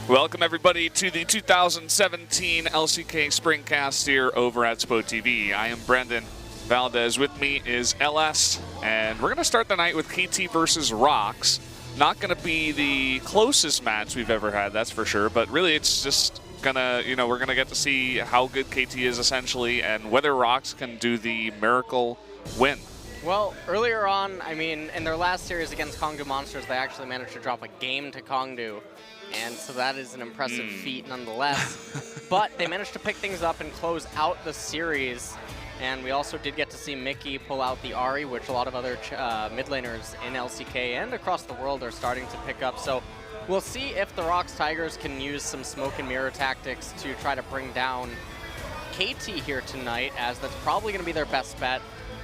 Welcome everybody to the 2017 LCK Springcast here over at SPOTV. I am Brendan Valdez. With me is LS, and we're going to start the night with KT versus ROX. Not going to be the closest match we've ever had, that's for sure, but really it's just gonna, we're going to get to see how good KT is essentially and whether ROX can do the miracle win. Well, earlier on, in their last series against Kongdu Monsters, they actually managed to drop a game to Kongdu. And so that is an impressive feat nonetheless. But they managed to pick things up and close out the series. And we also did get to see Mickey pull out the Ahri, which a lot of other mid laners in LCK and across the world are starting to pick up. So we'll see if the ROX Tigers can use some smoke and mirror tactics to try to bring down KT here tonight, as that's probably going to be their best bet.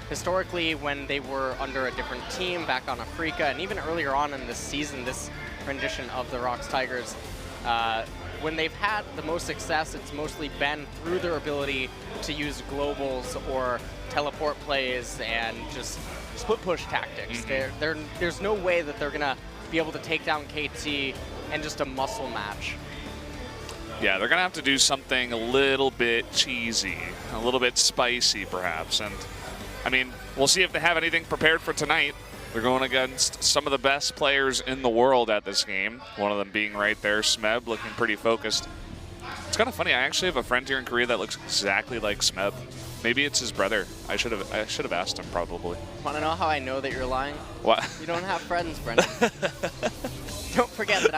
Historically, when they were under a different team back on Africa, and even earlier on in this season, this rendition of the ROX Tigers, when they've had the most success, it's mostly been through their ability to use globals or teleport plays and just split push tactics. There's no way that they're gonna be able to take down KT in just a muscle match. Yeah, they're gonna have to do something a little bit cheesy, a little bit spicy perhaps, and we'll see if they have anything prepared for tonight. They're going against some of the best players in the world at this game. One of them being right there, Smeb, looking pretty focused. It's kind of funny. I actually have a friend here in Korea that looks exactly like Smeb. Maybe it's his brother. I should have asked him probably. Want to know how I know that you're lying? What? You don't have friends, Brendan. Don't forget that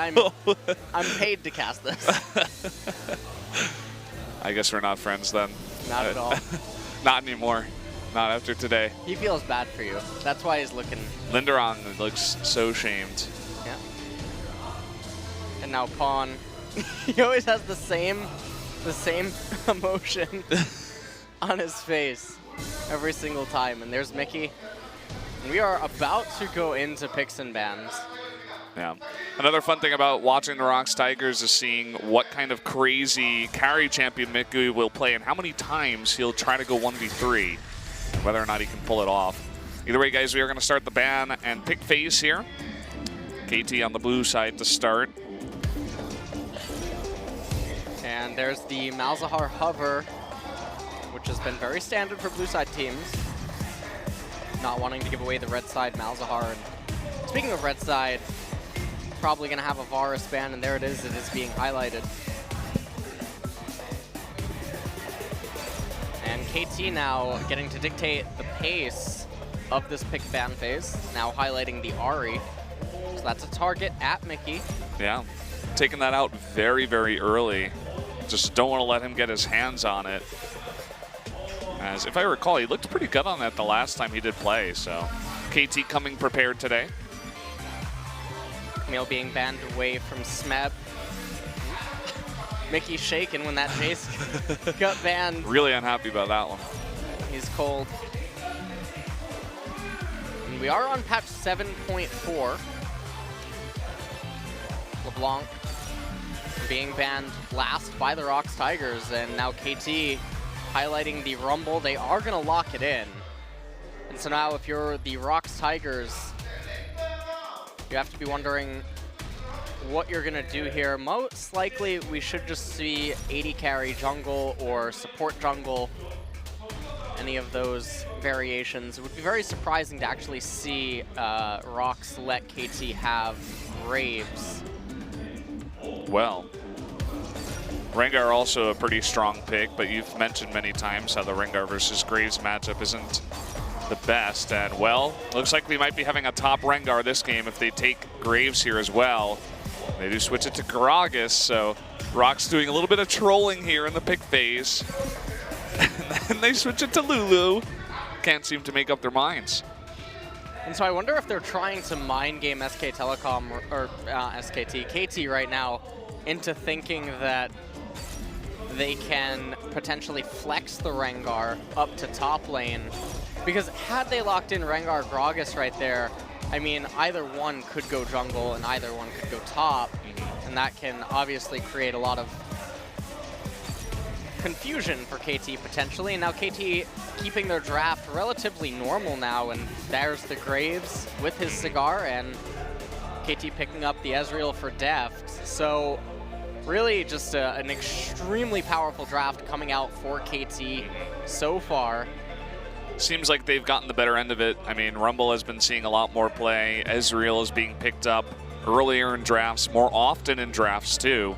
I'm paid to cast this. I guess we're not friends then. Not at all. Not anymore. Not after today. He feels bad for you. That's why he's looking. Linderong looks so shamed. Yeah. And now Pawn. He always has the same emotion on his face every single time. And there's Mickey. And we are about to go into picks and bans. Yeah. Another fun thing about watching the ROX Tigers is seeing what kind of crazy carry champion Mickey will play and how many times he'll try to go 1v3. Whether or not he can pull it off. Either way, guys, we are going to start the ban and pick phase here. KT on the blue side to start. And there's the Malzahar hover, which has been very standard for blue side teams. Not wanting to give away the red side Malzahar. And speaking of red side, probably going to have a Varus ban, and there it is being highlighted. And KT now getting to dictate the pace of this pick ban phase, now highlighting the Ahri. So that's a target at Mickey. Yeah, taking that out very, very early. Just don't want to let him get his hands on it. As if I recall, he looked pretty good on that the last time he did play, so KT coming prepared today. Camille being banned away from Smeb. Mickey's shaking when that Jace got banned. Really unhappy about that one. He's cold. And we are on patch 7.4. LeBlanc being banned last by the ROX Tigers, and now KT highlighting the Rumble. They are going to lock it in. And so now if you're the ROX Tigers, you have to be wondering what you're gonna do here. Most likely we should just see AD carry jungle or support jungle, any of those variations. It would be very surprising to actually see ROX let KT have Graves. Well, Rengar also a pretty strong pick, but you've mentioned many times how the Rengar versus Graves matchup isn't the best, and well, looks like we might be having a top Rengar this game if they take Graves here as well. They do switch it to Gragas, so ROX doing a little bit of trolling here in the pick phase. And then they switch it to Lulu. Can't seem to make up their minds. And so I wonder if they're trying to mind game SK Telecom or KT right now into thinking that they can potentially flex the Rengar up to top lane. Because had they locked in Rengar Gragas right there, either one could go jungle and either one could go top, and that can obviously create a lot of confusion for KT potentially. And now KT keeping their draft relatively normal now, and there's the Graves with his Cigar, and KT picking up the Ezreal for Deft. So Really just an extremely powerful draft coming out for KT so far. Seems like they've gotten the better end of it. I mean, Rumble has been seeing a lot more play. Ezreal is being picked up earlier in drafts, more often in drafts too.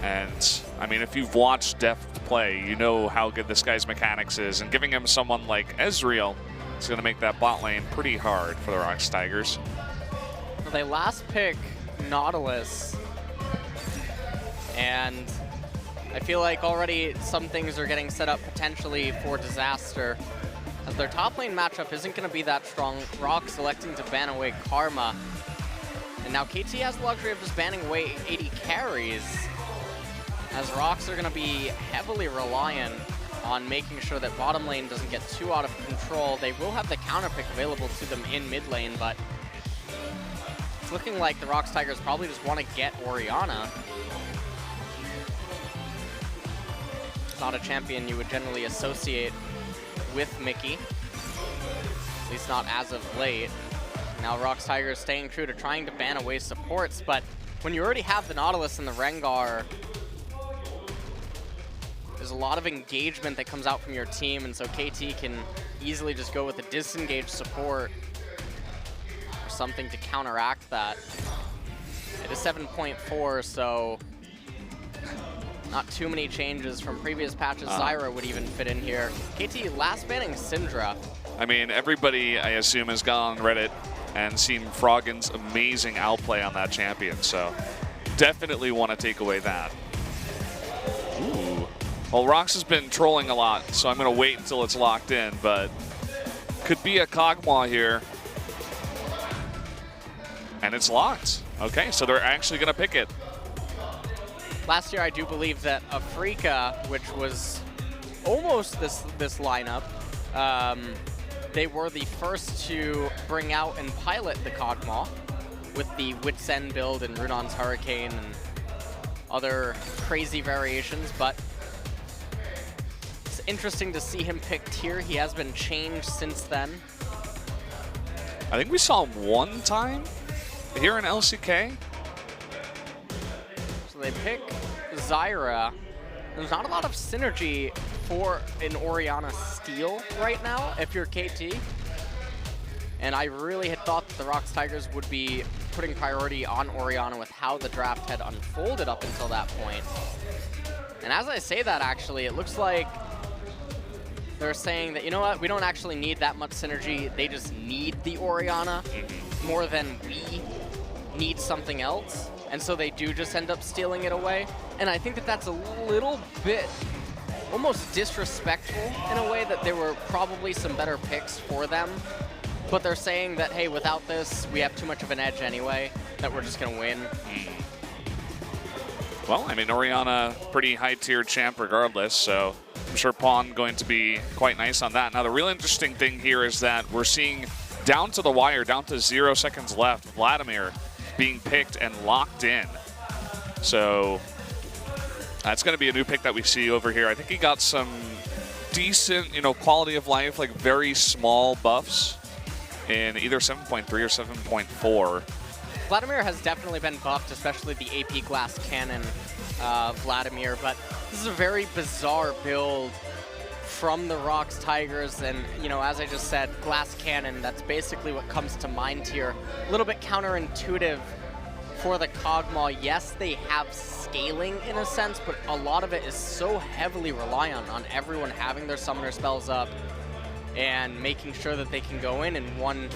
And I mean, if you've watched Deft play, you know how good this guy's mechanics is. And giving him someone like Ezreal is going to make that bot lane pretty hard for the ROX Tigers. Well, they last pick Nautilus. And I feel like already some things are getting set up potentially for disaster. As their top lane matchup isn't going to be that strong. ROX electing to ban away Karma. And now KT has the luxury of just banning away 80 carries. As ROX are going to be heavily reliant on making sure that bottom lane doesn't get too out of control. They will have the counter pick available to them in mid lane, but it's looking like the ROX Tigers probably just want to get Orianna. It's not a champion you would generally associate with Mickey, at least not as of late. Now ROX Tigers staying true to trying to ban away supports, but when you already have the Nautilus and the Rengar, there's a lot of engagement that comes out from your team, and so KT can easily just go with a disengaged support or something to counteract that. It is 7.4, so not too many changes from previous patches. Zyra would even fit in here. KT last banning Syndra. I mean, everybody, I assume, has gone on Reddit and seen Froggen's amazing outplay on that champion, so definitely want to take away that. Ooh. Well, ROX has been trolling a lot, so I'm going to wait until it's locked in, but could be a Kog'Maw here. And it's locked. Okay, so they're actually going to pick it. Last year, I do believe that Afrika, which was almost this lineup, they were the first to bring out and pilot the Kog'Maw with the Wits End build and Runon's Hurricane and other crazy variations, but it's interesting to see him picked here. He has been changed since then. I think we saw him one time here in LCK. So they pick Zyra. There's not a lot of synergy for an Orianna steal right now if you're KT. And I really had thought that the ROX Tigers would be putting priority on Orianna with how the draft had unfolded up until that point. And as I say that, actually, it looks like they're saying that, you know what, we don't actually need that much synergy. They just need the Orianna more than we need something else. And so they do just end up stealing it away. And I think that that's a little bit almost disrespectful in a way, that there were probably some better picks for them. But they're saying that, hey, without this, we have too much of an edge anyway, that we're just going to win. Well, I mean, Orianna, pretty high-tier champ regardless, so I'm sure Pawn going to be quite nice on that. Now, the real interesting thing here is that we're seeing down to the wire, down to 0 seconds left, Vladimir being picked and locked in. So that's going to be a new pick that we see over here. I think he got some decent, quality of life, like very small buffs in either 7.3 or 7.4. Vladimir has definitely been buffed, especially the AP Glass Cannon Vladimir, but this is a very bizarre build from the ROX Tigers, and as I just said, Glass Cannon, that's basically what comes to mind here. A little bit counterintuitive for the Kog'Maw. Yes, they have scaling in a sense, but a lot of it is so heavily reliant on everyone having their summoner spells up and making sure that they can go in one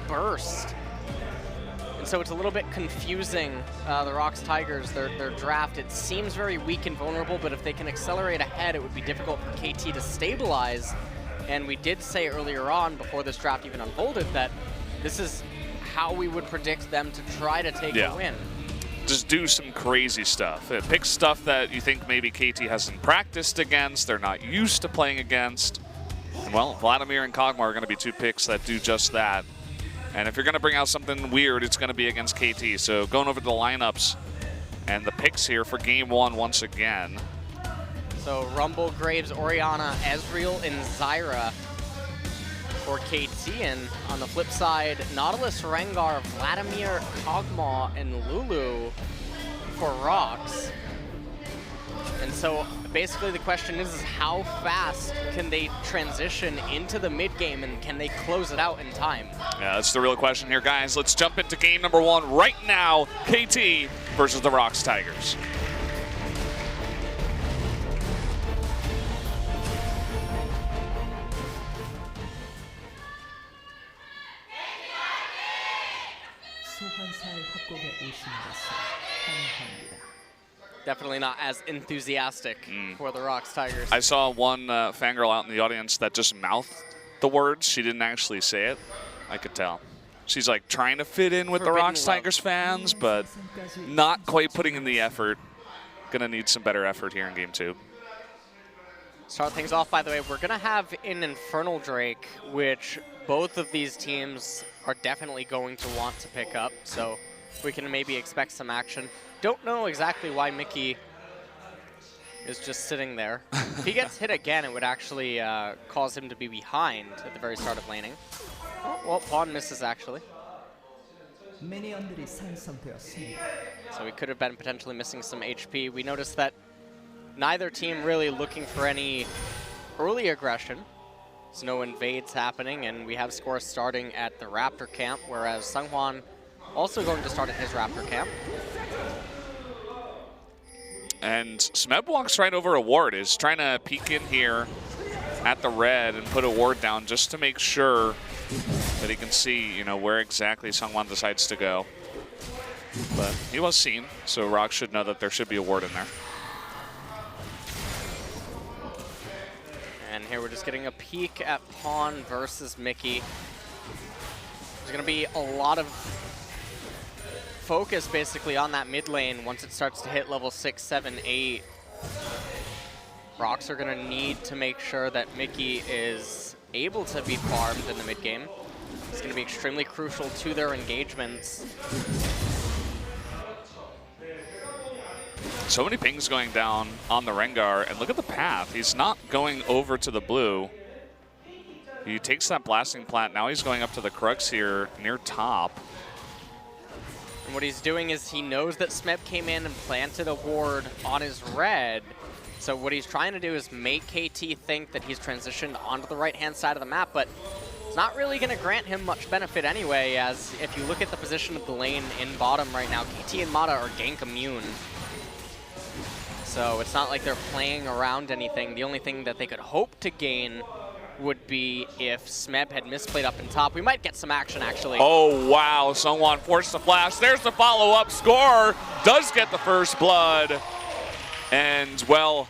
burst. And so it's a little bit confusing, the ROX Tigers, their draft. It seems very weak and vulnerable, but if they can accelerate ahead, it would be difficult for KT to stabilize. And we did say earlier on, before this draft even unfolded, that this is how we would predict them to try to take a win. Just do some crazy stuff. Pick stuff that you think maybe KT hasn't practiced against, they're not used to playing against. And well, Vladimir and Kog'Maw are going to be two picks that do just that. And if you're going to bring out something weird, it's going to be against KT. So going over to the lineups and the picks here for game one once again. So Rumble, Graves, Orianna, Ezreal, and Zyra for KT. And on the flip side, Nautilus, Rengar, Vladimir, Kog'Maw, and Lulu for for ROX. And so basically the question is how fast can they transition into the mid game and can they close it out in time? Yeah, that's the real question here, guys. Let's jump into game number 1 right now. KT versus the ROX Tigers. Definitely not as enthusiastic for the ROX Tigers. I saw one fangirl out in the audience that just mouthed the words. She didn't actually say it. I could tell. She's like trying to fit in with the ROX Tigers fans, but not quite putting in the effort. Gonna need some better effort here in game 2. Start things off, by the way, we're gonna have an Infernal Drake, which both of these teams are definitely going to want to pick up, so we can maybe expect some action. Don't know exactly why Mickey is just sitting there. If he gets hit again, it would actually cause him to be behind at the very start of laning. Oh, well, Pawn misses, actually. So he could have been potentially missing some HP. We noticed that neither team really looking for any early aggression. There's no invades happening, and we have scores starting at the Raptor camp, whereas Seonghwan also going to start at his Raptor camp. And Smeb walks right over a ward, is trying to peek in here at the red and put a ward down just to make sure that he can see, where exactly Seonghwan decides to go. But he was seen, so ROX should know that there should be a ward in there. And here we're just getting a peek at Pawn versus Mickey. There's going to be a lot of focus basically on that mid lane once it starts to hit level 6, 7, 8. ROX are going to need to make sure that Mickey is able to be farmed in the mid game. It's going to be extremely crucial to their engagements. So many pings going down on the Rengar, and look at the path. He's not going over to the blue. He takes that blasting plant. Now he's going up to the Crux here near top. And what he's doing is he knows that Smeb came in and planted a ward on his red. So what he's trying to do is make KT think that he's transitioned onto the right-hand side of the map, but it's not really going to grant him much benefit anyway, as if you look at the position of the lane in bottom right now, KT and Mata are gank immune. So it's not like they're playing around anything. The only thing that they could hope to gain would be if Smeb had misplayed up in top. We might get some action, actually. Oh, wow. Seonghwan forced the flash. There's the follow-up. Score does get the first blood. And, well,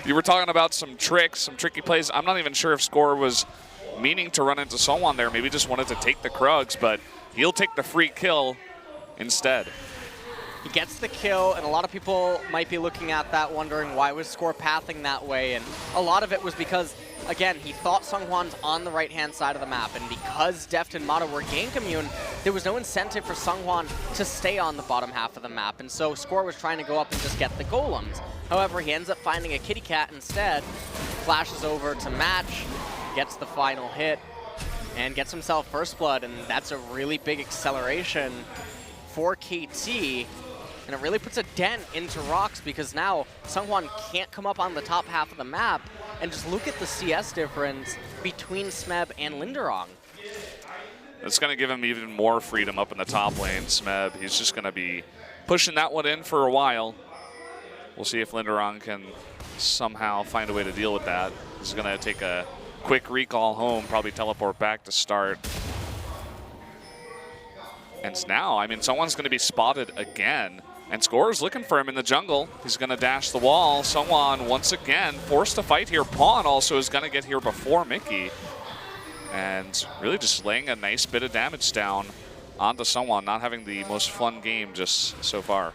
you were talking about some tricks, some tricky plays. I'm not even sure if Score was meaning to run into Seonghwan there. Maybe just wanted to take the Krugs, but he'll take the free kill instead. He gets the kill, and a lot of people might be looking at that wondering why was Score pathing that way, and a lot of it was because, again, he thought Seonghwan's on the right-hand side of the map, and because Deft and Mata were gank immune, there was no incentive for Seonghwan to stay on the bottom half of the map, and so Score was trying to go up and just get the golems. However, he ends up finding a kitty cat instead, flashes over to match, gets the final hit, and gets himself first blood, and that's a really big acceleration for KT. And it really puts a dent into ROX because now Seonghwan can't come up on the top half of the map. And just look at the CS difference between Smeb and Linderong. It's going to give him even more freedom up in the top lane, Smeb. He's just going to be pushing that one in for a while. We'll see if Linderong can somehow find a way to deal with that. He's going to take a quick recall home, probably teleport back to start. And now, I mean, someone's going to be spotted again. And Score's looking for him in the jungle. He's going to dash the wall. Seonghwan, once again, forced to fight here. Pawn also is going to get here before Mickey. And really just laying a nice bit of damage down onto Seonghwan, not having the most fun game just so far.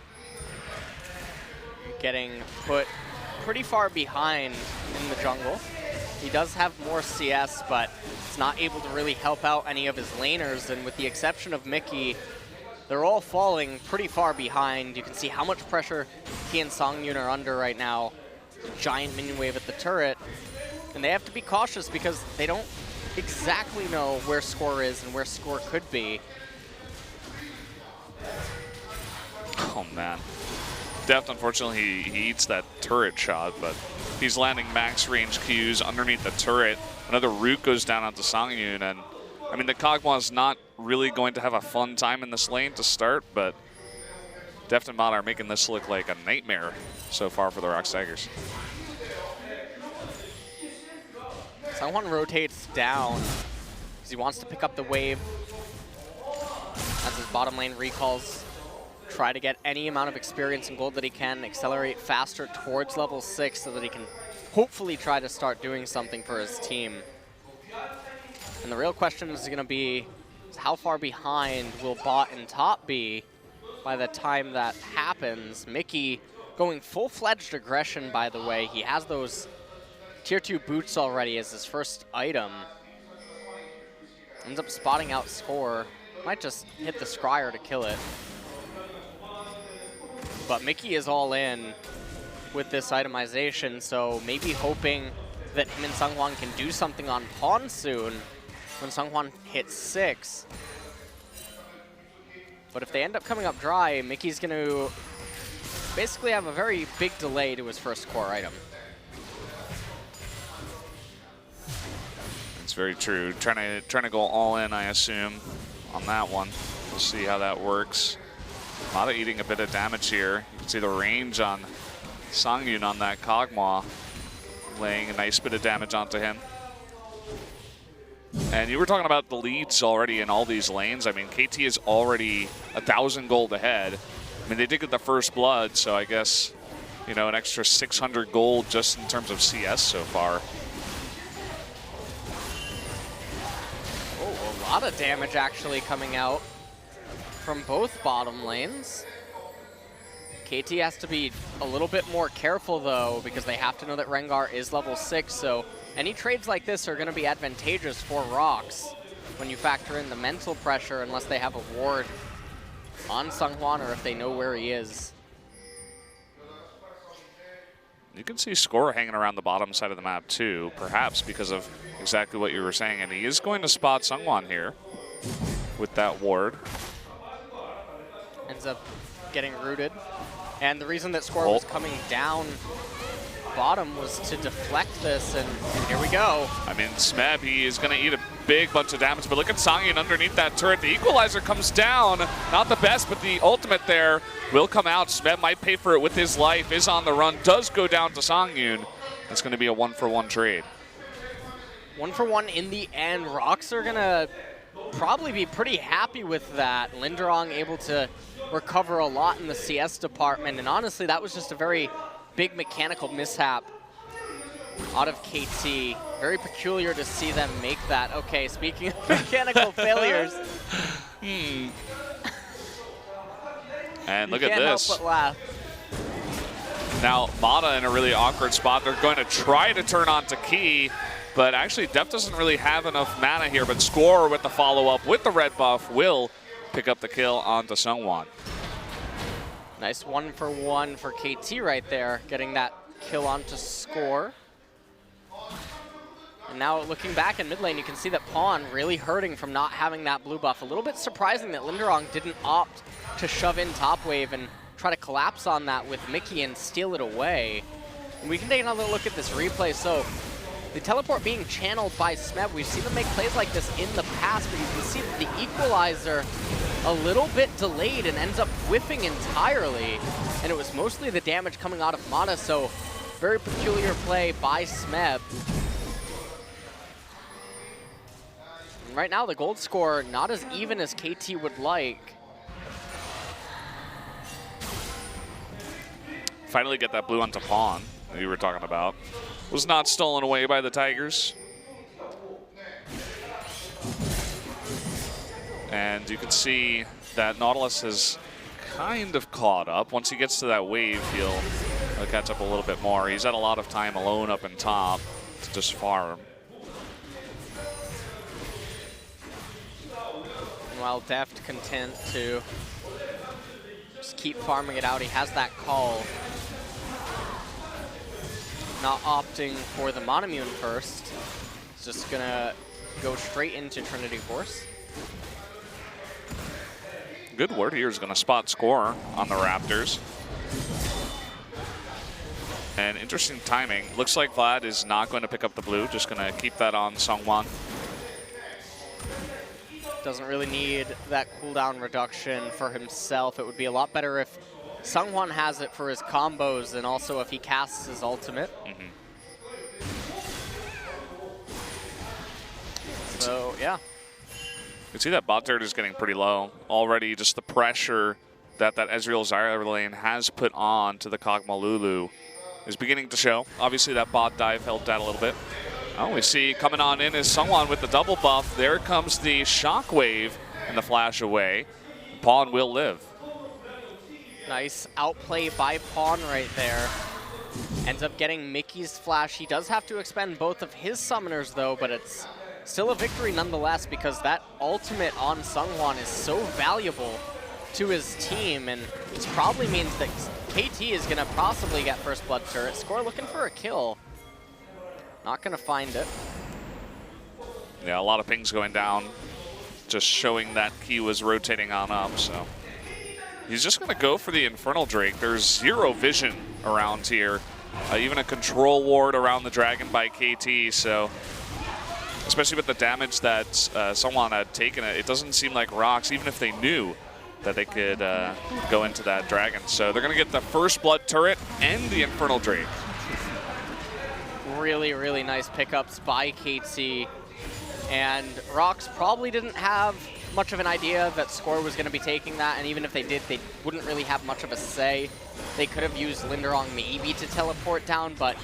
Getting put pretty far behind in the jungle. He does have more CS, but it's not able to really help out any of his laners. And with the exception of Mickey, they're all falling pretty far behind. You can see how much pressure he and Songyun are under right now. Giant minion wave at the turret. And they have to be cautious because they don't exactly know where Score is and where Score could be. Oh, man. Deft, unfortunately, he eats that turret shot, but he's landing max range Qs underneath the turret. Another root goes down onto Songyun, and I mean, the Kog'Maw is not really going to have a fun time in this lane to start, but Deft and Mata are making this look like a nightmare so far for the ROX Tigers. Someone rotates down because he wants to pick up the wave as his bottom lane recalls. Try to get any amount of experience and gold that he can, accelerate faster towards level 6 so that he can hopefully try to start doing something for his team. And the real question is going to be how far behind will bot and top be by the time that happens. Mickey going full-fledged aggression, by the way. He has those tier 2 boots already as his first item. Ends up spotting out Score. Might just hit the Scryer to kill it. But Mickey is all in with this itemization, so maybe hoping that him and Seonghwan can do something on Pawn soon when Seonghwan hits 6. But if they end up coming up dry, Mickey's going to basically have a very big delay to his first core item. It's very true. Trying to go all in, I assume, on that one. We'll see how that works. Mata eating a bit of damage here. You can see the range on Songyun on that Kog'Maw, laying a nice bit of damage onto him. And you were talking about the leads already in all these lanes. I mean, KT is already 1,000 gold ahead. I mean, they did get the first blood, so I guess, you know, an extra 600 gold just in terms of CS so far. Oh, a lot of damage actually coming out from both bottom lanes. KT has to be a little bit more careful, though, because they have to know that Rengar is level 6, so any trades like this are going to be advantageous for ROX when you factor in the mental pressure, unless they have a ward on Seonghwan or if they know where he is. You can see Score hanging around the bottom side of the map, too, perhaps because of exactly what you were saying, and he is going to spot Seonghwan here with that ward. Ends up getting rooted. And the reason that Score was coming down bottom was to deflect this, and here we go. I mean, Smeb, he is going to eat a big bunch of damage, but look at Songyun underneath that turret. The equalizer comes down. Not the best, but the ultimate there will come out. Smeb might pay for it with his life, is on the run, does go down to Songyun. It's going to be a 1-for-1 trade. 1-for-1 in the end. ROX are going to probably be pretty happy with that. Linderong able to recover a lot in the CS department, and honestly, that was just a very big mechanical mishap out of KT. Very peculiar to see them make that. Okay, speaking of mechanical failures. And look at this. Help but laugh. Now, Mata in a really awkward spot. They're going to try to turn on to Key, but actually, Deft doesn't really have enough mana here, but Score with the follow-up with the red buff will pick up the kill onto Seonghwan. Nice 1-for-1 for KT right there, getting that kill onto Score. And now looking back in mid lane, you can see that Pawn really hurting from not having that blue buff. A little bit surprising that Linderong didn't opt to shove in top wave and try to collapse on that with Mickey and steal it away. And we can take another look at this replay. So the teleport being channeled by Smeb, we've seen them make plays like this in the past, but you can see that the equalizer a little bit delayed and ends up whiffing entirely. And it was mostly the damage coming out of Mata, so very peculiar play by Smeb. And right now the gold score not as even as KT would like. Finally get that blue onto Pawn that you were talking about. Was not stolen away by the Tigers. And you can see that Nautilus has kind of caught up. Once he gets to that wave, he'll catch up a little bit more. He's had a lot of time alone up in top to just farm. While Deft content to just keep farming it out, he has that call. Not opting for the Monomune first. He's just gonna go straight into Trinity Force. Good word here is going to spot score on the Raptors. And interesting timing. Looks like Vlad is not going to pick up the blue, just going to keep that on Seonghwan. Doesn't really need that cooldown reduction for himself. It would be a lot better if Seonghwan has it for his combos and also if he casts his ultimate. So, yeah. You can see that bot dirt is getting pretty low. Already just the pressure that Ezreal Zyra lane has put on to the Kog'Maw Lulu is beginning to show. Obviously that bot dive helped out a little bit. Oh, we see coming on in is Seonghwan with the double buff. There comes the shockwave and the flash away. Pawn will live. Nice outplay by Pawn right there. Ends up getting Mickey's flash. He does have to expend both of his summoners though, but it's still a victory nonetheless because that ultimate on Seonghwan is so valuable to his team, and this probably means that KT is going to possibly get first blood turret. Score looking for a kill. Not going to find it. Yeah, a lot of pings going down, just showing that he was rotating on up, so. He's just going to go for the Infernal Drake. There's zero vision around here. Even a control ward around the dragon by KT, so. Especially with the damage that Seonghwan had taken, it doesn't seem like ROX, even if they knew that they could go into that dragon. So they're going to get the first blood turret and the Infernal Drake. Really, really nice pickups by KT. And ROX probably didn't have much of an idea that Score was going to be taking that, and even if they did, they wouldn't really have much of a say. They could have used Linderong maybe to teleport down, but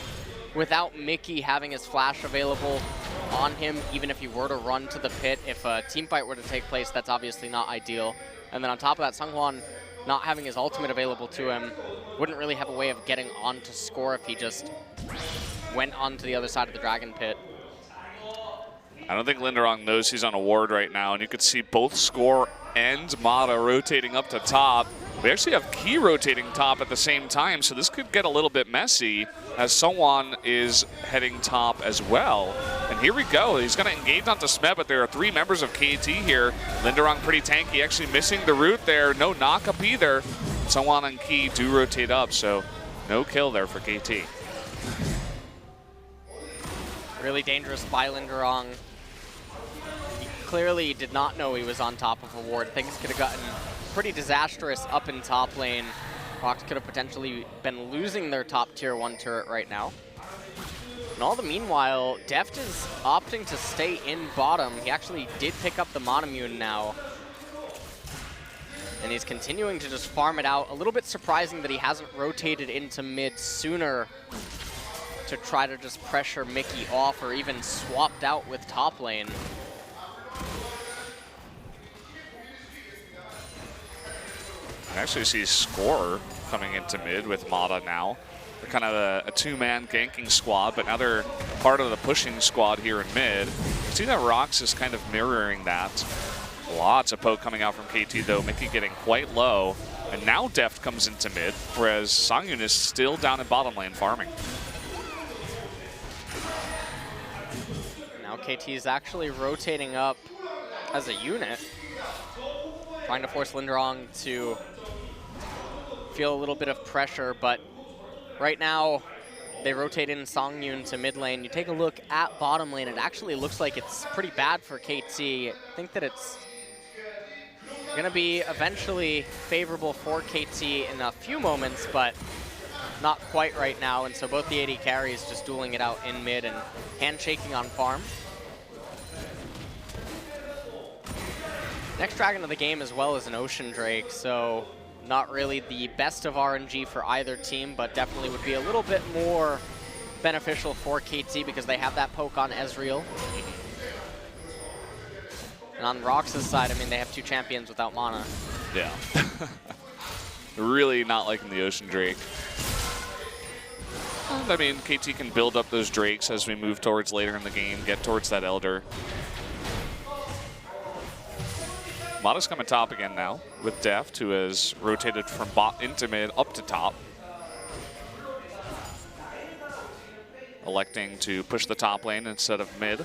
without Mickey having his flash available on him, even if he were to run to the pit, if a team fight were to take place, that's obviously not ideal. And then on top of that, Seonghwan not having his ultimate available to him wouldn't really have a way of getting onto Score if he just went onto the other side of the dragon pit. I don't think Linderong knows he's on a ward right now, and you could see both Score and Mata rotating up to top. We actually have Key rotating top at the same time, so this could get a little bit messy as Seonghwan is heading top as well. And here we go. He's going to engage onto Smed, but there are three members of KT here. Linderong pretty tanky, actually missing the root there. No knock-up either. Seonghwan and Key do rotate up, so no kill there for KT. Really dangerous by Linderong. He clearly did not know he was on top of a ward. Things could have gotten pretty disastrous up in top lane. ROX could have potentially been losing their top tier 1 turret right now. And all the meanwhile, Deft is opting to stay in bottom. He actually did pick up the Monomune now. And he's continuing to just farm it out. A little bit surprising that he hasn't rotated into mid sooner to try to just pressure Mickey off or even swapped out with top lane. I actually see Score coming into mid with Mata now. They're kind of a two-man ganking squad, but now they're part of the pushing squad here in mid. You see that ROX is kind of mirroring that. Lots of poke coming out from KT though, Mickey getting quite low. And now Deft comes into mid, whereas Songyun is still down in bottom lane farming. Now KT is actually rotating up as a unit, trying to force Linderong to feel a little bit of pressure, but right now they rotate in Songyun to mid lane. You take a look at bottom lane, it actually looks like it's pretty bad for KT. I think that it's gonna be eventually favorable for KT in a few moments, but not quite right now, and so both the AD carries just dueling it out in mid and handshaking on farm. Next dragon of the game as well is an Ocean Drake, so not really the best of RNG for either team, but definitely would be a little bit more beneficial for KT because they have that poke on Ezreal. And on ROX's side, I mean, they have two champions without mana. Yeah. Really not liking the Ocean Drake. I mean, KT can build up those Drakes as we move towards later in the game, get towards that Elder. Mata's coming top again now with Deft, who has rotated from bot into mid up to top. Electing to push the top lane instead of mid.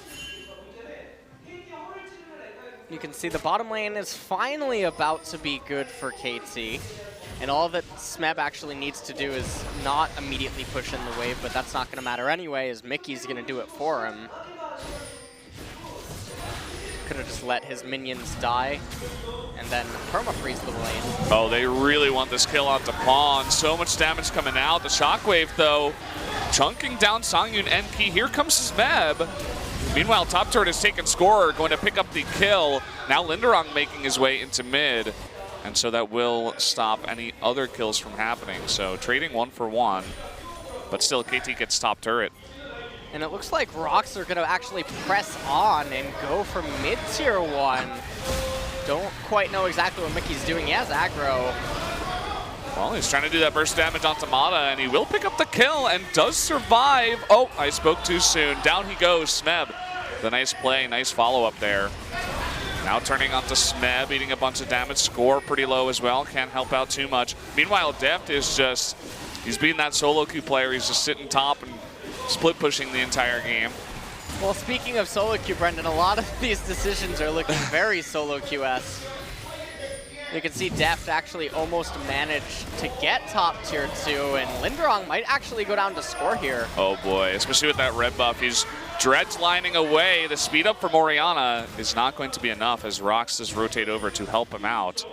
You can see the bottom lane is finally about to be good for KT. And all that Smeb actually needs to do is not immediately push in the wave, but that's not going to matter anyway, as Mickey's going to do it for him. Could have just let his minions die and then perma-freeze the lane. Oh, they really want this kill onto Pawn. So much damage coming out. The Shockwave, though, chunking down Songyun NP. Here comes Smeb. Meanwhile, top turret has taken score, going to pick up the kill. Now Linderong making his way into mid. And so that will stop any other kills from happening. So trading 1 for 1, but still KT gets top turret. And it looks like ROX are going to actually press on and go for mid-tier 1. Don't quite know exactly what Mickey's doing. He has aggro. Well, he's trying to do that burst damage onto Mata, and he will pick up the kill and does survive. Oh, I spoke too soon. Down he goes, Smeb. The nice play, nice follow-up there. Now turning onto Smeb, eating a bunch of damage. Score pretty low as well, can't help out too much. Meanwhile, Deft is just, he's being that solo queue player. He's just sitting top and split pushing the entire game. Well, speaking of solo queue, Brendan, a lot of these decisions are looking very solo queue-esque. You can see Deft actually almost managed to get top tier 2, and Linderong might actually go down to score here. Oh boy, especially with that red buff. He's dredge lining away. The speed up from Orianna is not going to be enough as ROX does rotate over to help him out.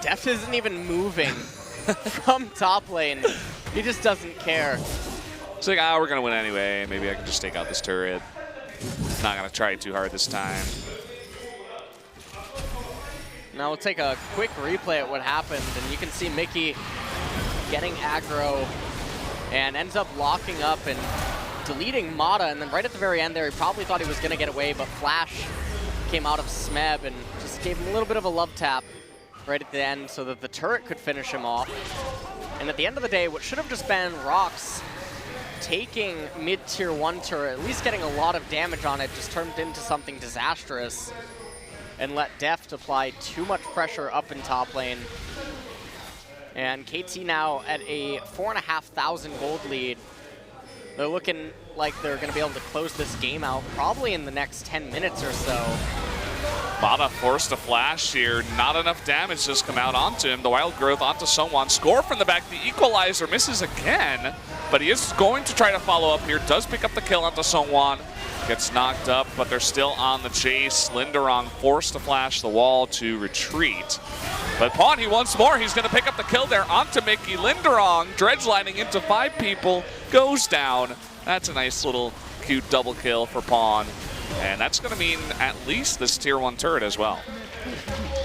Deft isn't even moving from top lane. He just doesn't care. It's like, we're going to win anyway. Maybe I can just take out this turret. Not going to try too hard this time. Now we'll take a quick replay at what happened, and you can see Mickey getting aggro and ends up locking up and deleting Mata, and then right at the very end there, he probably thought he was going to get away, but Flash came out of Smeb and just gave him a little bit of a love tap right at the end so that the turret could finish him off. And at the end of the day, what should have just been ROX taking mid-tier 1 turret, at least getting a lot of damage on it, just turned into something disastrous and let Deft apply too much pressure up in top lane. And KT now at a 4,500 gold lead. They're looking like they're going to be able to close this game out probably in the next 10 minutes or so. Mata forced a flash here. Not enough damage just come out onto him. The Wild Growth onto Sungwon. Score from the back. The equalizer misses again, but he is going to try to follow up here. Does pick up the kill onto Sungwon. Gets knocked up, but they're still on the chase. Linderong forced to flash the wall to retreat. But Pawnee once more, he's going to pick up the kill there onto Mickey. Linderong, dredge lining into 5 people, goes down. That's a nice little cute double kill for Pawn. And that's going to mean at least this tier 1 turret as well.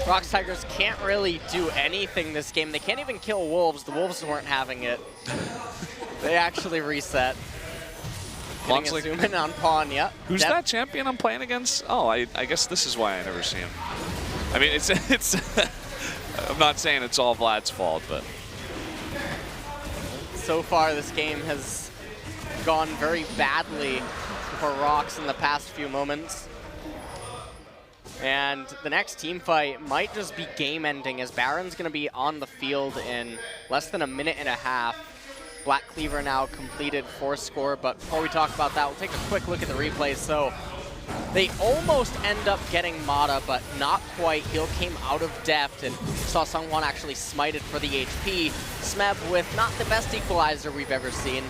ROX Tigers can't really do anything this game. They can't even kill Wolves. The Wolves weren't having it. They actually reset. Getting a zoom in on Pawn, yeah. Who's that champion I'm playing against? Oh, I guess this is why I never see him. I mean, it's I'm not saying it's all Vlad's fault, but. So far, this game has gone very badly for ROX in the past few moments. And the next team fight might just be game-ending, as Baron's going to be on the field in less than a minute and a half. Black Cleaver now completed 4 score, but before we talk about that, we'll take a quick look at the replay. So they almost end up getting Mata, but not quite. Heal came out of Deft, and saw Sungwon actually smited for the HP. Smeb, with not the best equalizer we've ever seen,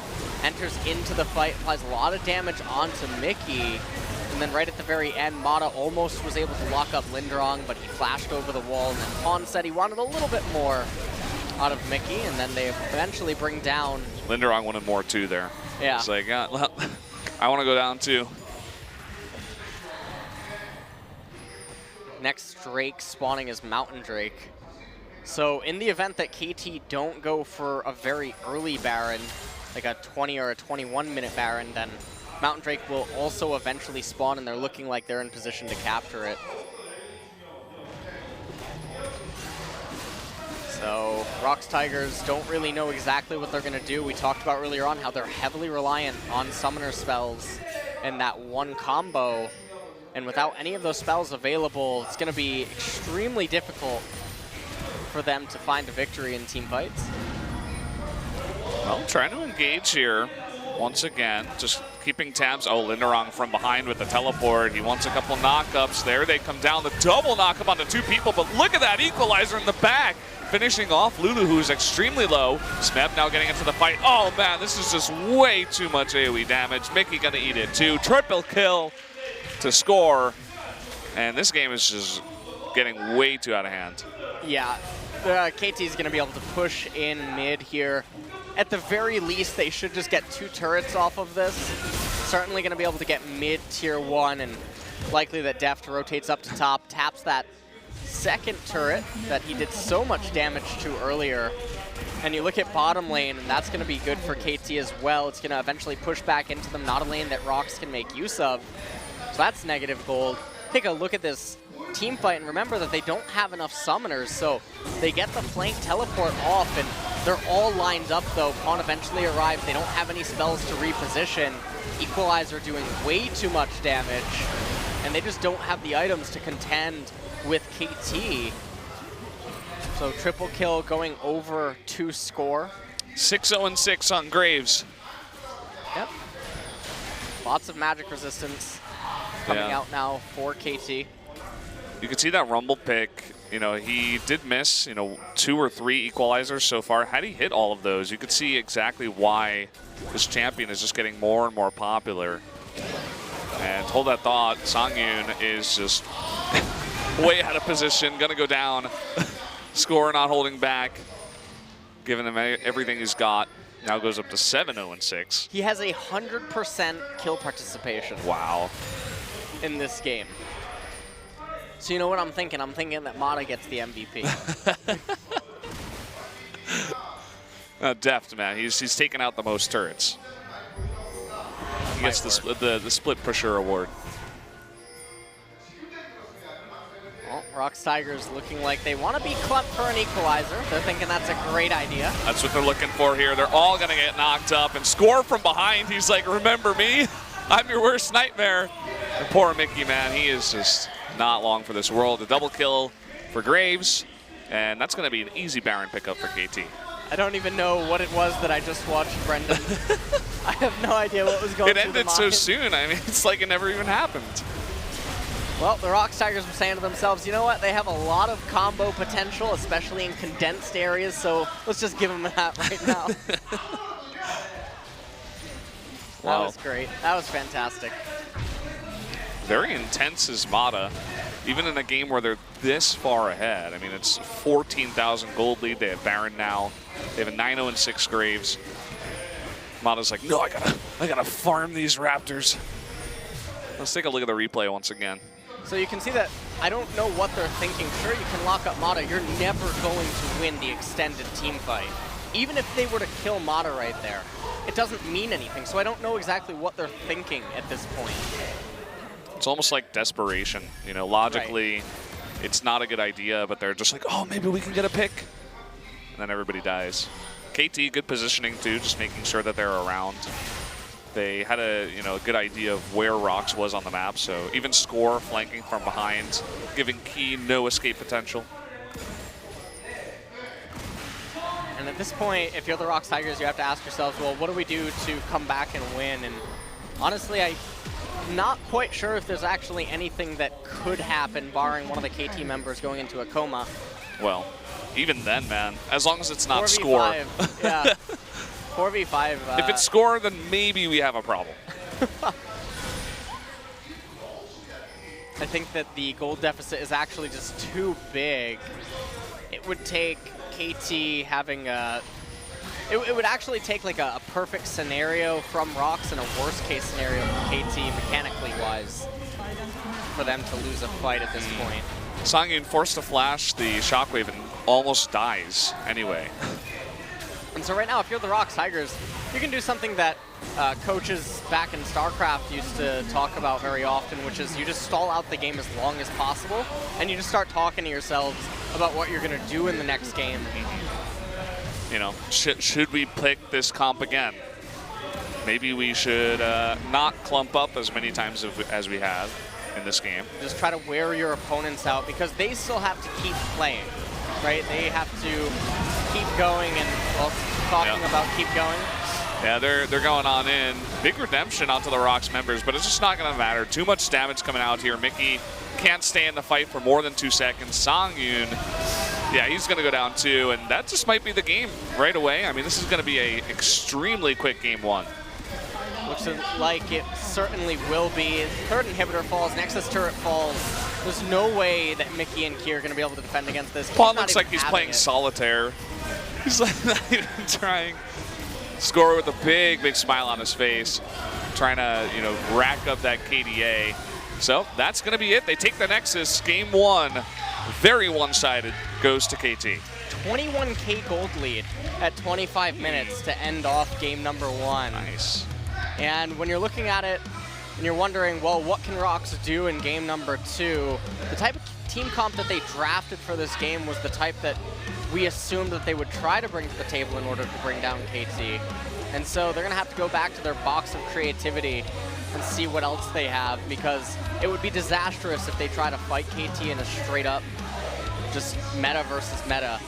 enters into the fight, applies a lot of damage onto Mickey. And then right at the very end, Mata almost was able to lock up Linderong, but he flashed over the wall, and then Pawn said he wanted a little bit more out of Mickey, and then they eventually bring down. Linderong wanted more too there. Yeah. It's like, I want to go down too. Next Drake spawning is Mountain Drake. So in the event that KT don't go for a very early Baron, like a 20 or a 21 minute Baron, then Mountain Drake will also eventually spawn, and they're looking like they're in position to capture it. So ROX Tigers don't really know exactly what they're going to do. We talked about earlier on how they're heavily reliant on summoner spells and that one combo. And without any of those spells available, it's going to be extremely difficult for them to find a victory in team fights. Well, trying to engage here. once again, just keeping tabs. Oh, Linderong from behind with the teleport. He wants a couple knockups. There they come down. The double knockup onto 2 people, but look at that equalizer in the back. Finishing off Lulu, who's extremely low. Smeb now getting into the fight. Oh man, this is just way too much AoE damage. Mickey gonna eat it too. Triple kill to score. And this game is just getting way too out of hand. Yeah, KT is gonna be able to push in mid here. At the very least, they should just get 2 turrets off of this. Certainly gonna be able to get mid tier 1, and likely that Deft rotates up to top, taps that second turret that he did so much damage to earlier. And you look at bottom lane, and that's going to be good for KT as well. It's going to eventually push back into them, not a lane that ROX can make use of. So that's negative gold. Take a look at this team fight, and remember that they don't have enough summoners, so they get the flank teleport off, and they're all lined up though. Pawn eventually arrives. They don't have any spells to reposition. Equalizer doing way too much damage, and they just don't have the items to contend with KT. So triple kill going over to score. 6-0-6 on Graves. Yep. Lots of magic resistance coming out now for KT. You can see that Rumble pick. You know, he did miss, 2 or 3 equalizers so far. Had he hit all of those, you could see exactly why this champion is just getting more and more popular. And hold that thought, Songyun is just way out of position, gonna go down. Score not holding back, giving him everything he's got. Now goes up to 7-0-6. He has 100% kill participation. Wow. In this game. So you know what I'm thinking? I'm thinking that Mata gets the MVP. Deft, man, he's taken out the most turrets. He gets the split pusher award. Well, ROX Tigers looking like they want to be clumped for an equalizer. They're thinking that's a great idea. That's what they're looking for here. They're all going to get knocked up and score from behind. He's like, remember me? I'm your worst nightmare. And poor Mickey, man, he is just not long for this world. A double kill for Graves, and that's going to be an easy Baron pickup for KT. I don't even know what it was that I just watched, Brendan. I have no idea what was going on. It ended so soon. I mean, it's like it never even happened. Well, the ROX Tigers were saying to themselves, you know what? They have a lot of combo potential, especially in condensed areas, so let's just give them that right now. That was great. That was fantastic. Very intense is Mata, even in a game where they're this far ahead. I mean, it's 14,000 gold lead. They have Baron now. They have a 9-0-6 Graves. Mata's like, no, I gotta farm these Raptors. Let's take a look at the replay once again. So you can see that I don't know what they're thinking. Sure, you can lock up Mata. You're never going to win the extended team fight. Even if they were to kill Mata right there, it doesn't mean anything. So I don't know exactly what they're thinking at this point. It's almost like desperation. Logically, it's not a good idea, but they're just like, oh, maybe we can get a pick. And then everybody dies. KT, good positioning too, just making sure that they're around. They had a good idea of where ROX was on the map, so even Score flanking from behind, giving Key no escape potential. And at this point, if you're the ROX Tigers, you have to ask yourselves, well, what do we do to come back and win? And honestly, I'm not quite sure if there's actually anything that could happen, barring one of the KT members going into a coma. Well, even then, man, as long as it's not 4v5, Score. Yeah. 4v5. If it's Score, then maybe we have a problem. I think that the gold deficit is actually just too big. It would take KT having a... It would actually take like a perfect scenario from ROX and a worst case scenario from KT mechanically wise for them to lose a fight at this point. Songyun forced to flash the Shockwave and almost dies anyway. And so right now, if you're the ROX Tigers, you can do something that coaches back in StarCraft used to talk about very often, which is you just stall out the game as long as possible, and you just start talking to yourselves about what you're going to do in the next game. Should we pick this comp again? Maybe we should not clump up as many times as we have in this game. Just try to wear your opponents out, because they still have to keep playing, right? They have to keep going, and well, talking about keep going, Yeah, they're going on in. Big redemption onto the ROX members, but it's just not going to matter. Too much damage coming out here. Mickey can't stay in the fight for more than 2 seconds. Songyun, yeah, he's going to go down too, and that just might be the game right away. I mean, this is going to be a extremely quick game one. Looks like it certainly will be. Third inhibitor falls, Nexus turret falls. There's no way that Mickey and Key are going to be able to defend against this. Paul looks like he's playing solitaire. He's like not even trying. Score with a big, big smile on his face, trying to, you know, rack up that KDA. So that's going to be it. They take the Nexus. Game one, very one-sided, goes to KT. 21K gold lead at 25 minutes to end off game number one. Nice. And when you're looking at it and you're wondering, well, what can ROX do in game number two? The type of team comp that they drafted for this game was the type that we assumed that they would try to bring to the table in order to bring down KT. And so they're going to have to go back to their box of creativity and see what else they have, because it would be disastrous if they try to fight KT in a straight up just meta versus meta.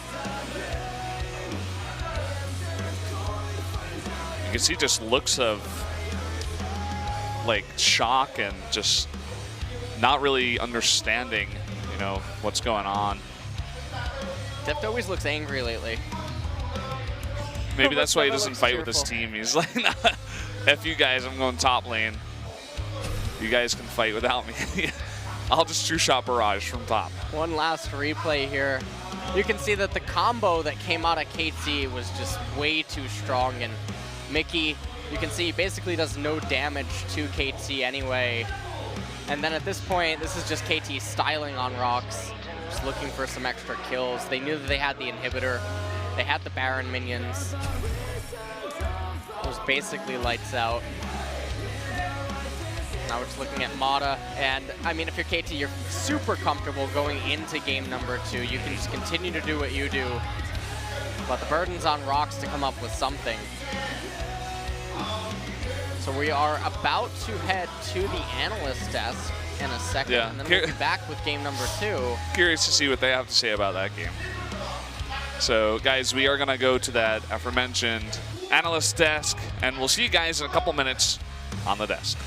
You can see just looks of like shock and just not really understanding, you know, what's going on. Deft always looks angry lately. Maybe that's why he doesn't fight with his team. He's like, nah, F you guys, I'm going top lane. You guys can fight without me. I'll just true shot barrage from top. One last replay here. You can see that the combo that came out of KT was just way too strong, and Mickey, you can see, basically does no damage to KT anyway. And then at this point, this is just KT styling on ROX, just looking for some extra kills. They knew that they had the inhibitor. They had the Baron minions. It was basically lights out. Now we're just looking at Mata, and I mean, if you're KT, you're super comfortable going into game number two. You can just continue to do what you do, but the burden's on ROX to come up with something. So we are about to head to the analyst desk in a second, and then we'll be back with game number two. Curious to see what they have to say about that game. So guys, we are gonna go to that aforementioned analyst desk, and we'll see you guys in a couple minutes on the desk.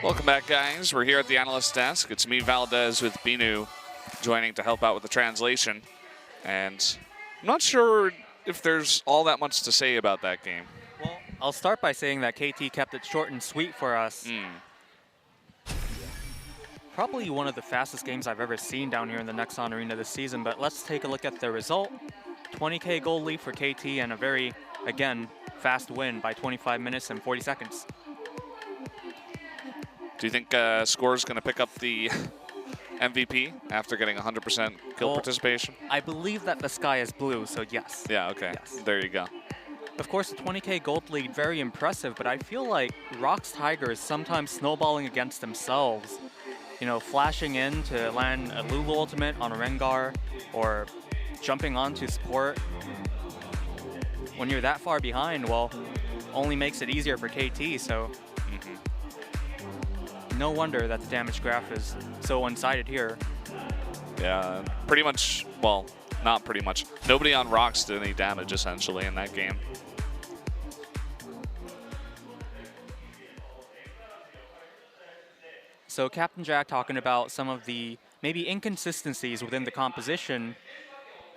Welcome back, guys. We're here at the analyst desk. It's me, Valdez, with Binu, joining to help out with the translation. And I'm not sure if there's all that much to say about that game. Well, I'll start by saying that KT kept it short and sweet for us. Probably one of the fastest games I've ever seen down here in the Nexon Arena this season, but let's take a look at the result. 20K goal lead for KT and a very, again, fast win by 25 minutes and 40 seconds. Do you think Score is going to pick up the MVP after getting 100% kill participation? I believe that the sky is blue, so yes. Yeah, okay. Yes. There you go. Of course, the 20K gold lead, very impressive, but I feel like ROX Tigers sometimes snowballing against themselves. You know, flashing in to land a Lulu ultimate on a Rengar, or jumping onto support. When you're that far behind, well, only makes it easier for KT, so no wonder that the damage graph is so one-sided here. Yeah, pretty much, well, not pretty much. Nobody on ROX did any damage, essentially, in that game. So Captain Jack talking about some of the maybe inconsistencies within the composition,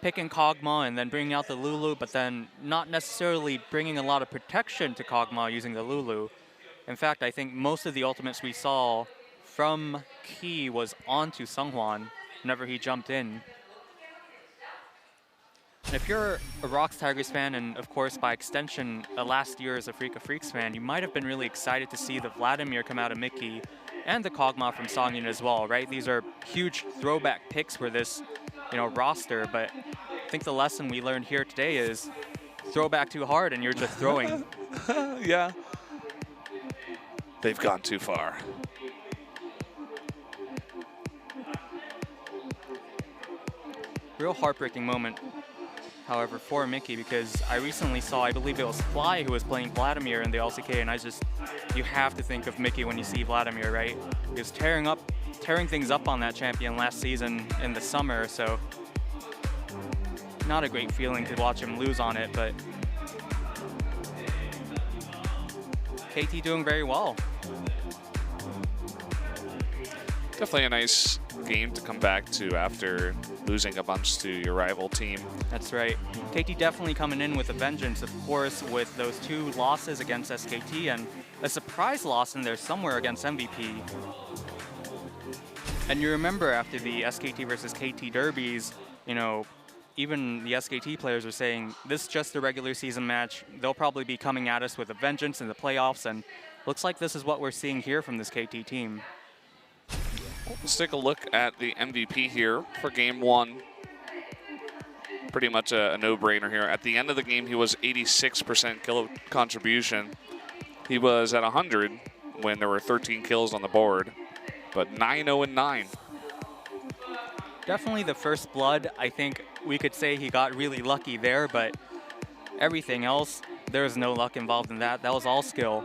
picking Kog'Maw and then bringing out the Lulu, but then not necessarily bringing a lot of protection to Kog'Maw using the Lulu. In fact, I think most of the ultimates we saw from Key was onto Seonghwan whenever he jumped in. And if you're a ROX Tigers fan, and of course by extension a last year's Afrika Freaks fan, you might have been really excited to see the Vladimir come out of Mickey and the Kog'Maw from Songyun as well, right? These are huge throwback picks for this, you know, roster, but I think the lesson we learned here today is throw back too hard and you're just throwing. Yeah. They've gone too far. Real heartbreaking moment, however, for Mickey, because I recently saw, I believe it was Fly who was playing Vladimir in the LCK, and you have to think of Mickey when you see Vladimir, right? He was tearing things up on that champion last season in the summer, so not a great feeling to watch him lose on it, but KT doing very well. Definitely a nice game to come back to after losing a bunch to your rival team. That's right. KT definitely coming in with a vengeance, of course, with those 2 losses against SKT and a surprise loss in there somewhere against MVP. And you remember after the SKT versus KT derbies, you know, even the SKT players were saying, this is just a regular season match. They'll probably be coming at us with a vengeance in the playoffs, and looks like this is what we're seeing here from this KT team. Let's take a look at the MVP here for game 1. Pretty much a no-brainer here. At the end of the game, he was 86% kill contribution. He was at 100 when there were 13 kills on the board, but 9-0-9. Definitely the first blood. I think we could say he got really lucky there, but everything else, there's no luck involved in that. That was all skill.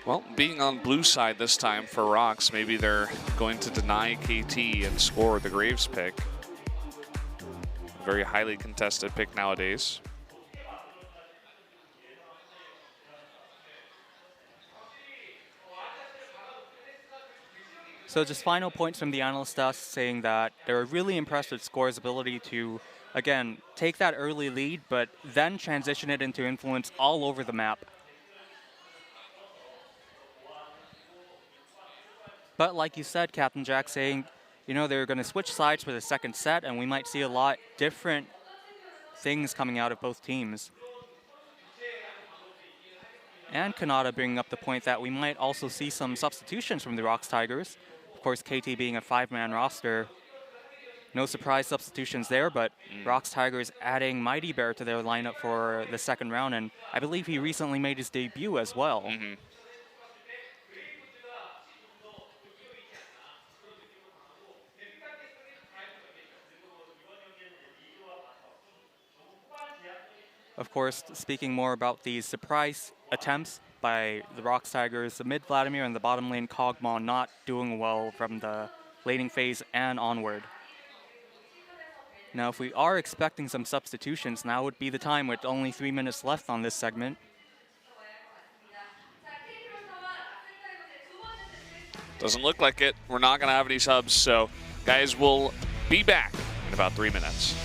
Well, being on blue side this time for ROX, maybe they're going to deny KT and Score the Graves pick. Very highly contested pick nowadays. So just final points from the analyst desk saying that they were really impressed with Score's ability to, again, take that early lead, but then transition it into influence all over the map. But like you said, Captain Jack, saying, you know, they're going to switch sides for the second set, and we might see a lot different things coming out of both teams. And Kanata bringing up the point that we might also see some substitutions from the ROX Tigers. Of course, KT being a 5-man roster, no surprise substitutions there, but ROX Tigers adding Mighty Bear to their lineup for the second round, and I believe he recently made his debut as well. Of course, speaking more about these surprise attempts by the ROX Tigers, the mid Vladimir and the bottom lane Kog'Maw not doing well from the laning phase and onward. Now, if we are expecting some substitutions, now would be the time with only 3 minutes left on this segment. Doesn't look like it. We're not going to have any subs, so guys, we'll be back in about 3 minutes.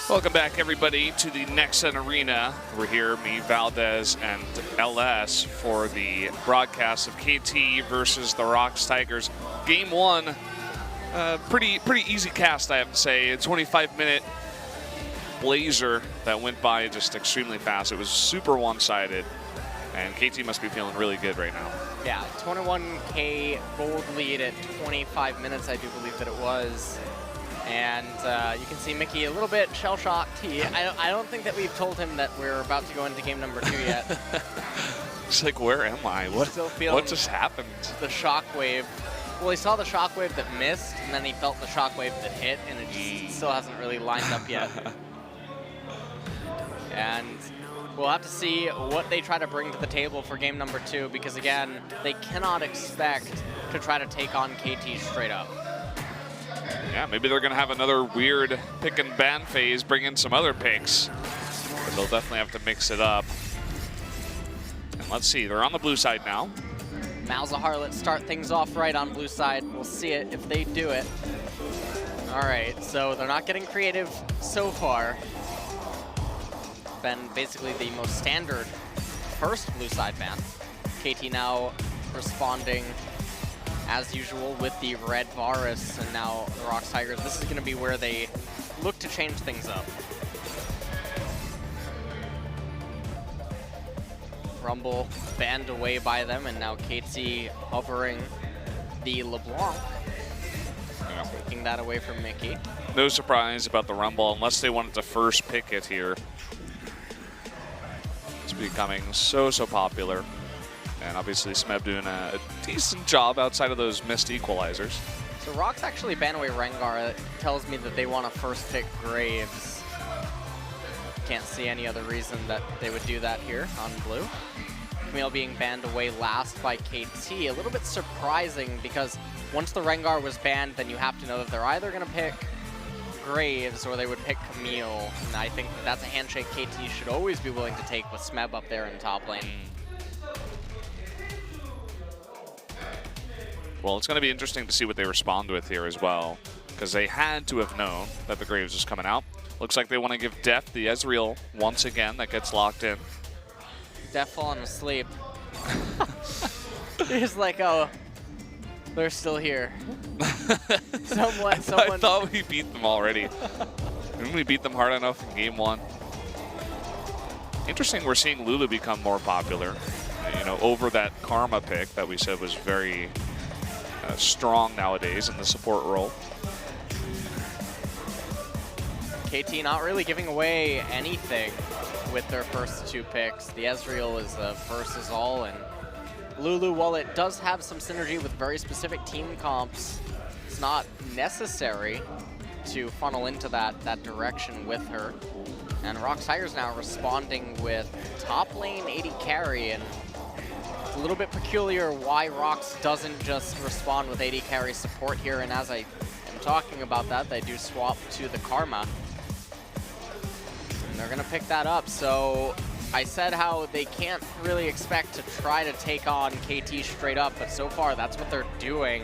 Welcome back, everybody, to the Nexen Arena. We're here, me, Valdez, and LS, for the broadcast of KT versus the ROX Tigers. Game one, pretty easy cast, I have to say. A 25-minute blazer that went by just extremely fast. It was super one-sided, and KT must be feeling really good right now. Yeah, 21K gold lead at 25 minutes, I do believe that it was. And you can see Mickey a little bit shell-shocked. I don't think that we've told him that we're about to go into game number 2 yet. It's like, where am I? What just happened? The shockwave. Well, he saw the shockwave that missed, and then he felt the shockwave that hit, and it just still hasn't really lined up yet. And we'll have to see what they try to bring to the table for game number 2, because again, they cannot expect to try to take on KT straight up. Yeah, maybe they're going to have another weird pick and ban phase, bring in some other picks. But they'll definitely have to mix it up. And let's see, they're on the blue side now. Malzahar, let's start things off right on blue side. We'll see it if they do it. All right, so they're not getting creative so far. Been basically the most standard first blue side ban. KT now responding as usual with the red Varus, and now the ROX Tigers. This is going to be where they look to change things up. Rumble banned away by them, and now KT hovering the LeBlanc, taking that away from Mickey. No surprise about the Rumble, unless they wanted to first pick it here. It's becoming so popular. And obviously Smeb doing a decent job outside of those missed equalizers. So ROX actually ban away Rengar. It tells me that they want to first pick Graves. Can't see any other reason that they would do that here on blue. Camille being banned away last by KT. A little bit surprising, because once the Rengar was banned, then you have to know that they're either going to pick Graves or they would pick Camille. And I think that's a handshake KT should always be willing to take with Smeb up there in top lane. Well, it's going to be interesting to see what they respond with here as well, because they had to have known that the Graves was coming out. Looks like they want to give Def the Ezreal once again. That gets locked in. Def falling asleep. He's like, oh, they're still here. someone. I thought we beat them already. Didn't we beat them hard enough in game 1? Interesting, we're seeing Lulu become more popular, you know, over that Karma pick that we said was very strong nowadays in the support role. KT not really giving away anything with their first 2 picks. The Ezreal is versus all, and Lulu, while it does have some synergy with very specific team comps, it's not necessary to funnel into that direction with her. And ROX Tigers now responding with top lane AD carry, and it's a little bit peculiar why ROX doesn't just respond with AD carry support here, and as I am talking about that, they do swap to the Karma. And they're gonna pick that up, so I said how they can't really expect to try to take on KT straight up, but so far that's what they're doing.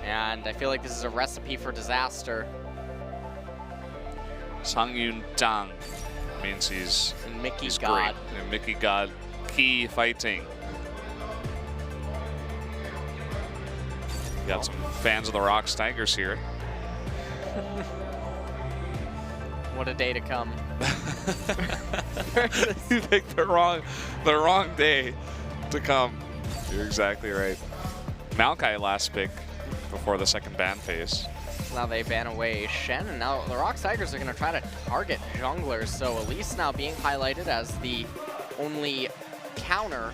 And I feel like this is a recipe for disaster. Sang-Yun Tang means he's God. great. And Mickey God, key fighting. Got some fans of the ROX Tigers here. What a day to come. You picked the wrong day to come. You're exactly right. Maokai last pick before the second ban phase. Now they ban away Shen, and now the ROX Tigers are going to try to target junglers, so Elise now being highlighted as the only counter,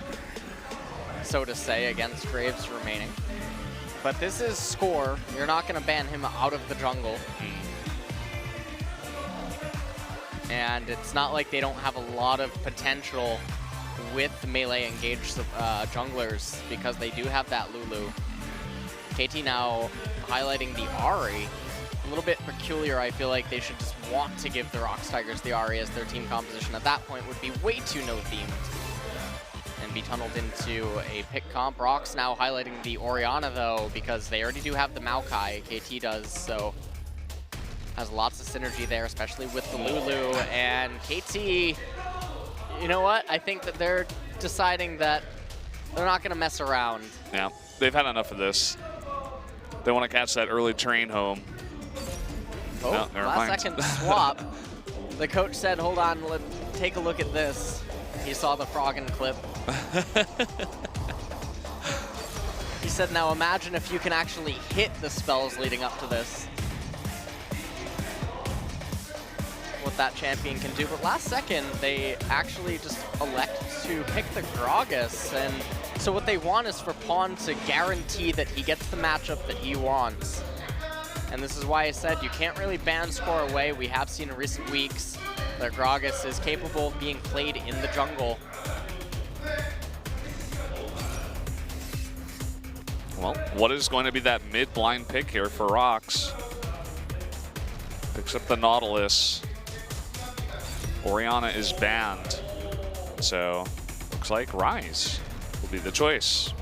so to say, against Graves remaining. But this is Score. You're not going to ban him out of the jungle. And it's not like they don't have a lot of potential with melee engaged junglers, because they do have that Lulu. KT now highlighting the Ahri. A little bit peculiar. I feel like they should just want to give the ROX Tigers the Ahri as their team composition at that point would be way too no-themed and be tunneled into a pick comp. ROX now highlighting the Orianna though, because they already do have the Maokai, KT does, so has lots of synergy there, especially with the Lulu. And KT, you know what? I think that they're deciding that they're not going to mess around. Yeah, they've had enough of this. They want to catch that early train home. Oh, no, never last mind. second swap. The coach said, hold on, take a look at this. He saw the Froggen clip. He said, now imagine if you can actually hit the spells leading up to this. What that champion can do, but last second they actually just elect to pick the Gragas, and so what they want is for Pawn to guarantee that he gets the matchup that he wants. And this is why I said you can't really ban Score away. We have seen in recent weeks that Gragas is capable of being played in the jungle. Well, what is going to be that mid-blind pick here for ROX? Picks up the Nautilus. Orianna is banned, so looks like Rise will be the choice.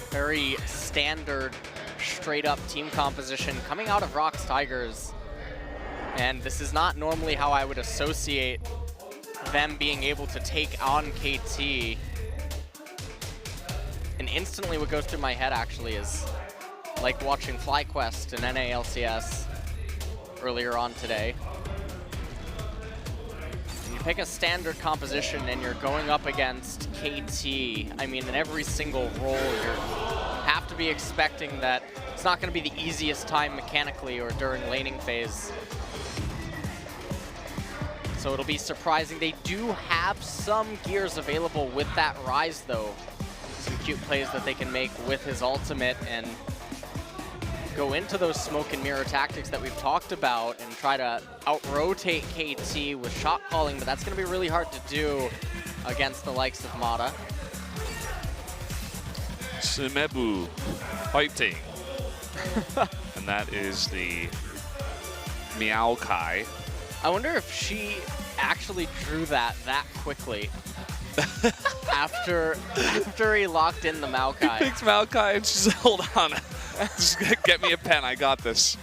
Very standard, straight-up team composition coming out of ROX Tigers. And this is not normally how I would associate them being able to take on KT. And instantly what goes through my head actually is like watching FlyQuest and NALCS earlier on today. Pick a standard composition and you're going up against KT. I mean, in every single role, you have to be expecting that it's not going to be the easiest time mechanically or during laning phase. So it'll be surprising. They do have some gears available with that Rise, though. Some cute plays that they can make with his ultimate and go into those smoke and mirror tactics that we've talked about and try to out-rotate KT with shot calling, but that's going to be really hard to do against the likes of Mata. Simebu fighting. And that is the Maokai. I wonder if she actually drew that quickly. after he locked in the Maokai. He picks Maokai and she's like, hold on. Just get me a pen. I got this.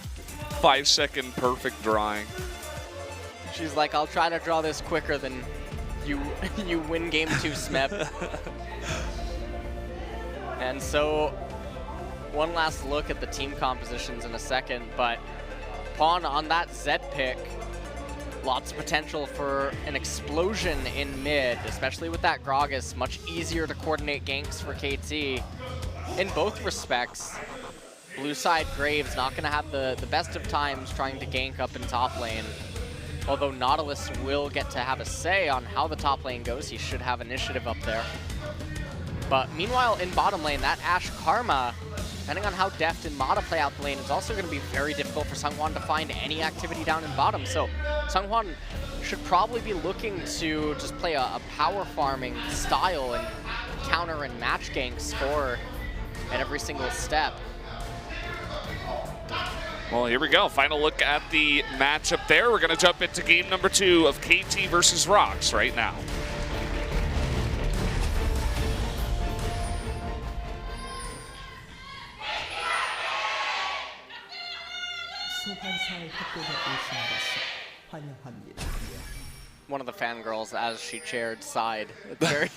5-second perfect drawing. She's like, I'll try to draw this quicker than you win game 2, Smeb. And so, one last look at the team compositions in a second, but Pawn on that Zed pick, lots of potential for an explosion in mid, especially with that Gragas. Much easier to coordinate ganks for KT in both respects. Blue side Graves not going to have the best of times trying to gank up in top lane. Although Nautilus will get to have a say on how the top lane goes. He should have initiative up there. But meanwhile, in bottom lane, that Ashe Karma, depending on how deft and Mata play out the lane, it's also going to be very difficult for Seonghwan to find any activity down in bottom. So Seonghwan should probably be looking to just play a power farming style and counter and match gank score at every single step. Well, here we go. Final look at the matchup there. We're going to jump into game number 2 of KT versus ROX right now. One of the fangirls as she chaired sighed. It's very,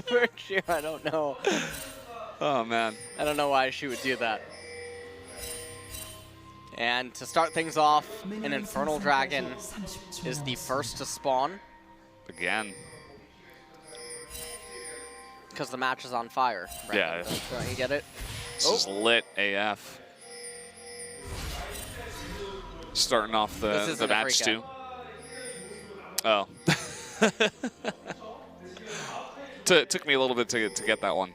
very true. I don't know. Oh, man. I don't know why she would do that. And to start things off, an Infernal Dragon is the first to spawn. Again. Because the match is on fire. Right? Yeah. Don't you get it? This is lit AF. Starting off the match too. Oh. Took me a little bit to get that one.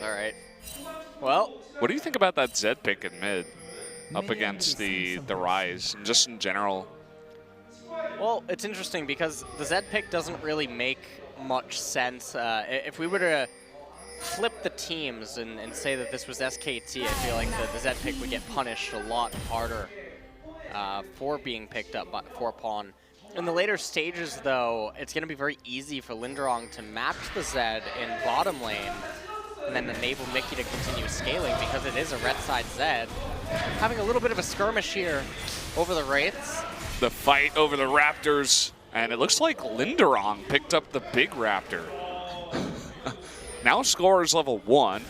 All right. Well. What do you think about that Zed pick in mid up against the Rise and just in general? Well, it's interesting because the Zed pick doesn't really make much sense. If we were to flip the teams and say that this was SKT, I feel like the Zed pick would get punished a lot harder for being picked up for Pawn. In the later stages, though, it's going to be very easy for Linderong to match the Zed in bottom lane and then enable Mickey to continue scaling because it is a red side Zed. Having a little bit of a skirmish here over the Wraiths. The fight over the Raptors, and it looks like Linderong picked up the big Raptor. Now Score is level 1.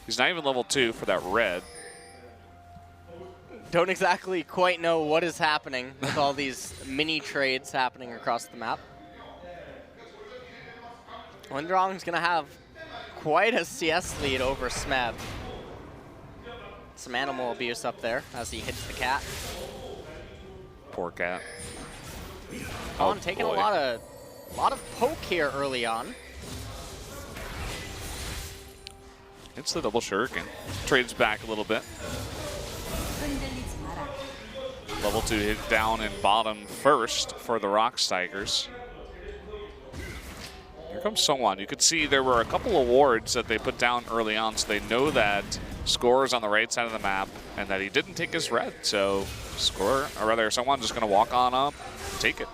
He's not even level 2 for that red. Don't exactly quite know what is happening with all these mini trades happening across the map. Linderong's going to have quite a CS lead over Smeb. Some animal abuse up there as he hits the cat. Poor cat. Pawn taking a lot of poke here early on. It's the double shuriken. Trades back a little bit. Level 2 hit down in bottom first for the ROX Tigers. Here comes Seonghwan. You could see there were a couple of wards that they put down early on, so they know that Score is on the right side of the map and that he didn't take his red. So Score, or rather Seonghwan, just going to walk on up, take it.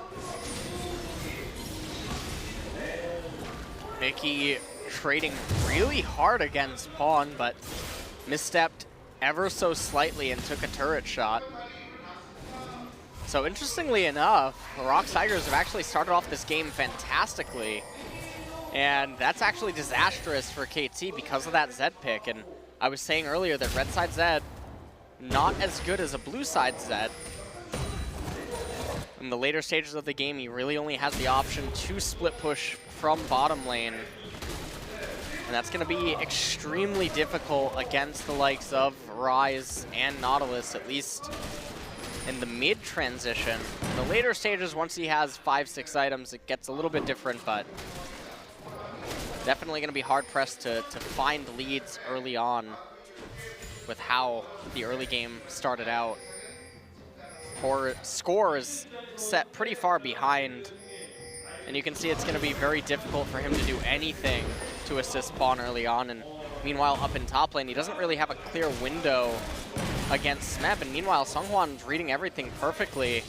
Mickey trading really hard against Pawn, but misstepped ever so slightly and took a turret shot. So interestingly enough, the ROX Tigers have actually started off this game fantastically. And that's actually disastrous for KT because of that Zed pick. And I was saying earlier that red side Zed, not as good as a blue side Zed. In the later stages of the game, he really only has the option to split push from bottom lane. And that's going to be extremely difficult against the likes of Rise and Nautilus, at least in the mid transition. In the later stages, once he has 5-6 items, it gets a little bit different, but definitely going to be hard-pressed to find leads early on with how the early game started out. Score is set pretty far behind, and you can see it's going to be very difficult for him to do anything to assist Pawn early on. And meanwhile, up in top lane, he doesn't really have a clear window against Smeb, and meanwhile, Seonghwan's reading everything perfectly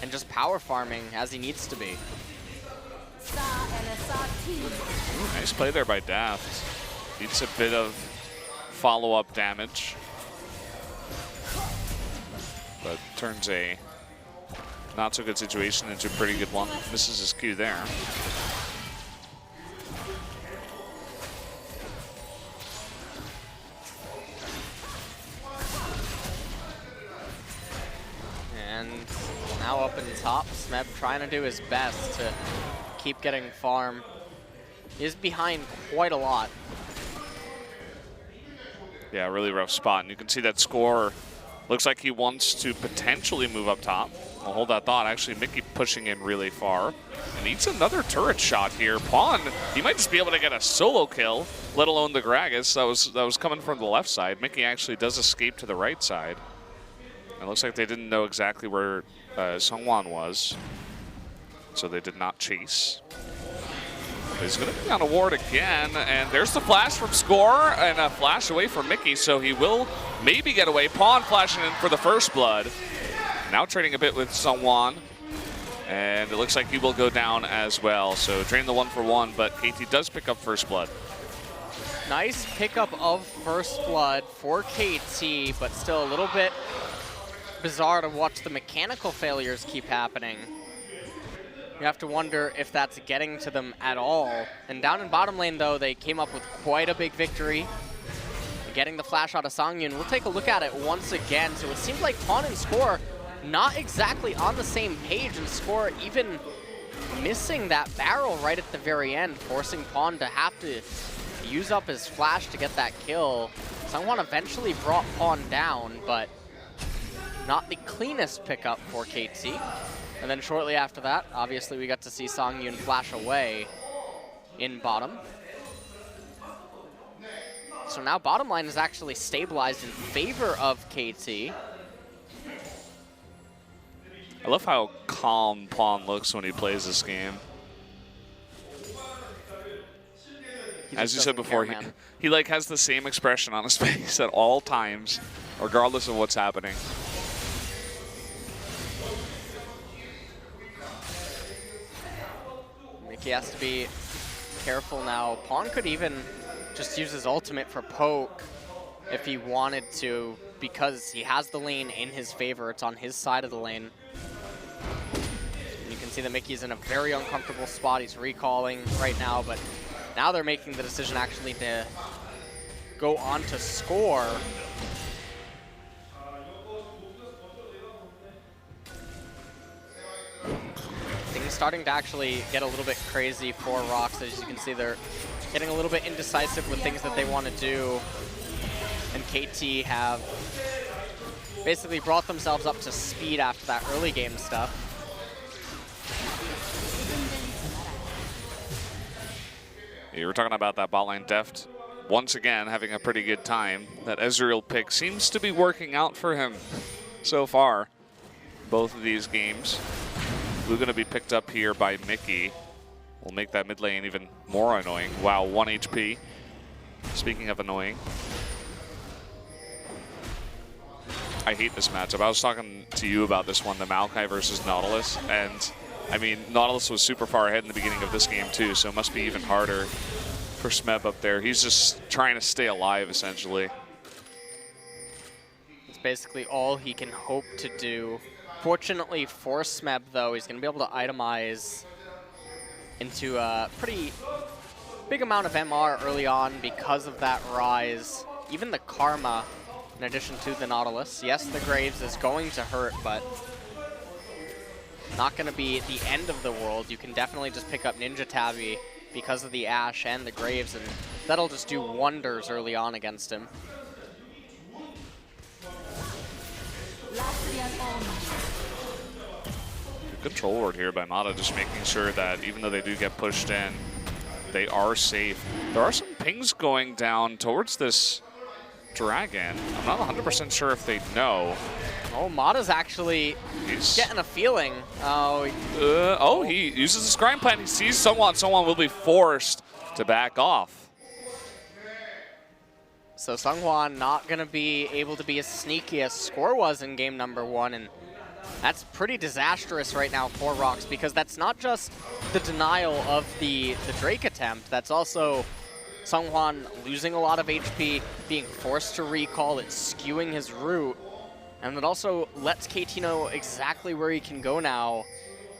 and just power farming as he needs to be. Ooh, nice play there by Daft. Needs a bit of follow-up damage. But turns a not-so-good situation into a pretty good one. Misses his Q there. And now up in top, Smeb trying to do his best to keep getting farm. He is behind quite a lot. Yeah, really rough spot. And you can see that score looks like he wants to potentially move up top. I'll hold that thought. Actually, Mickey pushing him really far. And needs another turret shot here. Pawn, he might just be able to get a solo kill, let alone the Gragas. That was coming from the left side. Mickey actually does escape to the right side. It looks like they didn't know exactly where Seongwan was, so they did not chase. But he's going to be on a ward again, and there's the flash from Score, and a flash away from Mickey, so he will maybe get away. Pawn flashing in for the first blood. Now trading a bit with Seongwan, and it looks like he will go down as well. So trading the 1-for-1, but KT does pick up first blood. Nice pickup of first blood for KT, but still a little bit bizarre to watch the mechanical failures keep happening. You have to wonder if that's getting to them at all. And down in bottom lane, though, they came up with quite a big victory, getting the flash out of Songyun. We'll take a look at it once again. So it seems like Pawn and Score not exactly on the same page, and Score even missing that barrel right at the very end, forcing Pawn to have to use up his flash to get that kill. Seongwan eventually brought Pawn down, but not the cleanest pickup for KT. And then shortly after that, obviously we got to see Songyun flash away in bottom. So now bottom line is actually stabilized in favor of KT. I love how calm Pawn looks when he plays this game. As you said before, he like has the same expression on his face at all times, regardless of what's happening. Mickey has to be careful now. Pawn could even just use his ultimate for poke if he wanted to, because he has the lane in his favor. It's on his side of the lane. And you can see that Mickey's in a very uncomfortable spot. He's recalling right now, but now they're making the decision actually to go on to Score. Things starting to actually get a little bit crazy for ROX. As you can see, they're getting a little bit indecisive with things that they want to do. And KT have basically brought themselves up to speed after that early game stuff. You were talking about that bot lane Deft. Once again, having a pretty good time. That Ezreal pick seems to be working out for him so far. Both of these games. Blue going to be picked up here by Mickey. Will make that mid lane even more annoying. Wow, 1 HP. Speaking of annoying. I hate this matchup. I was talking to you about this one, the Maokai versus Nautilus. And, I mean, Nautilus was super far ahead in the beginning of this game, too. So it must be even harder for Smeb up there. He's just trying to stay alive, essentially. It's basically all he can hope to do. Fortunately for Smeb, though, he's going to be able to itemize into a pretty big amount of MR early on because of that rise. Even the Karma, in addition to the Nautilus. Yes, the Graves is going to hurt, but not going to be the end of the world. You can definitely just pick up Ninja Tabby because of the Ashe and the Graves, and that'll just do wonders early on against him. Good control ward here by Mata, just making sure that even though they do get pushed in, they are safe. There are some pings going down towards this dragon. I'm not 100% sure if they know. Oh, Mata's actually getting a feeling. He uses the scrying plant. He sees someone. Someone will be forced to back off. So Seongwan not going to be able to be as sneaky as Score was in game number 1, and That's pretty disastrous right now for ROX, because that's not just the denial of the Drake attempt, that's also Seonghwan losing a lot of HP, being forced to recall, it's skewing his route, and it also lets KT know exactly where he can go now.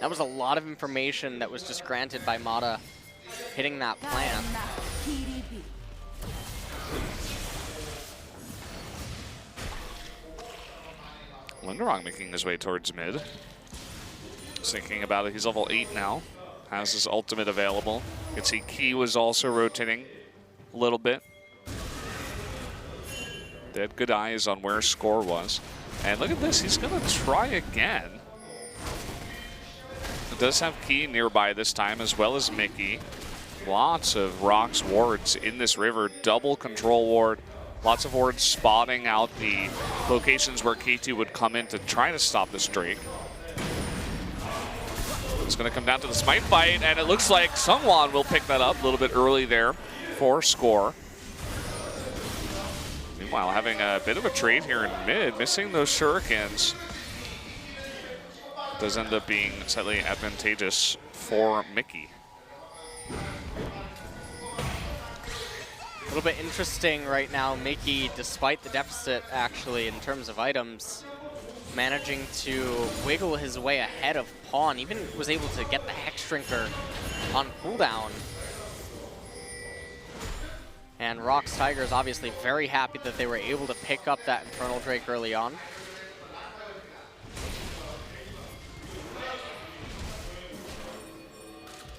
That was a lot of information that was just granted by Mata hitting that plan. Linderong making his way towards mid. Thinking about it, he's level 8 now. Has his ultimate available. You can see Key was also rotating a little bit. They had good eyes on where Score was. And look at this, he's gonna try again. It does have Key nearby this time, as well as Mickey. Lots of ROX wards in this river, double control ward. Lots of wards spotting out the locations where KT would come in to try to stop this Drake. It's going to come down to the smite fight, and it looks like Seonghwan will pick that up a little bit early there for Score. Meanwhile, having a bit of a trade here in mid, missing those shurikens. Does end up being slightly advantageous for Mickey. A little bit interesting right now, Mickey, despite the deficit actually in terms of items, managing to wiggle his way ahead of Pawn, even was able to get the Hex Drinker on cooldown. And ROX Tigers obviously very happy that they were able to pick up that Infernal Drake early on.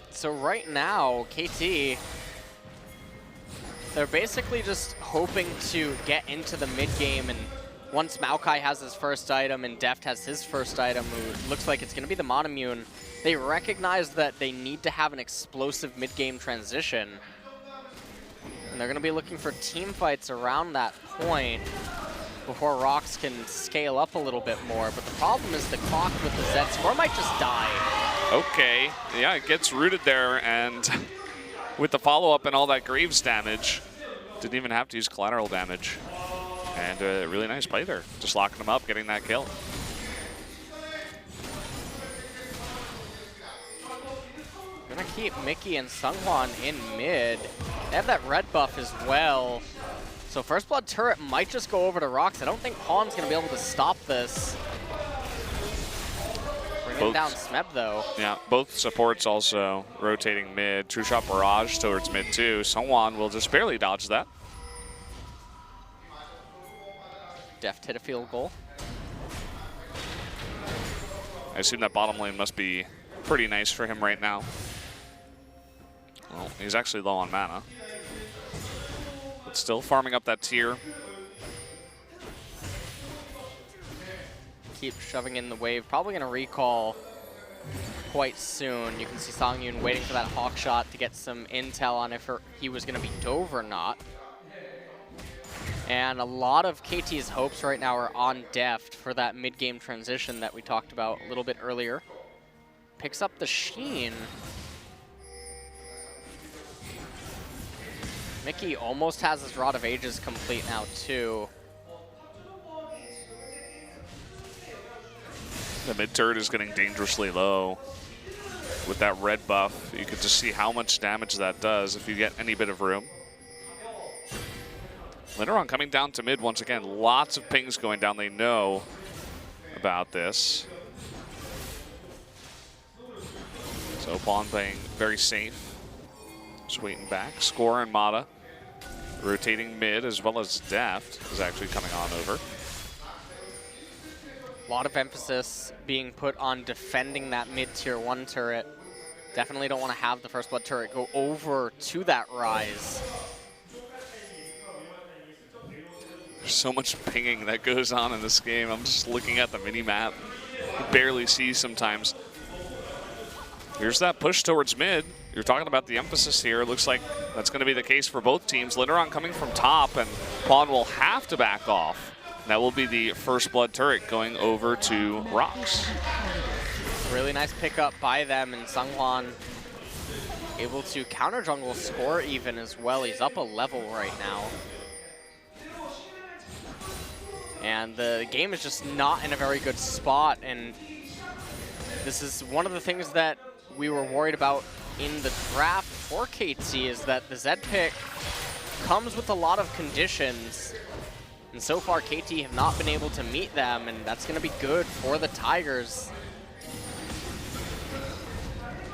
So right now, KT, they're basically just hoping to get into the mid game, and once Maokai has his first item and Deft has his first item, who looks like it's going to be the Monomune, they recognize that they need to have an explosive mid game transition. And they're going to be looking for team fights around that point before ROX can scale up a little bit more. But the problem is the clock with the Zed. Score might just die. Okay, yeah, it gets rooted there, and with the follow-up and all that Graves damage, didn't even have to use collateral damage. And a really nice play there, just locking him up, getting that kill. Gonna keep Mickey and Seonghwan in mid. They have that red buff as well. So First Blood turret might just go over to ROX. I don't think Pawn's gonna be able to stop this. Bringing down Smeb though. Yeah, both supports also rotating mid. True Shot Barrage towards mid too. Seonghwan will just barely dodge that. Deft hit a field goal. I assume that bottom lane must be pretty nice for him right now. Well, he's actually low on mana. But still farming up that tier. Keep shoving in the wave. Probably going to recall quite soon. You can see Songyun waiting for that hawk shot to get some intel on if he was going to be dove or not. And a lot of KT's hopes right now are on Deft for that mid-game transition that we talked about a little bit earlier. Picks up the Sheen. Mickey almost has his Rod of Ages complete now too. The mid turret is getting dangerously low. With that red buff, you can just see how much damage that does if you get any bit of room. Linderong coming down to mid once again. Lots of pings going down. They know about this. So Pawn playing very safe. Just waiting back. Score and Mata rotating mid, as well as Deft is actually coming on over. A lot of emphasis being put on defending that mid-tier 1 turret. Definitely don't want to have the First Blood turret go over to that Rise. There's so much pinging that goes on in this game. I'm just looking at the mini-map. You barely see sometimes. Here's that push towards mid. You're talking about the emphasis here. Looks like that's going to be the case for both teams. Linderong coming from top, and Pawn will have to back off. That will be the First Blood turret going over to ROX. Really nice pickup by them, and Seonghwan able to counter jungle Score even as well. He's up a level right now. And the game is just not in a very good spot, and this is one of the things that we were worried about in the draft for KT, is that the Zed pick comes with a lot of conditions, and so far KT have not been able to meet them, and that's going to be good for the Tigers.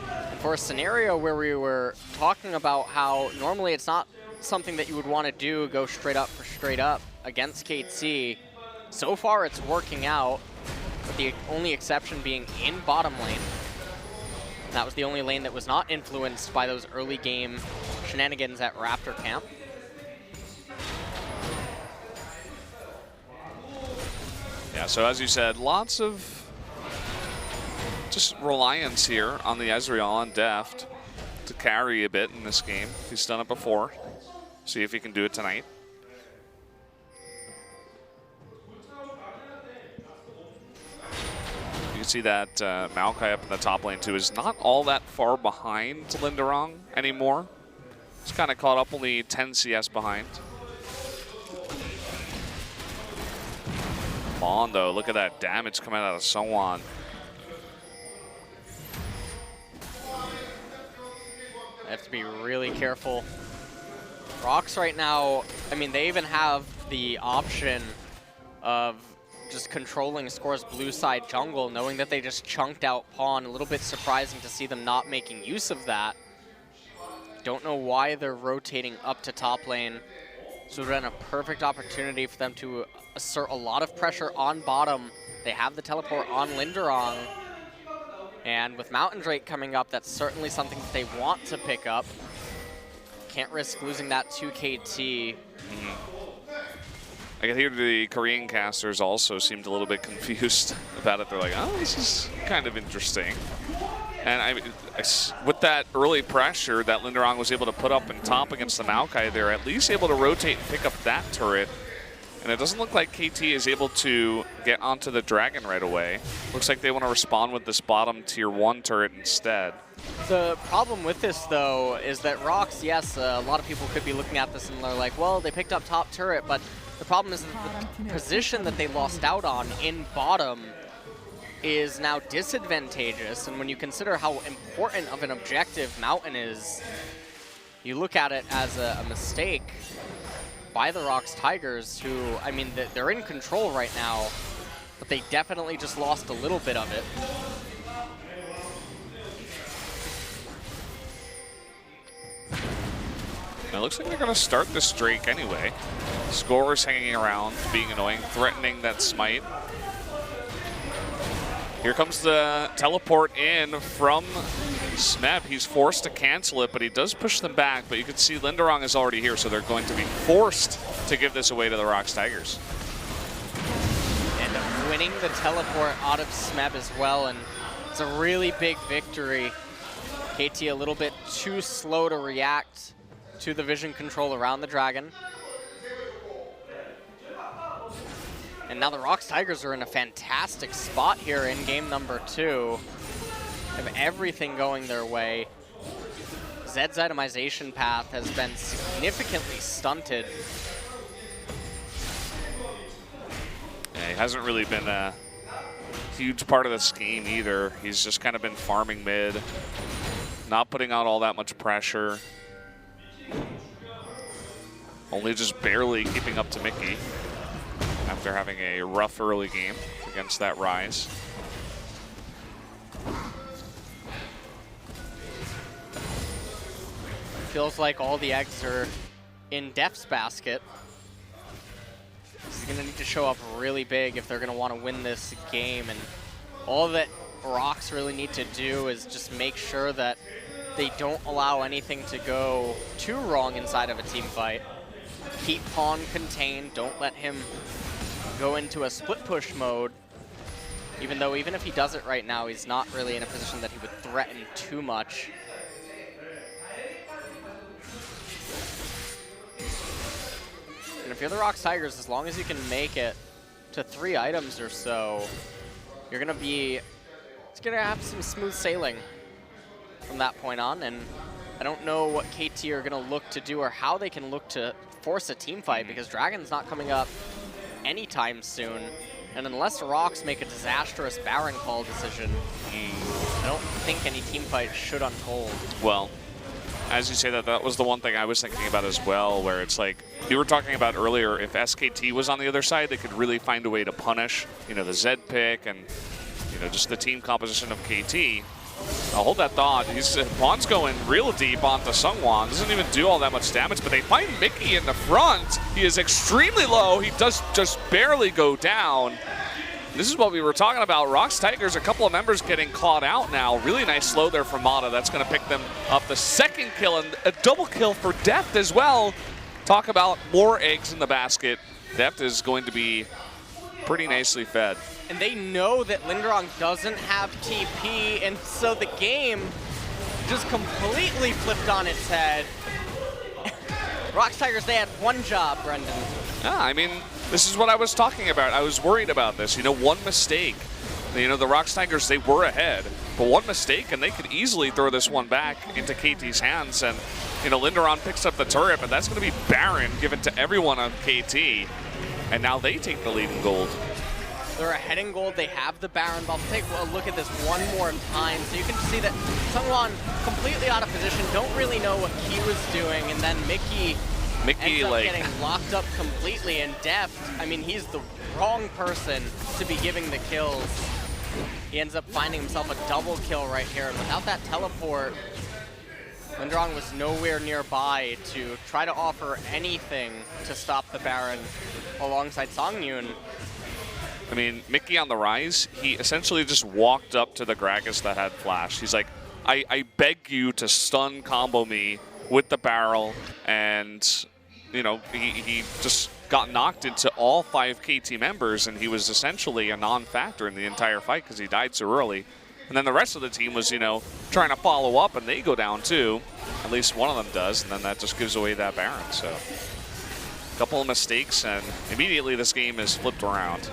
And for a scenario where we were talking about how normally it's not something that you would want to do, go straight up for straight up against KT, so far it's working out, with the only exception being in bottom lane. And that was the only lane that was not influenced by those early game shenanigans at Raptor Camp. Yeah, so as you said, lots of just reliance here on the Ezreal on Deft to carry a bit in this game. He's done it before. See if he can do it tonight. You can see that Maokai up in the top lane too is not all that far behind Linderong anymore. He's kind of caught up, only 10 CS behind. Come on though, look at that damage coming out of Sowan. I have to be really careful. ROX right now, I mean, they even have the option of just controlling Score's blue side jungle, knowing that they just chunked out Pawn. A little bit surprising to see them not making use of that. Don't know why they're rotating up to top lane. This would have been a perfect opportunity for them to assert a lot of pressure on bottom. They have the teleport on Linderong. And with Mountain Drake coming up, that's certainly something that they want to pick up. Can't risk losing that to KT. I can hear the Korean casters also seemed a little bit confused about it. They're like, oh, this is kind of interesting. And with that early pressure that Linderong was able to put up in top against the Maokai, they're at least able to rotate and pick up that turret. And it doesn't look like KT is able to get onto the Dragon right away. Looks like they want to respond with this bottom tier 1 turret instead. The problem with this, though, is that ROX, yes, a lot of people could be looking at this and they're like, well, they picked up top turret, but the problem is that the position that they lost out on in bottom is now disadvantageous. And when you consider how important of an objective Mountain is, you look at it as a mistake by the ROX Tigers, who, I mean, they're in control right now, but they definitely just lost a little bit of it. It looks like they're going to start this Drake anyway. Scorer's hanging around, being annoying, threatening that smite. Here comes the teleport in from Smeb. He's forced to cancel it, but he does push them back. But you can see Linderong is already here, so they're going to be forced to give this away to the ROX Tigers. And winning the teleport out of Smeb as well, and it's a really big victory. KT a little bit too slow to react to the vision control around the Dragon. And now the ROX Tigers are in a fantastic spot here in game number 2. They have everything going their way. Zed's itemization path has been significantly stunted. Yeah, he hasn't really been a huge part of this game either. He's just kind of been farming mid, not putting out all that much pressure. Only just barely keeping up to Mickey after having a rough early game against that Ryze. Feels like all the eggs are in Def's basket. He's going to need to show up really big if they're going to want to win this game. And all that ROX really need to do is just make sure that they don't allow anything to go too wrong inside of a team fight. Keep Pawn contained. Don't let him go into a split push mode. Even though, even if he does it right now, he's not really in a position that he would threaten too much. And if you're the ROX Tigers, as long as you can make it to 3 items or so, you're gonna be, it's gonna have some smooth sailing from that point on. And I don't know what KT are gonna look to do or how they can look to force a team fight, because Dragon's not coming up anytime soon. And unless ROX make a disastrous Baron call decision, I don't think any team fight should unfold. Well, as you say that, that was the one thing I was thinking about as well, where it's like, you were talking about earlier, if SKT was on the other side, they could really find a way to punish, you know, the Zed pick and, you know, just the team composition of KT. I'll hold that thought. Pawn's going real deep onto Seungwon. Doesn't even do all that much damage, but they find Mickey in the front. He is extremely low. He does just barely go down. This is what we were talking about. ROX Tigers, a couple of members getting caught out now. Really nice slow there from Mata. That's going to pick them up the second kill, and a double kill for Deft as well. Talk about more eggs in the basket. Deft is going to be pretty nicely fed. And they know that Linderong doesn't have TP, and so the game just completely flipped on its head. ROX Tigers, they had one job, Brendan. Yeah, I mean, this is what I was talking about. I was worried about this. You know, one mistake. You know, the ROX Tigers, they were ahead, but one mistake, and they could easily throw this one back into KT's hands. And, you know, Linderong picks up the turret, but that's going to be Baron given to everyone on KT. And now they take the lead in gold. They're ahead in gold. They have the Baron buff. Take a look at this one more time. So you can see that Seungwon completely out of position, don't really know what he was doing, and then Mickey ends up like getting locked up completely. And Deft, I mean, he's the wrong person to be giving the kills. He ends up finding himself a double kill right here, and without that teleport, Linderong was nowhere nearby to try to offer anything to stop the Baron alongside Songyun. I mean, Mickey on the rise, he essentially just walked up to the Gragas that had flash. He's like, I beg you to stun combo me with the barrel, and, you know, he just got knocked into all 5 KT members, and he was essentially a non-factor in the entire fight because he died so early. And then the rest of the team was, you know, trying to follow up, and they go down too. At least one of them does, and then that just gives away that Baron. So, a couple of mistakes, and immediately this game is flipped around.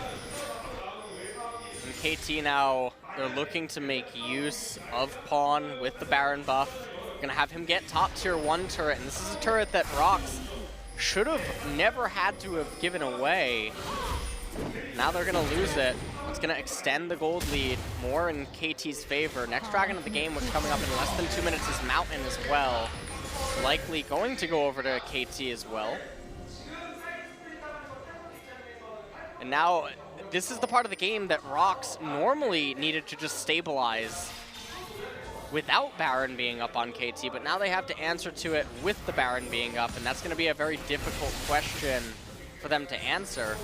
And KT now, they're looking to make use of Pawn with the Baron buff. Gonna have him get top tier 1 turret, and this is a turret that ROX should have never had to have given away. Now they're gonna lose it. It's gonna extend the gold lead more in KT's favor. Next Dragon of the game, which coming up in less than 2 minutes, is Mountain as well. Likely going to go over to KT as well. And now, this is the part of the game that ROX normally needed to just stabilize without Baron being up on KT, but now they have to answer to it with the Baron being up, and that's going to be a very difficult question for them to answer.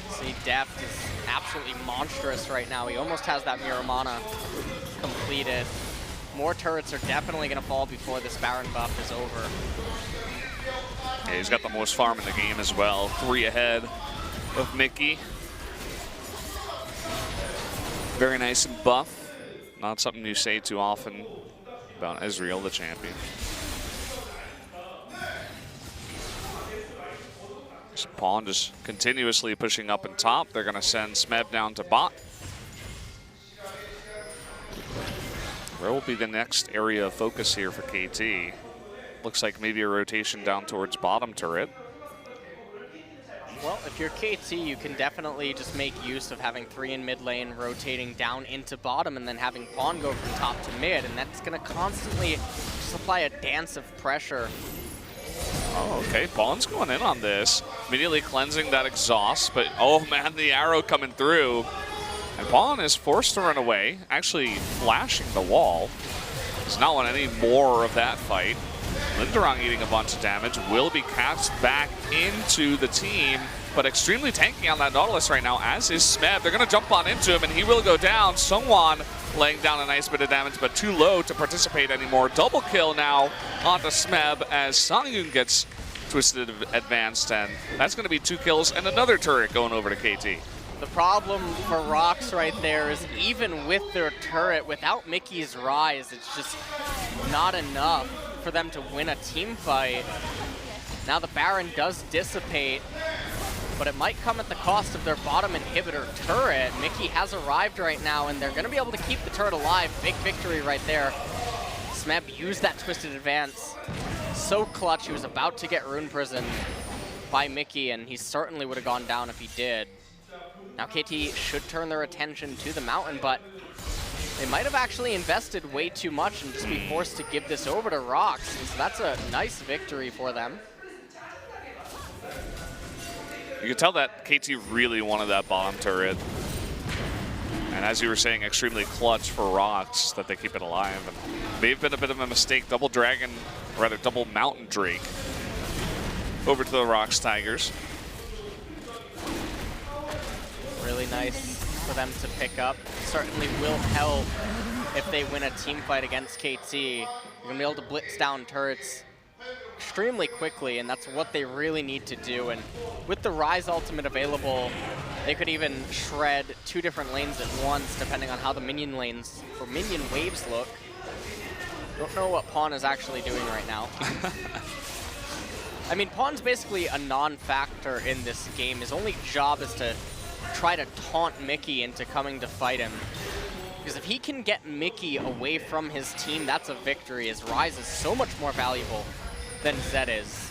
See, Deft is absolutely monstrous right now. He almost has that Mirror Mana completed. More turrets are definitely going to fall before this Baron buff is over. Yeah, he's got the most farm in the game as well. 3 ahead of Mickey. Very nice and buff. Not something you say too often about Ezreal, the champion. So Pawn just continuously pushing up and top. They're going to send Smeb down to bot. Where will be the next area of focus here for KT? Looks like maybe a rotation down towards bottom turret. Well, if you're KT, you can definitely just make use of having 3 in mid lane, rotating down into bottom, and then having Pawn go from top to mid, and that's going to constantly just apply a dance of pressure. Oh, okay. Pawn's going in on this. Immediately cleansing that exhaust, but oh man, the arrow coming through. And Pawn is forced to run away, actually flashing the wall. Does not want any more of that fight. Linderong eating a bunch of damage, will be cast back into the team, but extremely tanky on that Nautilus right now, as is Smeb. They're going to jump on into him, and he will go down. Seungwon laying down a nice bit of damage, but too low to participate anymore. Double kill now onto Smeb as Songyun gets twisted advanced, and that's going to be 2 kills and another turret going over to KT. The problem for ROX right there is even with their turret, without Mickey's rise, it's just not enough for them to win a team fight. Now the Baron does dissipate, but it might come at the cost of their bottom inhibitor turret. Mickey has arrived right now, and they're going to be able to keep the turret alive. Big victory right there. Smeb used that twisted advance. So clutch, he was about to get Rune Prison. by Mickey, and he certainly would have gone down if he did. Now KT should turn their attention to the mountain, but they might have actually invested way too much and just be forced to give this over to ROX, and so that's a nice victory for them. You can tell that KT really wanted that bottom turret. And as you were saying, extremely clutch for ROX that they keep it alive. And may have been a bit of a mistake. Double Dragon, or rather double Mountain Drake over to the ROX Tigers. Really nice for them to pick up. Certainly will help if they win a team fight against KT. You're going to be able to blitz down turrets extremely quickly, and that's what they really need to do. And with the Rise ultimate available, they could even shred 2 different lanes at once, depending on how the minion lanes or minion waves look. Don't know what Pawn is actually doing right now. I mean, Pawn's basically a non-factor in this game. His only job is to try to taunt Mickey into coming to fight him. Because if he can get Mickey away from his team, that's a victory, as Rise is so much more valuable than Zed is.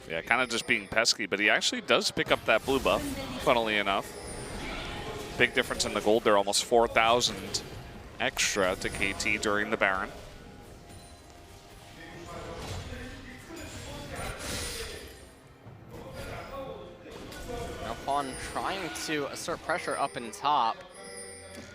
Yeah, kind of just being pesky, but he actually does pick up that blue buff, funnily enough. Big difference in the gold there, almost 4,000 extra to KT during the Baron. Now Pawn trying to assert pressure up in top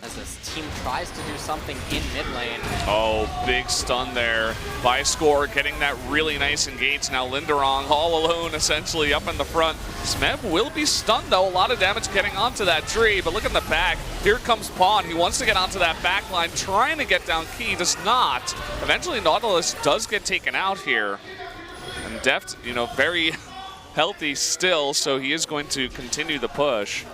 as this team tries to do something in mid lane. Oh, big stun there by Score, getting that really nice engage. Now Linderong all alone, essentially, up in the front. Smeb will be stunned, though. A lot of damage getting onto that tree, but look at the back. Here comes Pawn. He wants to get onto that back line, trying to get down Key, does not. Eventually, Nautilus does get taken out here. And Deft, you know, very healthy still, so he is going to continue the push.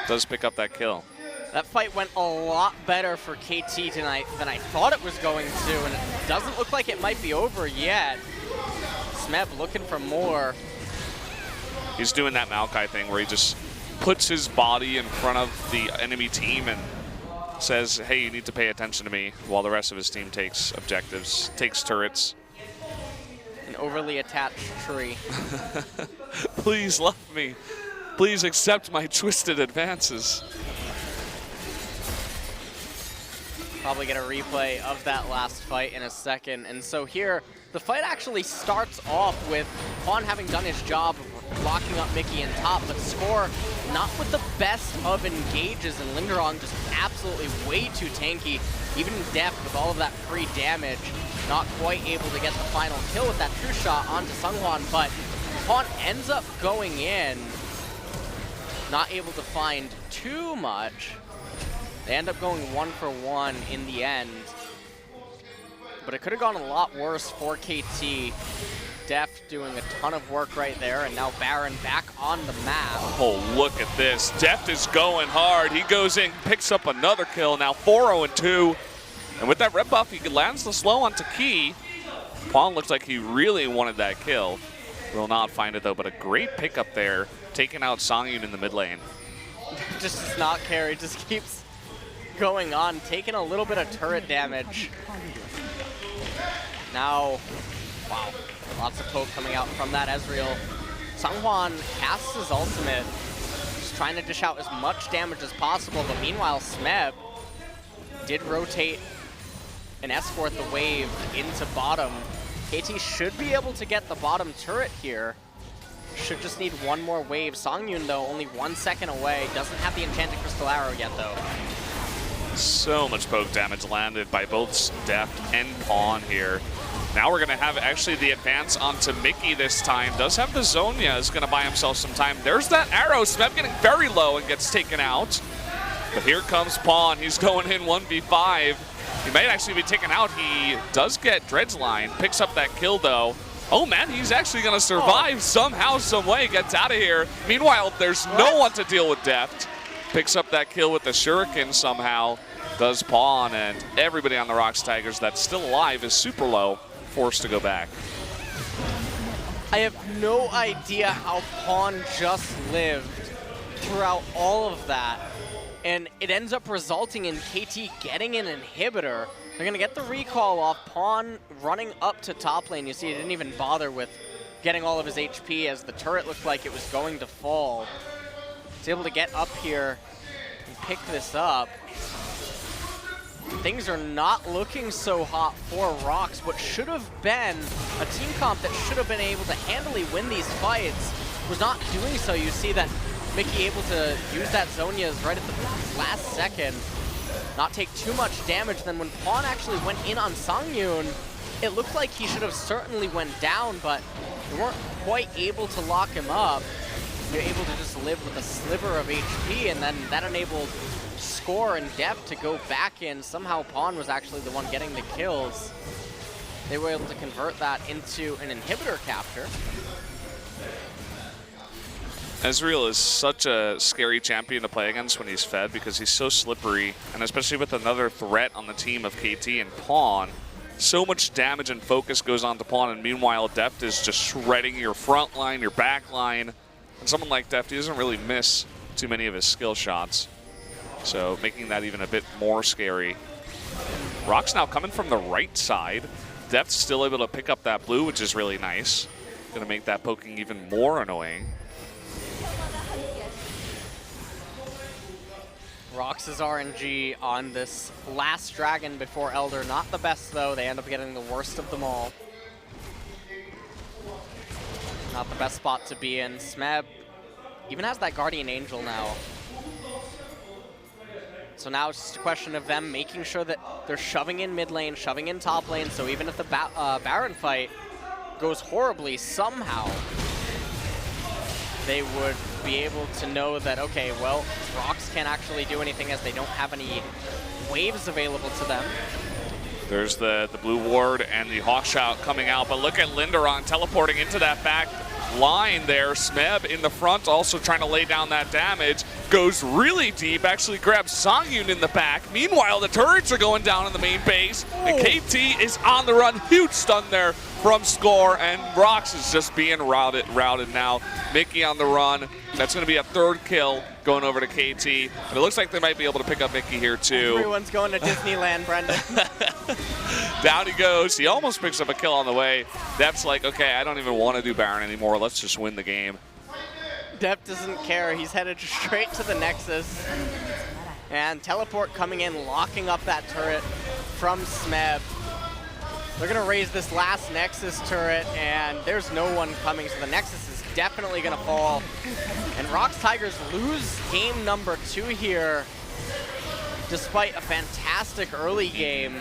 Does pick up that kill. That fight went a lot better for KT tonight than I thought it was going to, and it doesn't look like it might be over yet. Smeb looking for more. He's doing that Maokai thing where he just puts his body in front of the enemy team and says, hey, you need to pay attention to me, while the rest of his team takes objectives, takes turrets. An overly attached tree. Please love me. Please accept my twisted advances. Probably get a replay of that last fight in a second. And so here, the fight actually starts off with Pawn having done his job of locking up Mickey in top, but Score not with the best of engages, and Linderong just absolutely way too tanky. Even Deft with all of that free damage, not quite able to get the final kill with that true shot onto Seonghwan, but Pawn ends up going in, not able to find too much. They end up going 1-for-1 in the end. But it could have gone a lot worse for KT. Deft doing a ton of work right there, and now Baron back on the map. Oh, look at this. Deft is going hard. He goes in, picks up another kill. Now 4-0-2. And with that red buff, he lands the slow onto Key. Pawn looks like he really wanted that kill. Will not find it, though, but a great pickup there, taking out Songyun in the mid lane. Just does not carry, just keeps going on, taking a little bit of turret damage. Now, wow, lots of poke coming out from that Ezreal. Seonghwan casts his ultimate, just trying to dish out as much damage as possible, but meanwhile Smeb did rotate and escort the wave into bottom. KT should be able to get the bottom turret here. Should just need one more wave. Songyun, though, only 1 second away. Doesn't have the Enchanted Crystal Arrow yet, though. So much poke damage landed by both Deft and Pawn here. Now we're going to have actually the advance onto Mickey this time. Does have the Zhonya, is going to buy himself some time. There's that arrow. Smeb getting very low and gets taken out. But here comes Pawn. He's going in 1v5. He might actually be taken out. He does get Dredge Line. Picks up that kill, though. Oh, man, he's actually going to survive somehow, some way. Gets out of here. Meanwhile, there's no one to deal with Deft. Picks up that kill with the Shuriken somehow. Does Pawn, and everybody on the ROX Tigers that's still alive is super low, forced to go back. I have no idea how Pawn just lived throughout all of that. and it ends up resulting in KT getting an inhibitor. They're going to get the recall off. Pawn running up to top lane. You see, he didn't even bother with getting all of his HP as the turret looked like it was going to fall. He's able to get up here and pick this up. Things are not looking so hot for ROX. What should have been a team comp that should have been able to handily win these fights was not doing so. You see that Mickey able to use that Zhonya's right at the last second, not take too much damage. Then when Pawn actually went in on Songyun, it looked like he should have certainly went down, but they weren't quite able to lock him up. You're able to just live with a sliver of HP, and then that enabled Score and Depth to go back in. Somehow Pawn was actually the one getting the kills. They were able to convert that into an inhibitor capture. Ezreal is such a scary champion to play against when he's fed because he's so slippery, and especially with another threat on the team of KT and Pawn, so much damage and focus goes on to Pawn, and meanwhile Deft is just shredding your front line, your back line. And someone like Deft, he doesn't really miss too many of his skill shots. So making that even a bit more scary. ROX now coming from the right side. Deft's still able to pick up that blue, which is really nice. Gonna make that poking even more annoying. ROX's RNG on this last dragon before Elder. Not the best though, they end up getting the worst of them all. Not the best spot to be in. Smeb even has that Guardian Angel now. So now it's just a question of them making sure that they're shoving in mid lane, shoving in top lane, so even if the Baron fight goes horribly, somehow they would be able to know that, okay, well, ROX can't actually do anything as they don't have any waves available to them. There's the blue ward and the Hawkshot coming out, but look at Linderon teleporting into that back line there. Smeb in the front also trying to lay down that damage. Goes really deep, actually grabs Songyun in the back. Meanwhile, the turrets are going down in the main base, and KT is on the run. Huge stun there from Score, and ROX is just being routed now. Mickey on the run. That's going to be a third kill going over to KT. But it looks like they might be able to pick up Mickey here too. Everyone's going to Disneyland, Brendan. Down he goes. He almost picks up a kill on the way. Depth's like, okay, I don't even want to do Baron anymore. Let's just win the game. Depth doesn't care. He's headed straight to the Nexus. And teleport coming in, locking up that turret from Smeb. They're going to raise this last Nexus turret, and there's no one coming, so the Nexus is definitely going to fall. And ROX Tigers lose game number 2 here, despite a fantastic early game.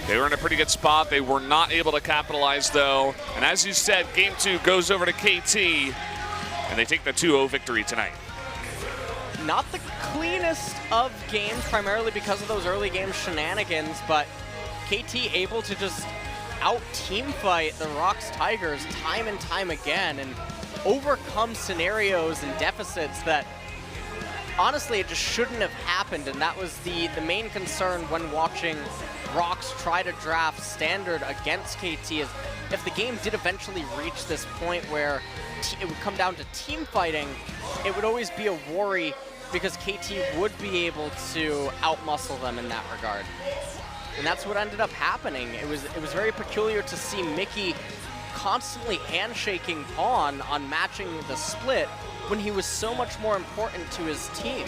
They were in a pretty good spot. They were not able to capitalize, though. And as you said, game 2 goes over to KT, and they take the 2-0 victory tonight. Not the cleanest of games, primarily because of those early game shenanigans, but KT able to just out-team fight the ROX Tigers time and time again and overcome scenarios and deficits that honestly it just shouldn't have happened, and that was the main concern when watching ROX try to draft standard against KT, is if the game did eventually reach this point where it would come down to team fighting, it would always be a worry because KT would be able to outmuscle them in that regard. And that's what ended up happening. It was very peculiar to see Mickey constantly handshaking Pawn on matching the split when he was so much more important to his team.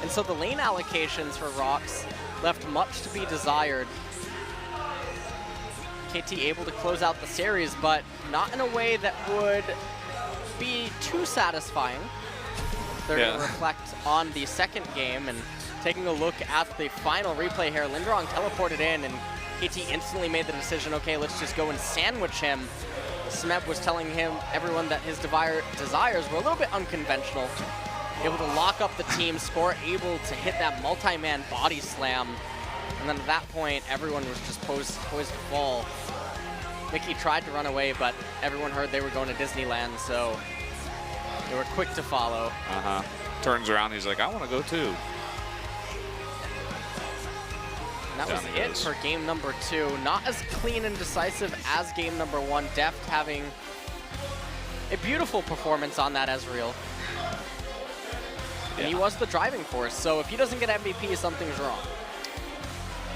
And so the lane allocations for ROX left much to be desired. KT able to close out the series, but not in a way that would be too satisfying. They're going to reflect on the second game, and taking a look at the final replay here, Linderon teleported in, and KT instantly made the decision, okay, let's just go and sandwich him. Smeb was telling everyone that his desires were a little bit unconventional. Able to lock up the team, Score able to hit that multi-man body slam. And then at that point, everyone was just poised to fall. Mickey tried to run away, but everyone heard they were going to Disneyland, so they were quick to follow. Turns around, he's like, I want to go too. And that was it for game number 2. Not as clean and decisive as game number 1. Deft having a beautiful performance on that Ezreal. And he was the driving force, so if he doesn't get MVP, something's wrong.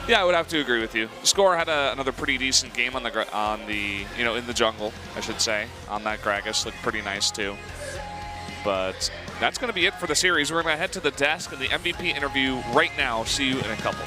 Yeah, I would have to agree with you. Score had another pretty decent game on the in the jungle, I should say. On that Gragas looked pretty nice too. But that's going to be it for the series. We're going to head to the desk and the MVP interview right now. See you in a couple.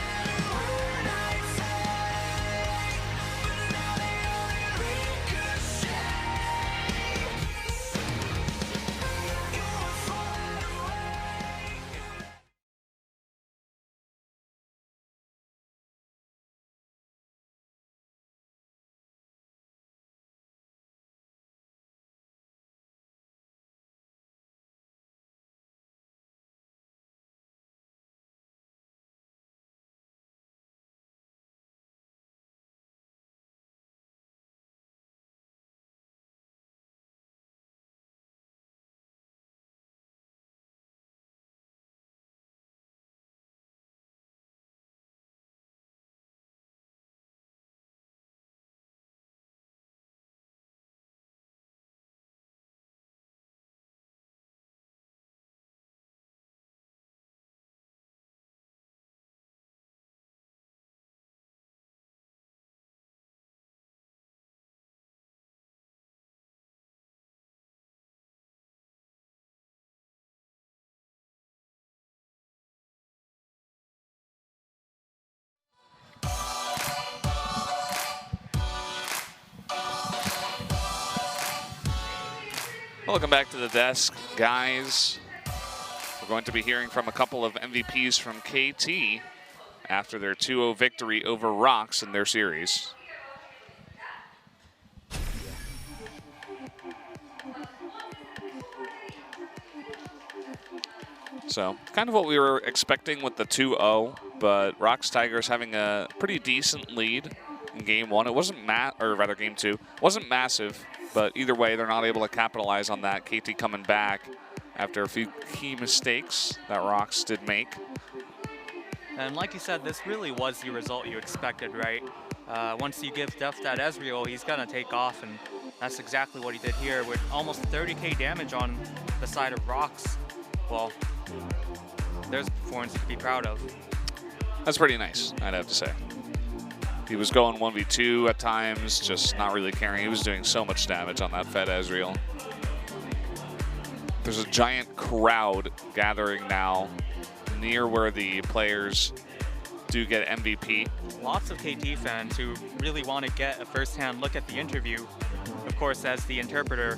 Welcome back to the desk, guys. We're going to be hearing from a couple of MVPs from KT after their 2-0 victory over ROX in their series. So, kind of what we were expecting with the 2-0, but ROX Tigers having a pretty decent lead in game one. It wasn't game two. It wasn't massive, but either way, they're not able to capitalize on that. KT coming back after a few key mistakes that ROX did make. And like you said, this really was the result you expected, right? Once you give Def that Ezreal, he's gonna take off, and that's exactly what he did here with almost 30k damage on the side of ROX. Well, there's a performance to be proud of. That's pretty nice, I'd have to say. He was going 1v2 at times, just not really caring. He was doing so much damage on that Fed Ezreal. There's a giant crowd gathering now near where the players do get MVP. Lots of KT fans who really want to get a first-hand look at the interview. Of course, as the interpreter,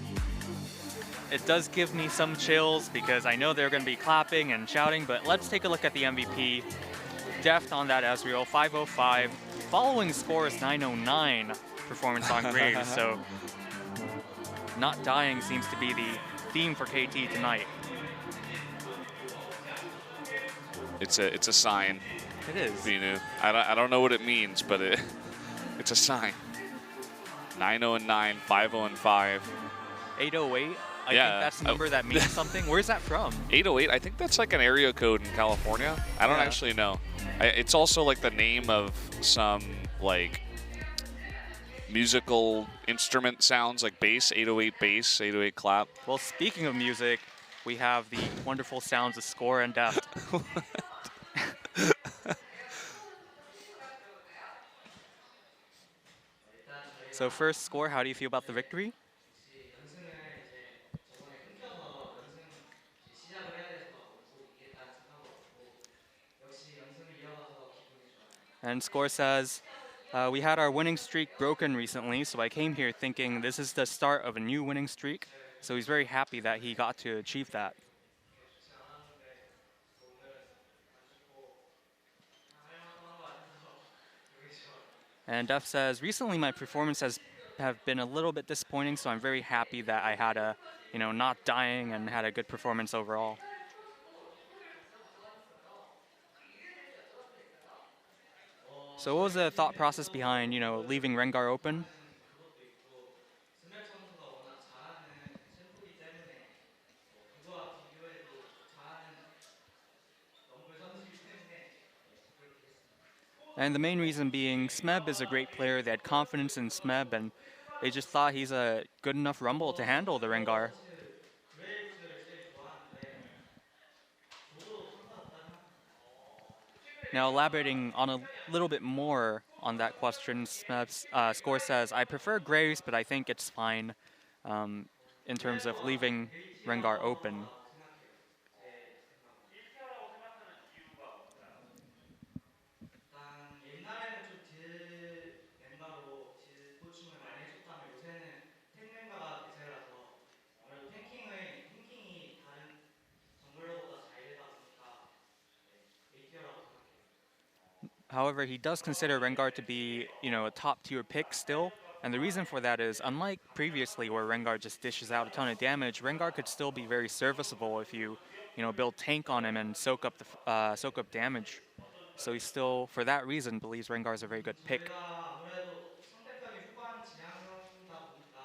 it does give me some chills because I know they're going to be clapping and shouting, but let's take a look at the MVP. Deft on that Ezreal, 505. Following score is 909 performance on Graves, so not dying seems to be the theme for KT tonight. It's a sign. It is. Vinu. I don't know what it means, but it's a sign. 9-0-9, 5-0-5. 808. I Yeah. think that's a number that means something. Where's that from? 808. I think that's like an area code in California. I don't actually know. It's also like the name of some like musical instrument sounds, like bass, 808 bass, 808 clap. Well, speaking of music, we have the wonderful sounds of Score and Deft. So first, Score, how do you feel about the victory? And Score says, we had our winning streak broken recently, so I came here thinking this is the start of a new winning streak. So he's very happy that he got to achieve that. And Def says, recently my performance have been a little bit disappointing, so I'm very happy that I had a, not dying and had a good performance overall. So what was the thought process behind, leaving Rengar open? And the main reason being Smeb is a great player. They had confidence in Smeb, and they just thought he's a good enough Rumble to handle the Rengar. Now, elaborating on a little bit more on that question, Score says, I prefer Graves, but I think it's fine um, in terms of leaving Rengar open. 일단 옛날에는 좀 딜 보충을 많이 해줬다면 요새는 탱 대세라서 아무래도 탱킹이 다른 정글러보다 잘 되다 보니까 A티어라고 생각해요. However, he does consider Rengar to be, a top-tier pick still. And the reason for that is, unlike previously where Rengar just dishes out a ton of damage, Rengar could still be very serviceable if you, build tank on him and soak up damage. So he still, for that reason, believes Rengar is a very good pick. 저희가 아무래도 상대편이 후반 지향형이다 보니까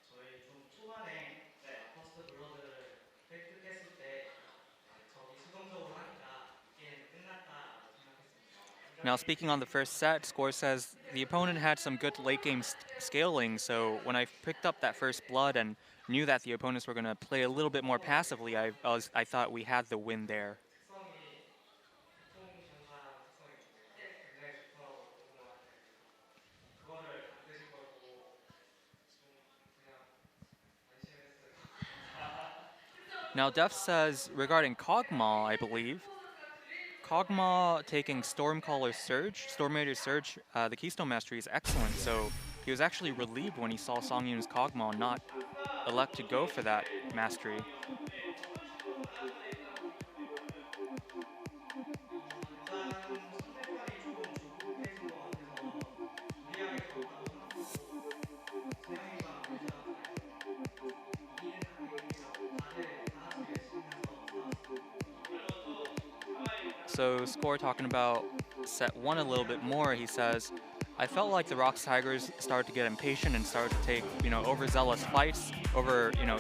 저희 좀 초반에 퍼스트 블러드를 획득했을 때 적이 수동적으로 하니까 이 게임은 끝났다라고 생각했습니다. Now, speaking on the first set, Score says the opponent had some good late game scaling, so when I picked up that first blood and knew that the opponents were going to play a little bit more passively, I thought we had the win there. 특성이 폭풍전사라는 특성이 굉장히 좋더라고요. 그거한테 그래서 그거를 안 뜨신 걸 보고 좀 그냥 안심했어요. Now, Def says regarding Kog'Maw, I believe, Kog'Maw taking Stormcaller's Surge, Stormraider's Surge, the Keystone Mastery is excellent, so he was actually relieved when he saw Songyun's Kog'Maw not elect to go for that Mastery. 일단 상대편이 조금 조급해진 것 같아서 무리하게 들었다고 생각하고 세영이가 물자가 이기는 타이밍이라고 다들 다 같이 외치면서 싸웠어요. So Score talking about set one a little bit more, he says, I felt like the ROX Tigers started to get impatient and started to take, overzealous fights,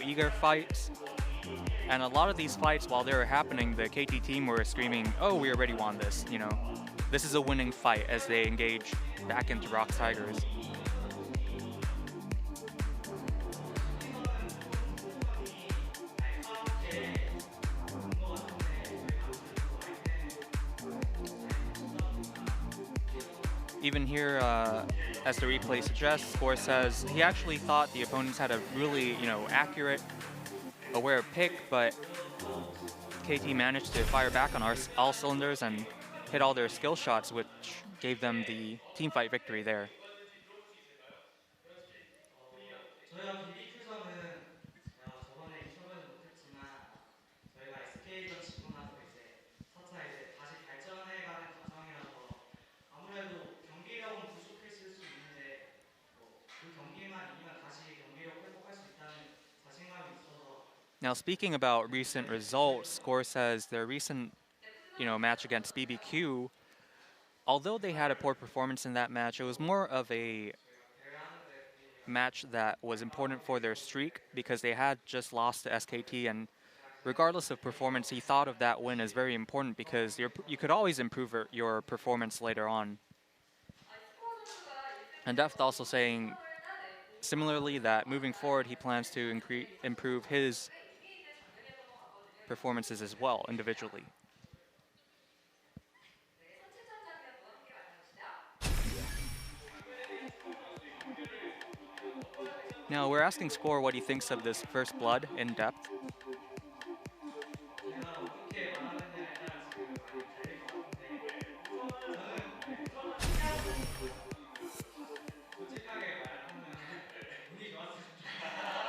eager fights. And a lot of these fights, while they were happening, the KT team were screaming, oh, we already won this, This is a winning fight as they engage back into ROX Tigers. Even here, as the replay suggests, Score says he actually thought the opponents had a really, accurate, aware pick, but KT managed to fire back on all cylinders and hit all their skill shots, which gave them the teamfight victory there. 저희가 BBQ전은 저번에 인터뷰는 못했지만 저희가 SK전 지고 나서 차차 다시 발전해가는 과정이라서 아무래도 경기력은 부족했을 수 있는데 그 경기만 이기면 다시 경기력 회복할 수 있다는 자신감이 있어서. Now, speaking about recent results, Score says their recent, match against BBQ, although they had a poor performance in that match, it was more of a match that was important for their streak because they had just lost to SKT, and regardless of performance, he thought of that win as very important because you could always improve your performance later on. And Deft also saying similarly that moving forward he plans to improve his performances as well individually. Now we're asking Score what he thinks of this first blood in depth.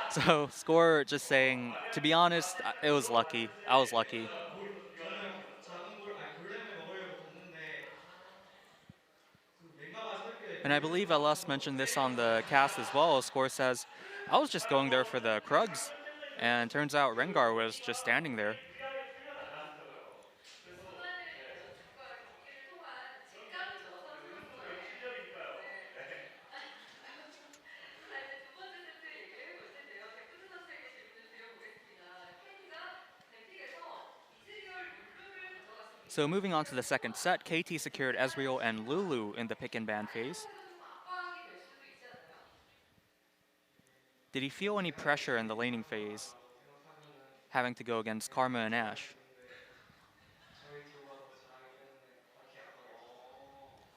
So Score just saying, to be honest, it was lucky. I was lucky. And I believe LS mentioned this on the cast as well. Score says, I was just going there for the Krugs. And turns out Rengar was just standing there. So moving on to the second set, KT secured Ezreal and Lulu in the pick and ban phase. Did he feel any pressure in the laning phase, having to go against Karma and Ashe?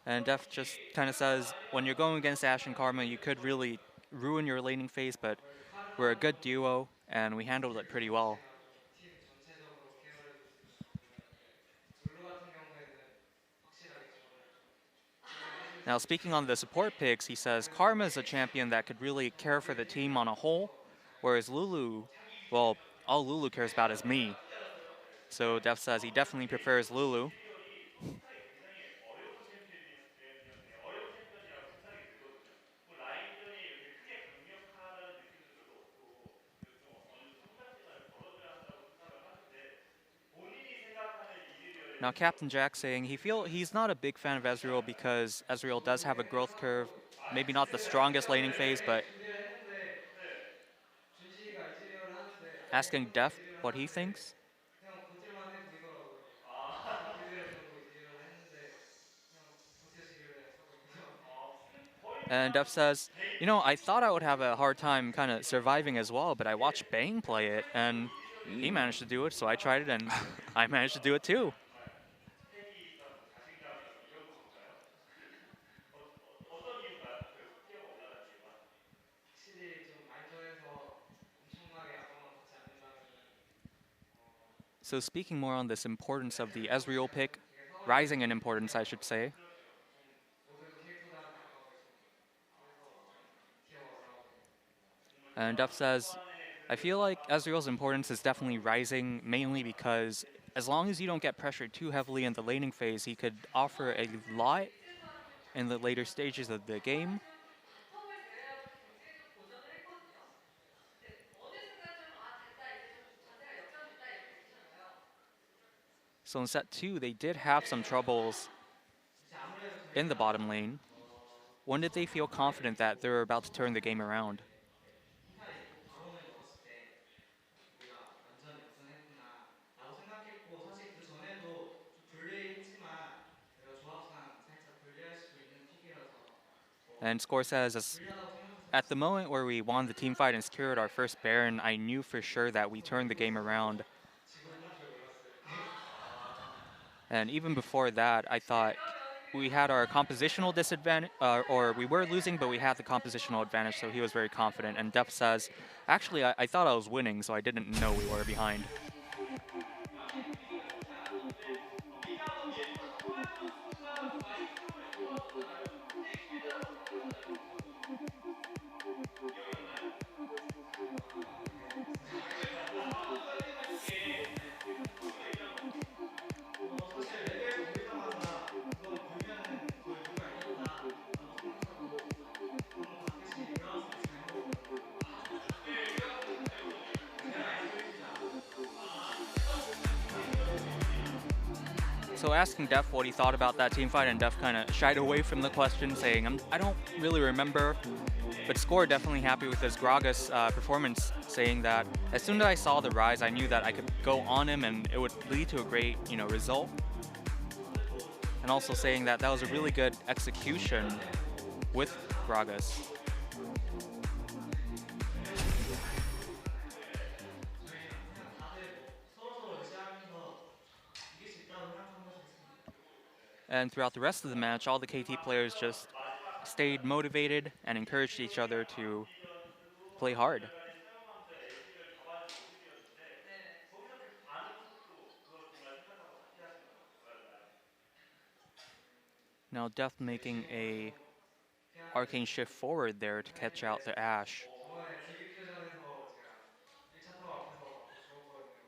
And Def just kind of says, when you're going against Ash and Karma, you could really ruin your laning phase, but we're a good duo, and we handled it pretty well. 팀 전체적으로 케어를 해줄 수 있는 부분이었는데 블루 같은 경우에는 확실하게 지원을 좀 Now, speaking on the support picks, he says Karma is a champion that could really care for the team on a whole, whereas Lulu, well, all Lulu cares about is me. So Def says he definitely prefers Lulu. Now, Captain Jack saying he's not a big fan of Ezreal because Ezreal does have a growth curve, maybe not the strongest laning phase, but 준식이가 이즈리얼을 하는데 asking Def what he thinks. 그냥 버틸만 해 보이더라고요. 이즈리얼 정도 이즈리얼을 했는데 그냥 버텨지길래 하고 있는 And Def says, you know, I thought I would have a hard time kind of surviving as well, but I watched Bang play it, and he managed to do it, so I tried it, and I managed to do it too. 확실히 좀 라인전에서 엄청나게 압박만 받지 않는다면은 So speaking more on this importance of the Ezreal pick, rising in importance, I should say, 모든 캐릭터들한테 압박을 좀 그래서 티어가 올라오고 and Def says, I feel like Ezreal's importance is definitely rising, mainly because as long as you don't get pressured too heavily in the laning phase, he could offer a lot in the later stages of the game. So in set 2, they did have some troubles in the bottom lane. When did they feel confident that they were about to turn the game around? 흰탈 입고 바론을 먹었을 때 우리가 완전 역전했구나라고 생각했고 사실 그 전에도 좀 불리했지만 내가 조합상 살짝 불리할 수도 있는 픽이라서 And Score says, 불리하다고 생각했었는데 at the moment where we won the team fight and secured our first Baron, I knew for sure that we turned the game around. 지고 있는 줄 몰랐어요. And even before that, I thought we had our compositional disadvantage, or we were losing, but we had the compositional advantage, so he was very confident. And Def says, actually, I thought I was winning, so I didn't know we were behind. 사실 레벨 보이자마자 이거 보면은 거의 누가 이겼다라고 생각하고 너무 가끔씩 브라우스를 잘못 So asking Def what he thought about that team fight, and Def kind of shied away from the question, saying, I don't really remember. But Score definitely happy with his Gragas performance, saying that as soon as I saw the rise, I knew that I could go on him and it would lead to a great, result. And also saying that that was a really good execution with Gragas. And throughout the rest of the match, all the KT players just stayed motivated and encouraged each other to play hard. Now Def making a arcane shift forward there to catch out the Ashe. 저번에 DB표전에서 제가 1차 타워 앞에서 죽었거든요.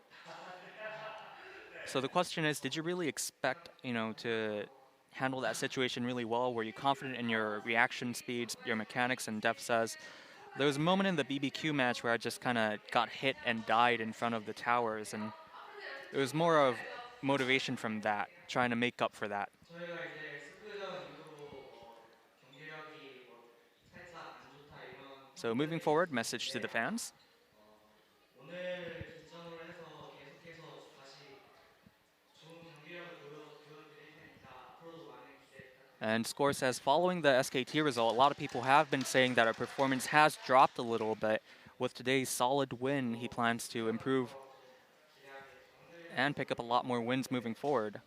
So the question is, did you really expect, to handle that situation really well? Were you confident in your reaction speeds, your mechanics? And Def says, there was a moment in the BBQ match where I just kind of got hit and died in front of the towers, and it was more of motivation from that, trying to make up for that. 저희가 이제 스크전 이후로 경기력이 살짝 안 좋다 이런 So moving forward, message to the fans. 오늘 기점으로 해서 계속해서 다시 좋은 경기력을 보여드릴 테니까 앞으로도 많은 기대 부탁드립니다. And Score says, following the SKT result, a lot of people have been saying that our performance has dropped a little bit. With today's solid win, he plans to improve and pick up a lot more wins moving forward.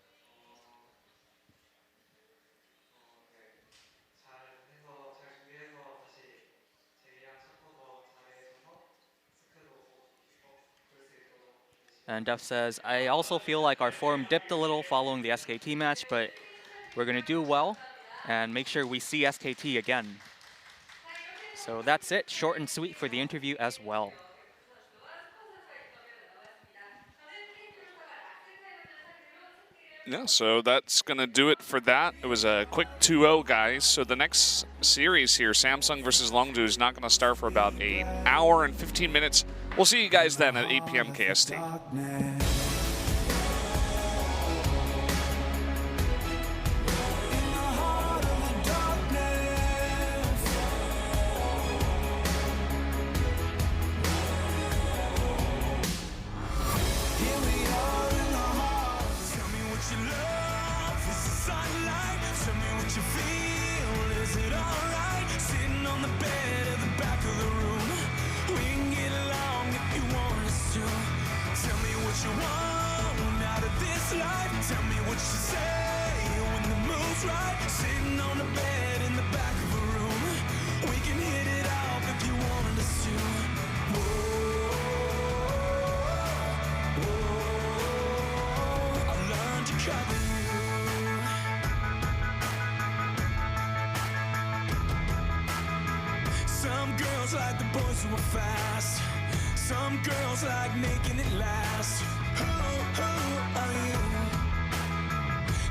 And Def says, I also feel like our form dipped a little following the SKT match, but we're going to do well and make sure we see SKT again. So that's it, short and sweet for the interview as well. Yeah, so that's going to do it for that. It was a quick 2-0, guys. So the next series here, Samsung versus Longzhu, is not going to start for about an hour and 15 minutes. We'll see you guys then at 8 p.m. KST. Some girls like the boys who are fast. Some girls like making it last. Who are you?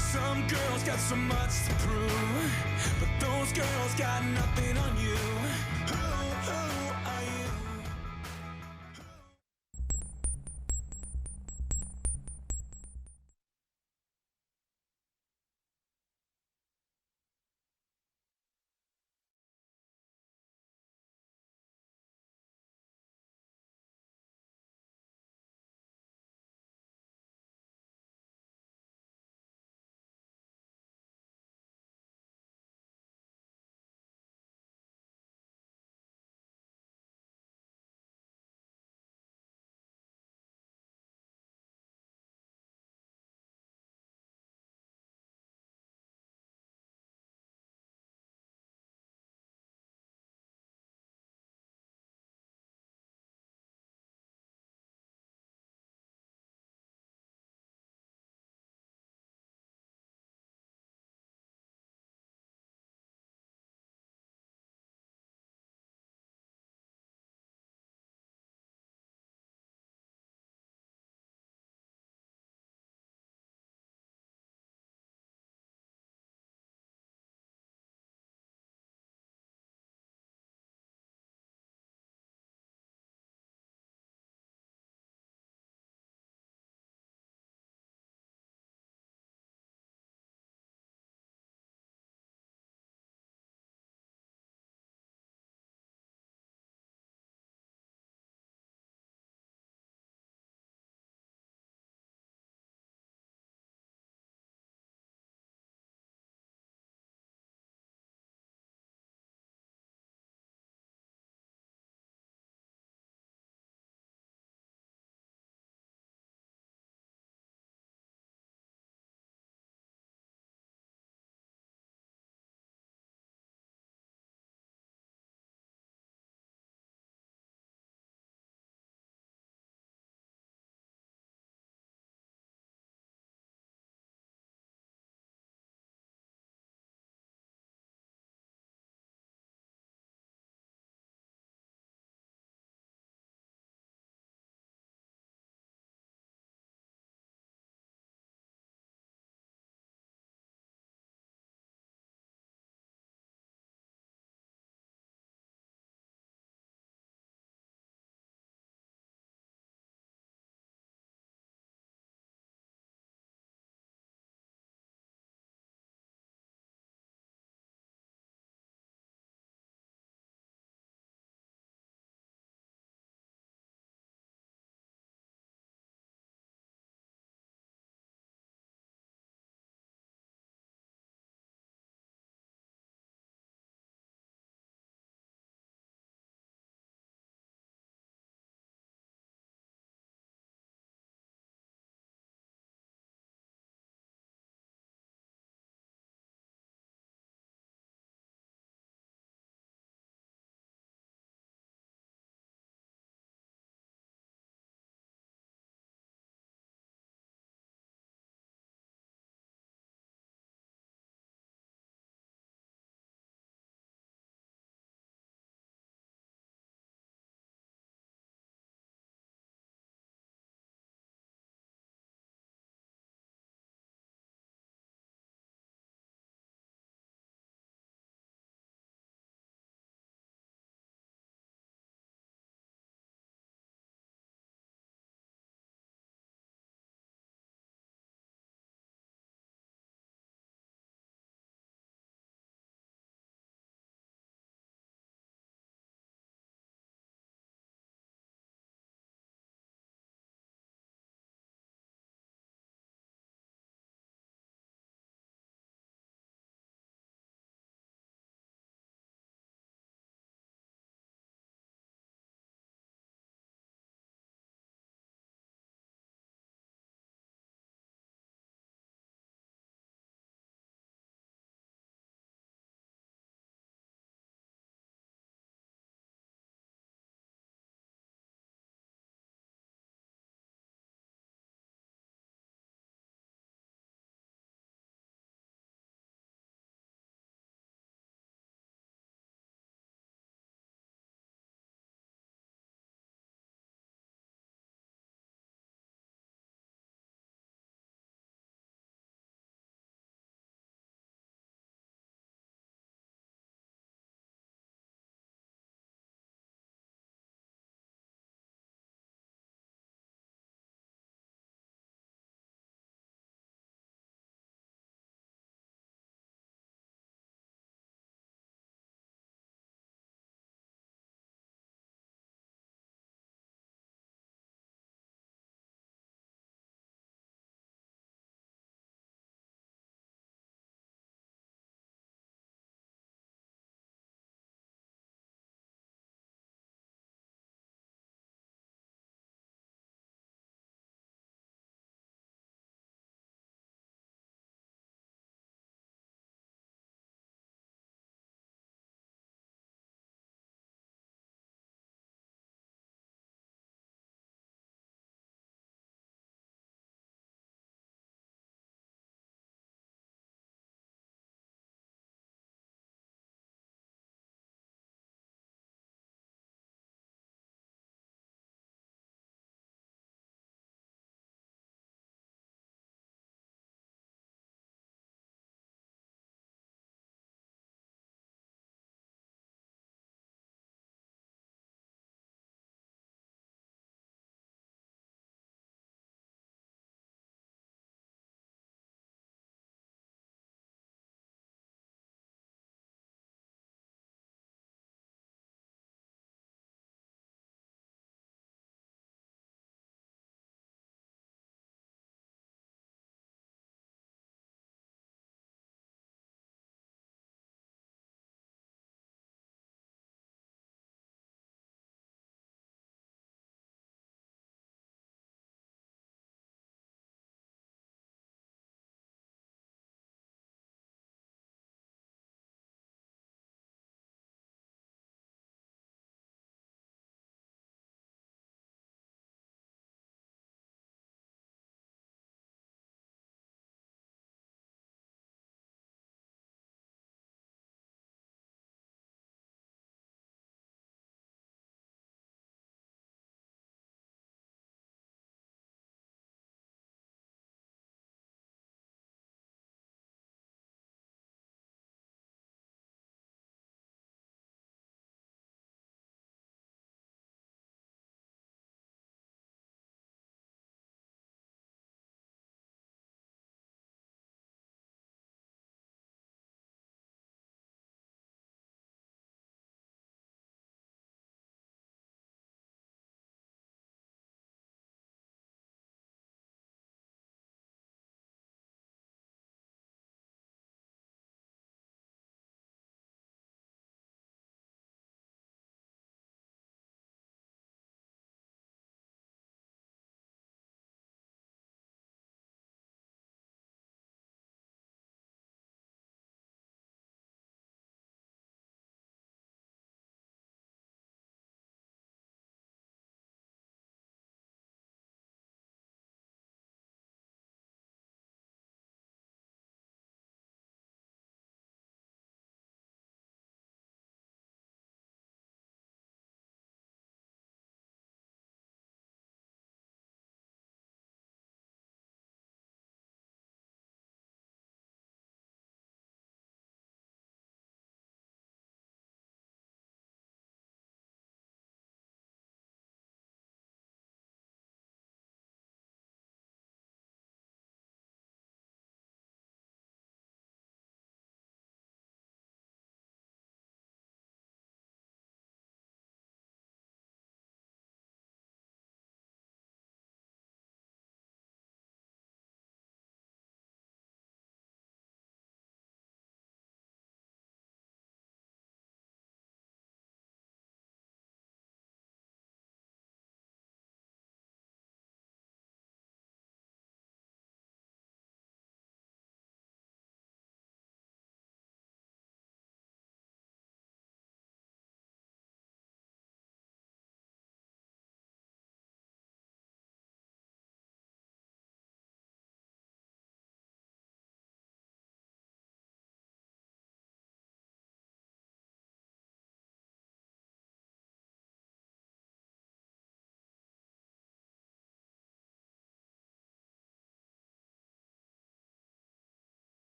Some girls got so much to prove, but those girls got nothing on you.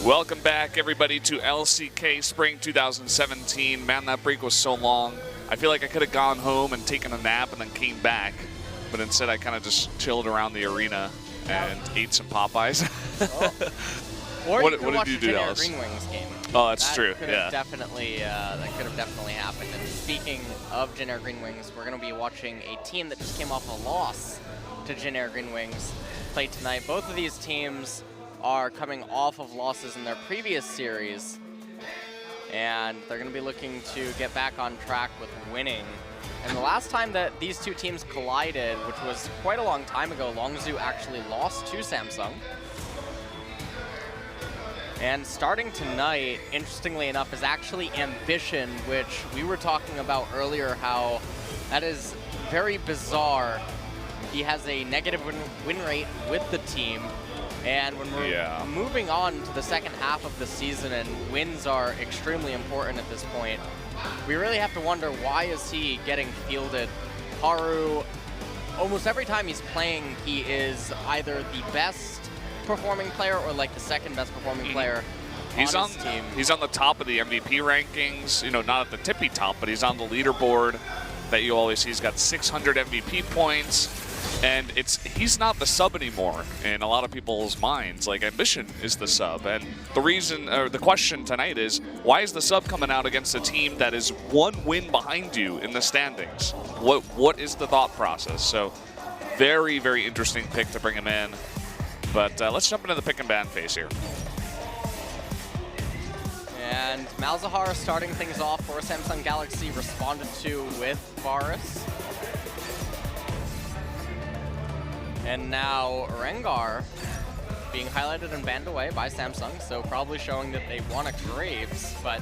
Welcome back, everybody, to LCK Spring 2017. Man, that break was so long. I feel like I could have gone home and taken a nap and then came back, but instead I kind of just chilled around the arena and ate some Popeyes. Or What you could did watch you the do, generic Alice? Green Wings game. Oh, that's That true. could Yeah. have definitely, that could have definitely happened. And speaking of generic Green Wings, we're going to be watching a team that just came off a loss to generic Green Wings play tonight. Both of these teams are coming off of losses in their previous series, and they're going to be looking to get back on track with winning. And the last time that these two teams collided, which was quite a long time ago, Longzhu actually lost to Samsung. And starting tonight, interestingly enough, is actually Ambition, which we were talking about earlier, how that is very bizarre. He has a negative win rate with the team. And when we're moving on to the second half of the season and wins are extremely important at this point, we really have to wonder, why is he getting fielded? Haru, almost every time he's playing, he is either the best performing player or like the second best performing player on his team. He's on the top of the MVP rankings, you know, not at the tippy top, but he's on the leaderboard that you always see. He's got 600 MVP points. And he's not the sub anymore in a lot of people's minds. Like, Ambition is the sub. And the reason, or the question tonight is, why is the sub coming out against a team that is one win behind you in the standings? What is the thought process? So, very, very interesting pick to bring him in. But let's jump into the pick and ban phase here. And Malzahar starting things off for Samsung Galaxy, responded to with Varus. And now Rengar being highlighted and banned away by Samsung, so probably showing that they want a Graves. But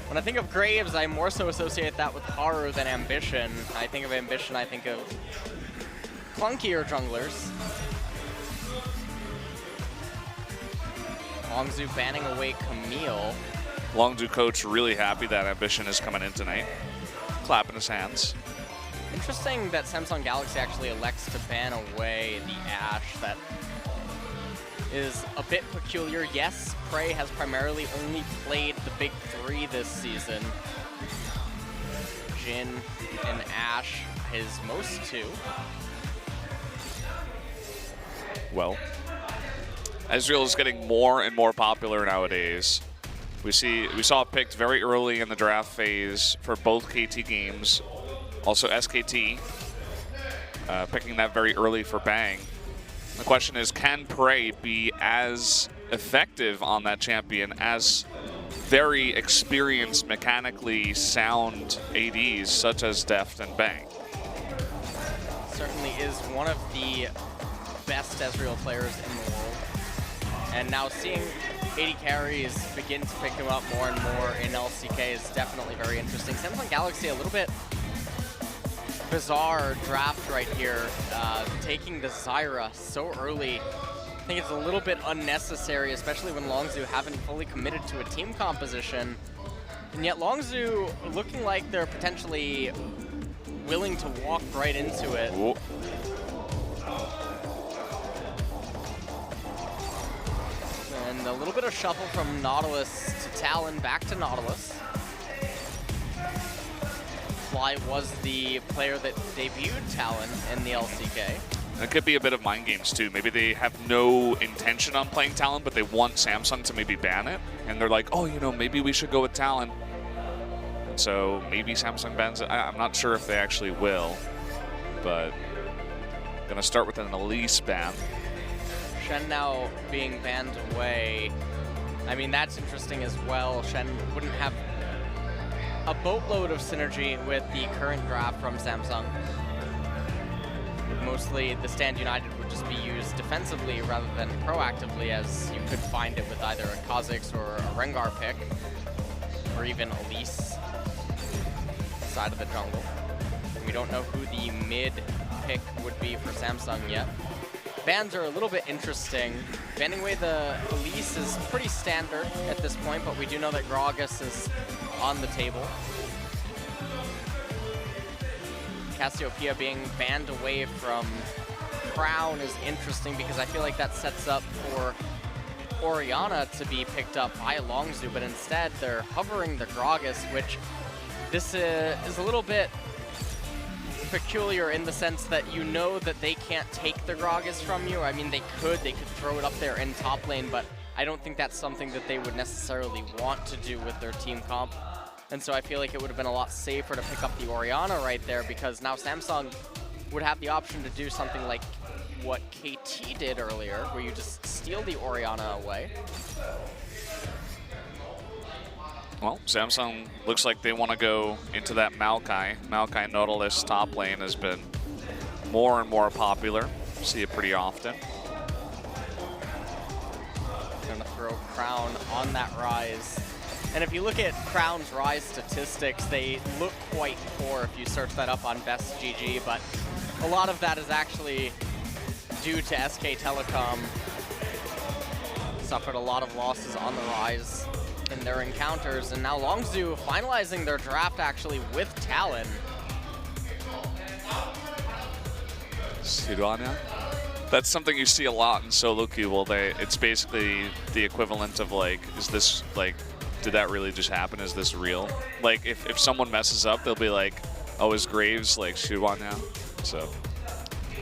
when I think of Graves, I more so associate that with Haru than Ambition. I think of Ambition, I think of clunkier junglers. Longzhu banning away Camille. Longzhu coach really happy that Ambition is coming in tonight. Clapping his hands. Interesting that Samsung Galaxy actually elects to ban away the Ashe. That is a bit peculiar. Yes, Prey has primarily only played the big three this season. Jhin and Ashe, his most two. Well, Ezreal is getting more and more popular nowadays. We saw it picked very early in the draft phase for both KT games. Also SKT, picking that very early for Bang. The question is, can Prey be as effective on that champion as very experienced, mechanically sound ADs such as Deft and Bang? Certainly is one of the best Ezreal players in the world. And now seeing AD carries begin to pick him up more and more in LCK is definitely very interesting. Samsung Galaxy a little bit bizarre draft right here, taking the Zyra so early. I think it's a little bit unnecessary, especially when Longzhu haven't fully committed to a team composition. And yet Longzhu looking like they're potentially willing to walk right into it. Ooh. And a little bit of shuffle from Nautilus to Talon, back to Nautilus. Fly was the player that debuted Talon in the LCK. It could be a bit of mind games too. Maybe they have no intention on playing Talon, but they want Samsung to maybe ban it. And they're like, oh, you know, maybe we should go with Talon. And so maybe Samsung bans it. I'm not sure if they actually will, but gonna start with an Elise ban. Shen now being banned away. I mean, that's interesting as well. Shen wouldn't have a boatload of synergy with the current draft from Samsung. Mostly the Stand United would just be used defensively rather than proactively, as you could find it with either a Kha'Zix or a Rengar pick, or even Elise side of the jungle. We don't know who the mid pick would be for Samsung yet. Bans are a little bit interesting. Banning away the Elise is pretty standard at this point, but we do know that Gragas is on the table. Cassiopeia being banned away from Crown is interesting because I feel like that sets up for Orianna to be picked up by Longzhu, but instead they're hovering the Gragas, which this is a little bit peculiar in the sense that you know that they can't take the Gragas from you. I mean, they could throw it up there in top lane, but I don't think that's something that they would necessarily want to do with their team comp. And so I feel like it would have been a lot safer to pick up the Orianna right there, because now Samsung would have the option to do something like what KT did earlier, where you just steal the Orianna away. Well, Samsung looks like they want to go into that Maokai. Maokai Nautilus top lane has been more and more popular. See it pretty often. Gonna throw Crown on that Rise. And if you look at Crown's Rise statistics, they look quite poor if you search that up on Best GG, but a lot of that is actually due to SK Telecom. Suffered a lot of losses on the Rise in their encounters, and now Longzhu finalizing their draft actually with Talon. Sirania? That's something you see a lot in solo queue. Well, it's basically the equivalent of like, is this like, did that really just happen? Is this real? Like, if someone messes up, they'll be like, oh, is Graves like Sirania? So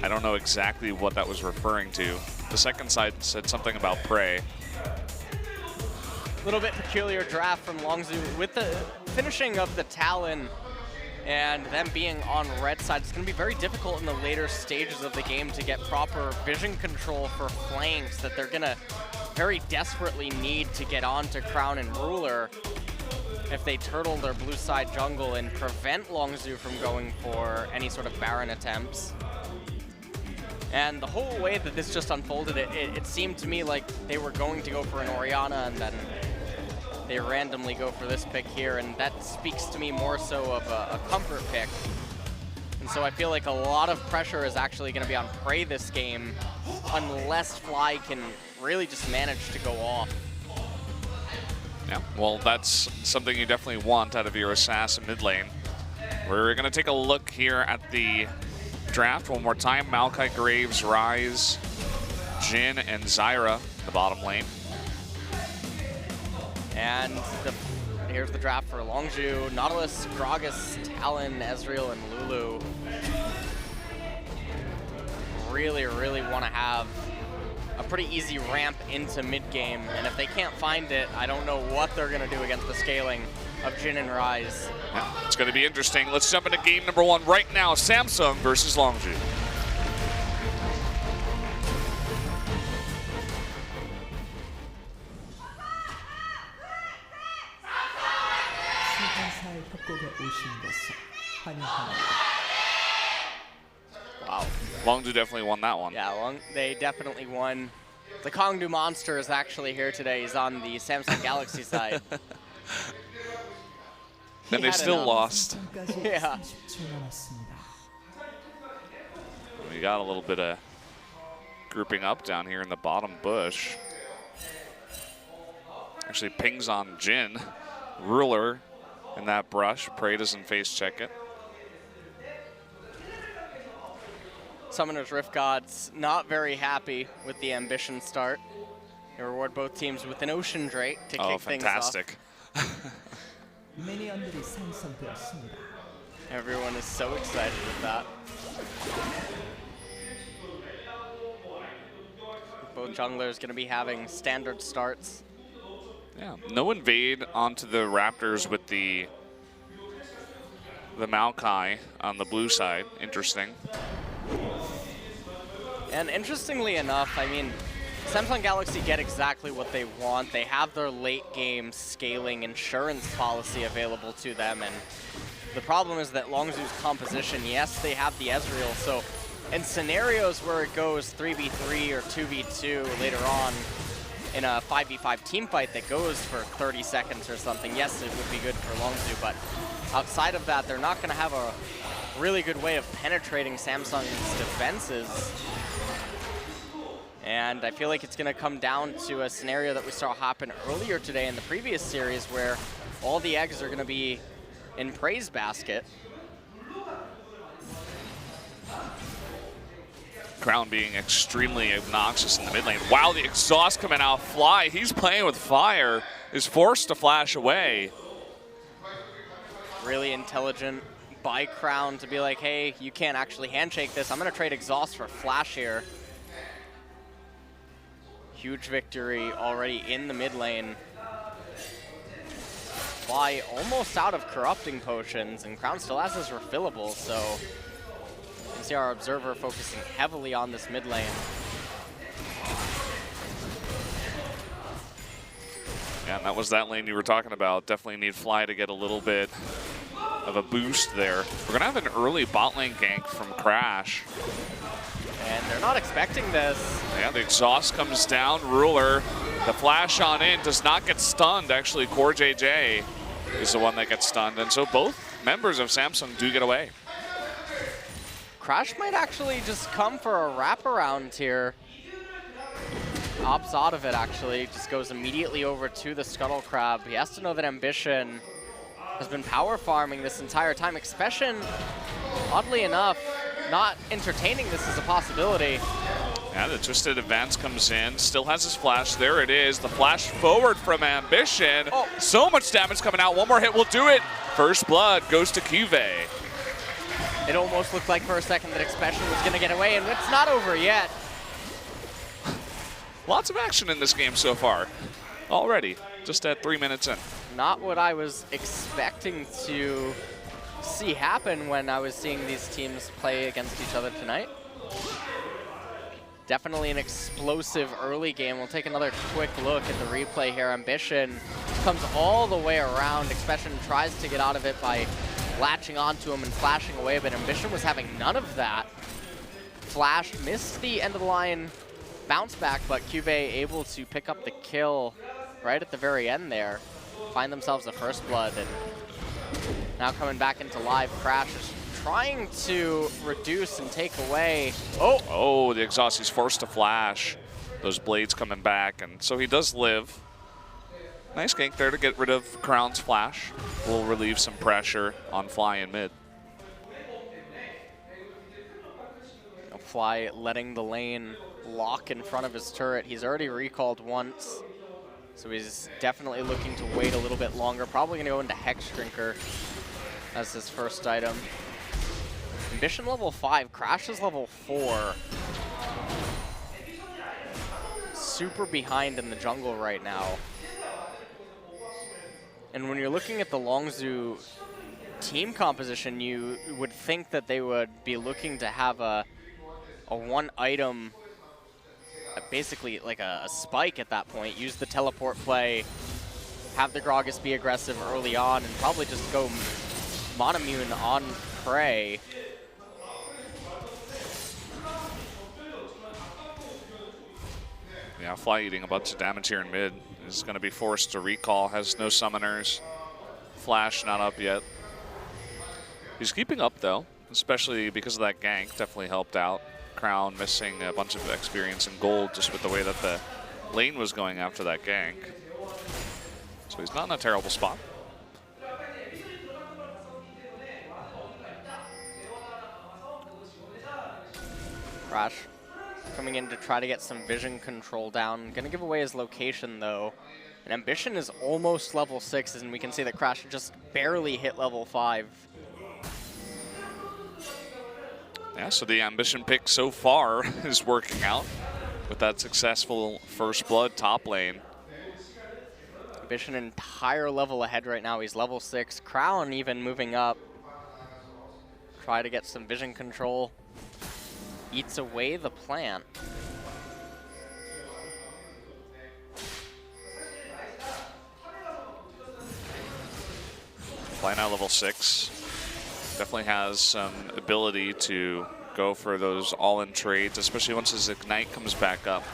I don't know exactly what that was referring to. The second side said something about Prey. A little bit peculiar draft from Longzhu with the finishing of the Talon and them being on red side. It's going to be very difficult in the later stages of the game to get proper vision control for flanks that they're going to very desperately need to get onto Crown and Ruler if they turtle their blue side jungle and prevent Longzhu from going for any sort of Baron attempts. And the whole way that this just unfolded, it seemed to me like they were going to go for an Orianna, and then they randomly go for this pick here, and that speaks to me more so of a comfort pick. And so I feel like a lot of pressure is actually going to be on Prey this game, unless Fly can really just manage to go off. Yeah, well, that's something you definitely want out of your assassin mid lane. We're going to take a look here at the draft one more time. Maokai, Graves, Rise, Jhin, and Zyra, the bottom lane. And here's the draft for Longzhu: Nautilus, Gragas, Talon, Ezreal, and Lulu. Really, really want to have a pretty easy ramp into mid-game, and if they can't find it, I don't know what they're going to do against the scaling of Jhin and Rise. Yeah, it's going to be interesting. Let's jump into game number one right now. Samsung versus Longzhu. Wow. Longzhu definitely won that one. Yeah, they definitely won. The Kongdu Monster is actually here today. He's on the Samsung Galaxy side. And they still lost. Yeah. We got a little bit of grouping up down here in the bottom bush. Actually pings on Jhin. Ruler in that brush. Prey doesn't face check it. Summoner's Rift Gods not very happy with the Ambition start. They reward both teams with an Ocean Drake to kick things off. Fantastic. Everyone is so excited with that. Both junglers going to be having standard starts. Yeah, no invade onto the Raptors with the Maokai on the blue side. Interesting. And interestingly enough, I mean, Samsung Galaxy get exactly what they want. They have their late game scaling insurance policy available to them, and the problem is that Longzhu's composition, yes, they have the Ezreal, so in scenarios where it goes 3v3 or 2v2 later on in a 5v5 team fight that goes for 30 seconds or something, yes, it would be good for Longzhu, but outside of that, they're not going to have a really good way of penetrating Samsung's defenses. And I feel like it's going to come down to a scenario that we saw happen earlier today in the previous series where all the eggs are going to be in Prey's basket. Crown being extremely obnoxious in the mid lane. Wow, the exhaust coming out. Fly, he's playing with fire, is forced to flash away. Really intelligent by Crown to be like, hey, you can't actually handshake this. I'm going to trade exhaust for flash here. Huge victory already in the mid lane. Fly almost out of corrupting potions, and Crown still has his refillable, so you can see our observer focusing heavily on this mid lane. Yeah, and that was that lane you were talking about. Definitely need Fly to get a little bit of a boost there. We're gonna have an early bot lane gank from Crash. And they're not expecting this. Yeah, the exhaust comes down. Ruler, the flash on in, does not get stunned. Actually, Core JJ is the one that gets stunned. And so both members of Samsung do get away. Crash might actually just come for a wraparound here. Opts out of it, actually. Just goes immediately over to the Scuttle Crab. He has to know that Ambition has been power farming this entire time. Expression, oddly enough, not entertaining this as a possibility. Yeah, the Twisted Advance comes in, still has his flash. There it is, the flash forward from Ambition. Oh. So much damage coming out. One more hit will do it. First blood goes to Cuvée. It almost looked like for a second that Expression was going to get away, and it's not over yet. Lots of action in this game so far. Already, just at 3 minutes in. Not what I was expecting to see happen when I was seeing these teams play against each other tonight. Definitely an explosive early game. We'll take another quick look at the replay here. Ambition comes all the way around. Expression tries to get out of it by latching onto him and flashing away, but Ambition was having none of that. Flash missed the end of the line bounce back, but Cuvée able to pick up the kill right at the very end there. Find themselves the first blood, and now coming back into live. Crash is trying to reduce and take away. Oh, the exhaust, he's forced to flash. Those blades coming back, and so he does live. Nice gank there to get rid of Crown's flash. Will relieve some pressure on Fly in mid. Fly letting the lane lock in front of his turret. He's already recalled once, so he's definitely looking to wait a little bit longer. Probably gonna go into Hex Drinker as his first item. Ambition level 5, Crash is level 4. Super behind in the jungle right now. And when you're looking at the Longzhu team composition, you would think that they would be looking to have a one item, basically like a spike at that point. Use the teleport play, have the Gragas be aggressive early on, and probably just go Monomune on Prey. Yeah, Fly eating a bunch of damage here in mid. Is going to be forced to recall, has no summoners. Flash not up yet. He's keeping up though, especially because of that gank, definitely helped out. Crown missing a bunch of experience and gold just with the way that the lane was going after that gank. So he's not in a terrible spot. Crash coming in to try to get some vision control down. Gonna give away his location though. And Ambition is almost level 6, and we can see that Crash just barely hit level 5. Yeah, so the Ambition pick so far is working out with that successful first blood top lane. Ambition entire level ahead right now. He's level 6. Crown even moving up. Try to get some vision control. Eats away the plant. Fly now level 6. Definitely has some ability to go for those all-in trades, especially once his Ignite comes back up.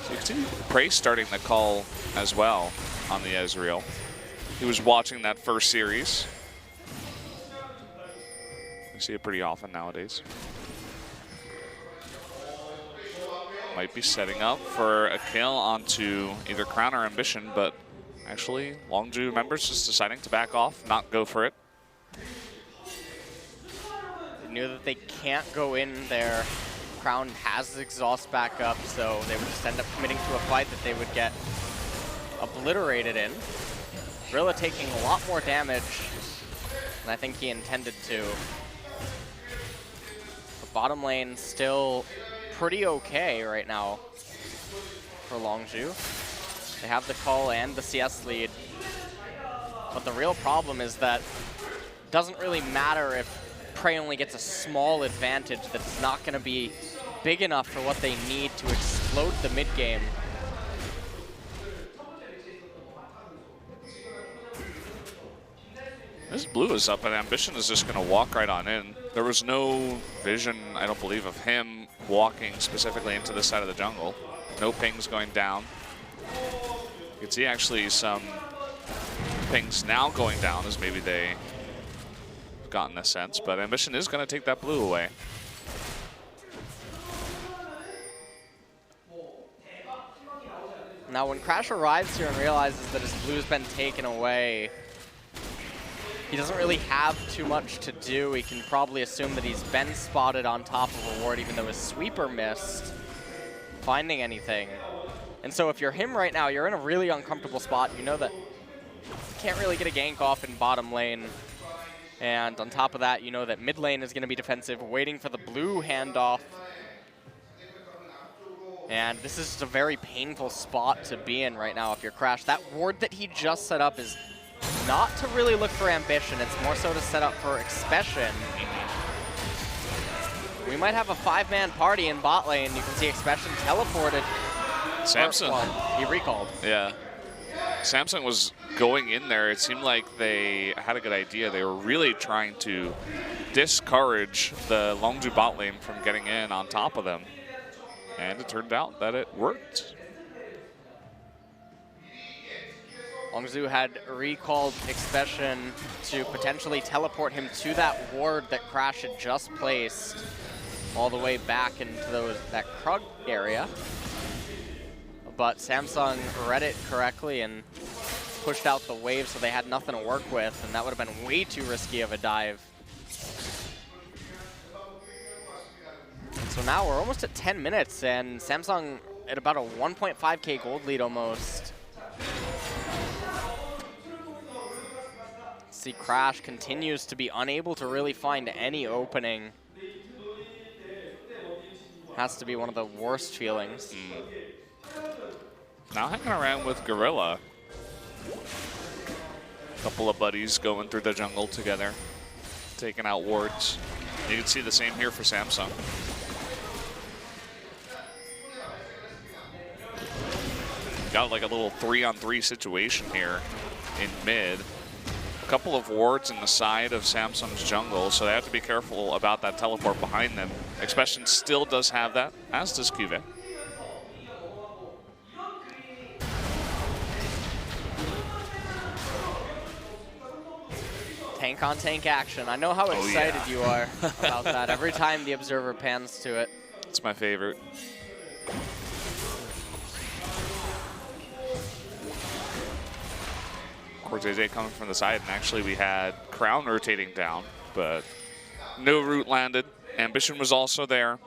So you can see Prey starting the call as well on the Ezreal. He was watching that first series. I see it pretty often nowadays. Might be setting up for a kill onto either Crown or Ambition, but actually Longzhu members just deciding to back off, not go for it. knew that they can't go in there. Crown has his exhaust back up, so they would just end up committing to a fight that they would get obliterated in. Gorilla taking a lot more damage than I think he intended to. The bottom lane still pretty okay right now for Longzhu. They have the call and the CS lead. But the real problem is that it doesn't really matter if Prey only gets a small advantage that's not going to be big enough for what they need to explode the mid game. This blue is up, and Ambition is just going to walk right on in. There was no vision, I don't believe, of him walking specifically into this side of the jungle. No pings going down. You can see actually some pings now going down as maybe they've gotten a sense, but Ambition is going to take that blue away. Now when Crash arrives here and realizes that his blue's been taken away, he doesn't really have too much to do. He can probably assume that he's been spotted on top of a ward, even though his sweeper missed finding anything. And so if you're him right now, you're in a really uncomfortable spot. You know that you can't really get a gank off in bottom lane. And on top of that, you know that mid lane is going to be defensive, waiting for the blue handoff. And this is just a very painful spot to be in right now if you're Crash. That ward that he just set up is not to really look for Ambition, it's more so to set up for Expression. We might have a 5-man party in bot lane. You can see Expression teleported. Samson. Well, he recalled. Yeah. Samson was going in there. It seemed like they had a good idea. They were really trying to discourage the Longzhu bot lane from getting in on top of them. And it turned out that it worked. Longzhu had recalled Expression to potentially teleport him to that ward that Crash had just placed all the way back into that Krug area. But Samsung read it correctly and pushed out the wave, so they had nothing to work with, and that would have been way too risky of a dive. So now we're almost at 10 minutes, and Samsung at about a 1.5k gold lead almost. See, Crash continues to be unable to really find any opening. Has to be one of the worst feelings. Now hanging around with Gorilla. Couple of buddies going through the jungle together, taking out wards. You can see the same here for Samsung. Got like a little 3-on-3 situation here in mid. A couple of wards in the side of Samsung's jungle, so they have to be careful about that teleport behind them. Expression still does have that, as does Cuvée. Tank on tank action. I know how excited you are about that every time the observer pans to it. It's my favorite. JJ coming from the side, and actually we had Crown rotating down, but no root landed. Ambition was also there.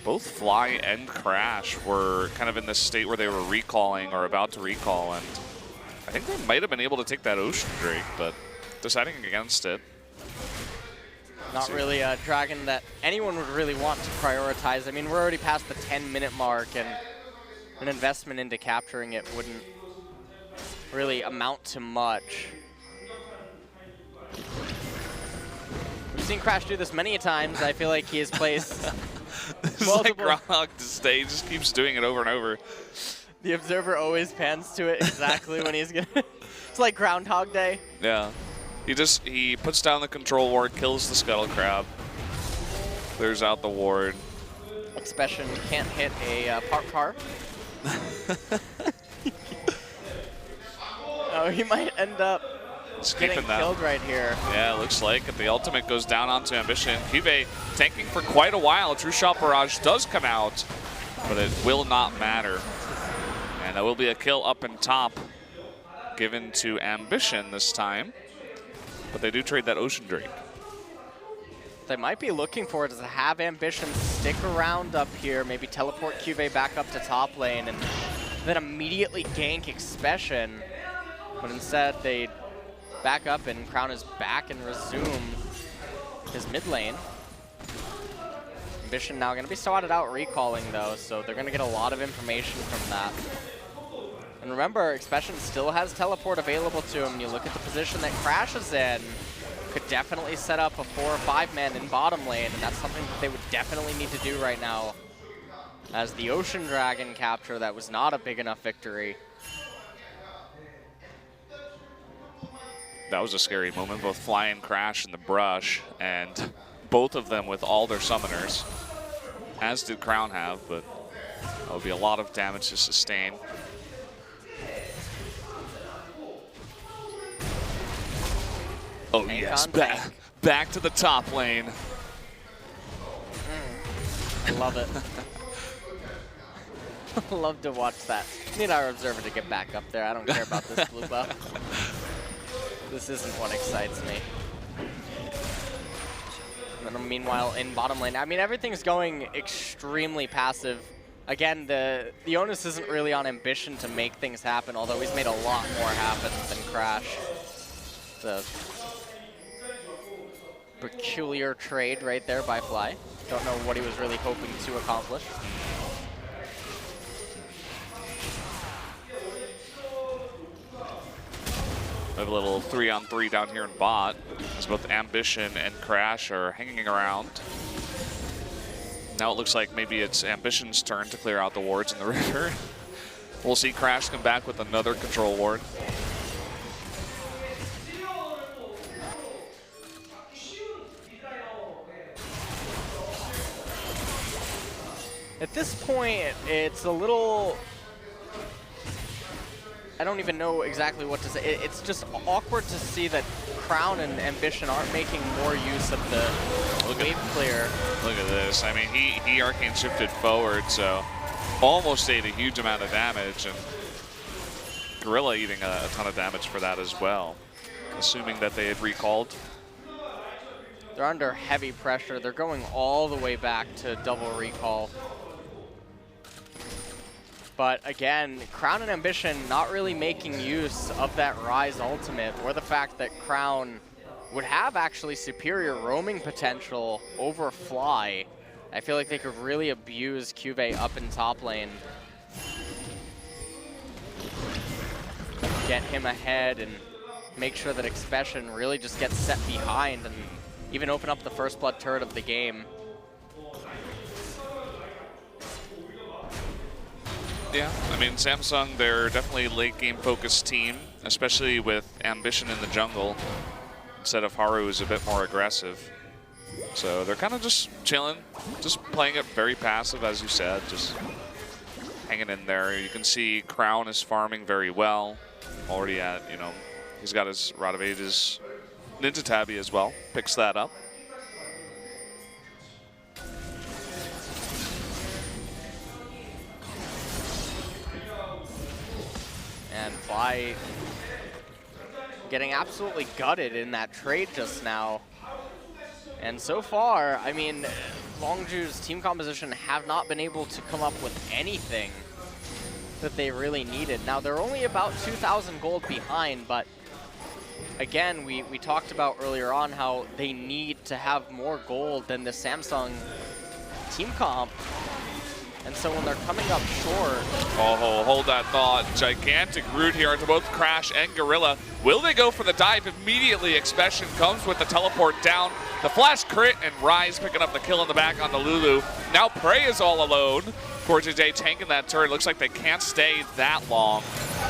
Both Fly and Crash were kind of in this state where they were recalling or about to recall, and I think they might have been able to take that Ocean Drake, but deciding against it. Not really a dragon that anyone would really want to prioritize. I mean, we're already past the 10-minute mark, and an investment into capturing it wouldn't really amount to much. We've seen Crash do this many times. I feel like he has placed multiple. Like Groundhog Day, he just keeps doing it over and over. The observer always pans to it exactly when he's gonna. It's like Groundhog Day. Yeah. He puts down the control ward, kills the Scuttle Crab, clears out the ward. Expression can't hit a park car. Oh, he might end up getting killed right here. Yeah, it looks like it. The ultimate goes down onto Ambition. Cuvée tanking for quite a while. True Shot Barrage does come out, but it will not matter. And that will be a kill up in top. given to Ambition this time. But they do trade that Ocean Drake. They might be looking for it is to have Ambition stick around up here, maybe teleport QV back up to top lane, and then immediately gank Expression. But instead, they back up and Crown is back and resume his mid lane. Ambition now going to be swatted out recalling though, so they're going to get a lot of information from that. And remember, Expression still has teleport available to him. You look at the position that Crash is in, could definitely set up a 4 or 5 man in bottom lane, and that's something that they would definitely need to do right now. As the Ocean Dragon capture, that was not a big enough victory. That was a scary moment, both Fly and Crash in the brush, and both of them with all their summoners, as did Crown have, but that would be a lot of damage to sustain. Oh yes, back to the top lane. Love it. Love to watch that. Need our observer to get back up there. I don't care about this blue buff. This isn't what excites me. And then meanwhile, in bottom lane, I mean, everything's going extremely passive. Again, the onus isn't really on Ambition to make things happen, although he's made a lot more happen than Crash. The peculiar trade right there by Fly. Don't know what he was really hoping to accomplish. We have a little 3-on-3 down here in bot, as both Ambition and Crash are hanging around. Now it looks like maybe it's Ambition's turn to clear out the wards in the river. We'll see Crash come back with another control ward. At this point, it's a little... I don't even know exactly what to say. It's just awkward to see that Crown and Ambition aren't making more use of the wave clear. Look at this. I mean, he arcane shifted forward, so almost ate a huge amount of damage, and Gorilla eating a ton of damage for that as well, assuming that they had recalled. They're under heavy pressure. They're going all the way back to double recall. But again, Crown and Ambition not really making use of that Rise ultimate, or the fact that Crown would have actually superior roaming potential over Fly. I feel like they could really abuse QV up in top lane. Get him ahead and make sure that Expression really just gets set behind and even open up the first blood turret of the game. Yeah, I mean, Samsung, they're definitely a late game focused team, especially with Ambition in the jungle, instead of Haru, who's a bit more aggressive. So they're kind of just chilling, just playing it very passive, as you said, just hanging in there. You can see Crown is farming very well, already at, you know, he's got his Rod of Ages Ninja Tabby as well, picks that up. And Fly getting absolutely gutted in that trade just now. And so far, I mean, Longzhu's team composition have not been able to come up with anything that they really needed. Now, they're only about 2,000 gold behind, but again, we talked about earlier on how they need to have more gold than the Samsung team comp. And so when they're coming up short... Oh, hold that thought. Gigantic root here to both Crash and Gorilla. Will they go for the dive? Immediately, Expression comes with the teleport down. The flash crit, and Rise picking up the kill in the back on the Lulu. Now Prey is all alone. JJ tanking that turret. Looks like they can't stay that long.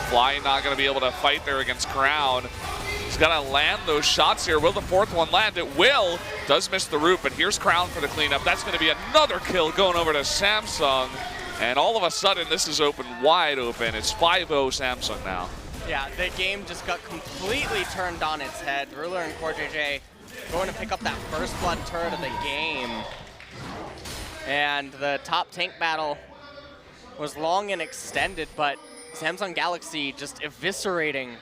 Fly not going to be able to fight there against Crown. He's got to land those shots here. Will the fourth one land? It will. Does miss the root, but here's Crown for the cleanup. That's going to be another kill going over to Samsung. And all of a sudden, this is open, wide open. It's 5-0 Samsung now. Yeah, the game just got completely turned on its head. Ruler and JJ going to pick up that first blood turret of the game. And the top tank battle was long and extended, but Samsung Galaxy just eviscerating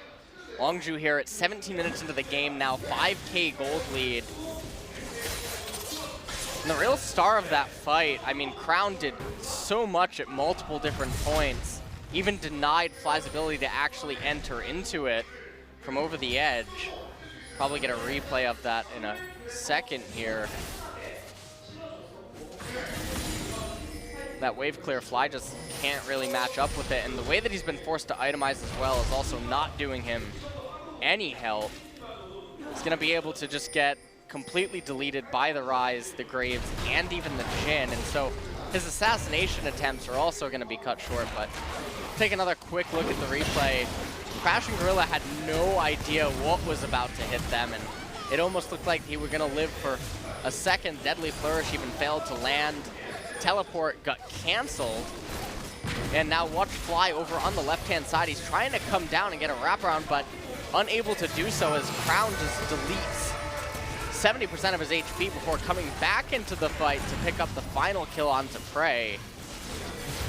Longzhu here at 17 minutes into the game now, 5K gold lead. And the real star of that fight, I mean, Crown did so much at multiple different points, even denied Fly's ability to actually enter into it from over the edge. Probably get a replay of that in a second here. That wave clear Fly just can't really match up with it, and the way that he's been forced to itemize as well is also not doing him any help. He's gonna be able to just get completely deleted by the Rise, the Graves, and even the Jhin, and so his assassination attempts are also gonna be cut short. But take another quick look at the replay. Crash and Gorilla had no idea what was about to hit them, and it almost looked like he were gonna live for a second. Deadly Flourish even failed to land. Teleport got canceled. And now watch Fly over on the left-hand side. He's trying to come down and get a wraparound, but unable to do so as Crown just deletes 70% of his HP before coming back into the fight to pick up the final kill onto Prey.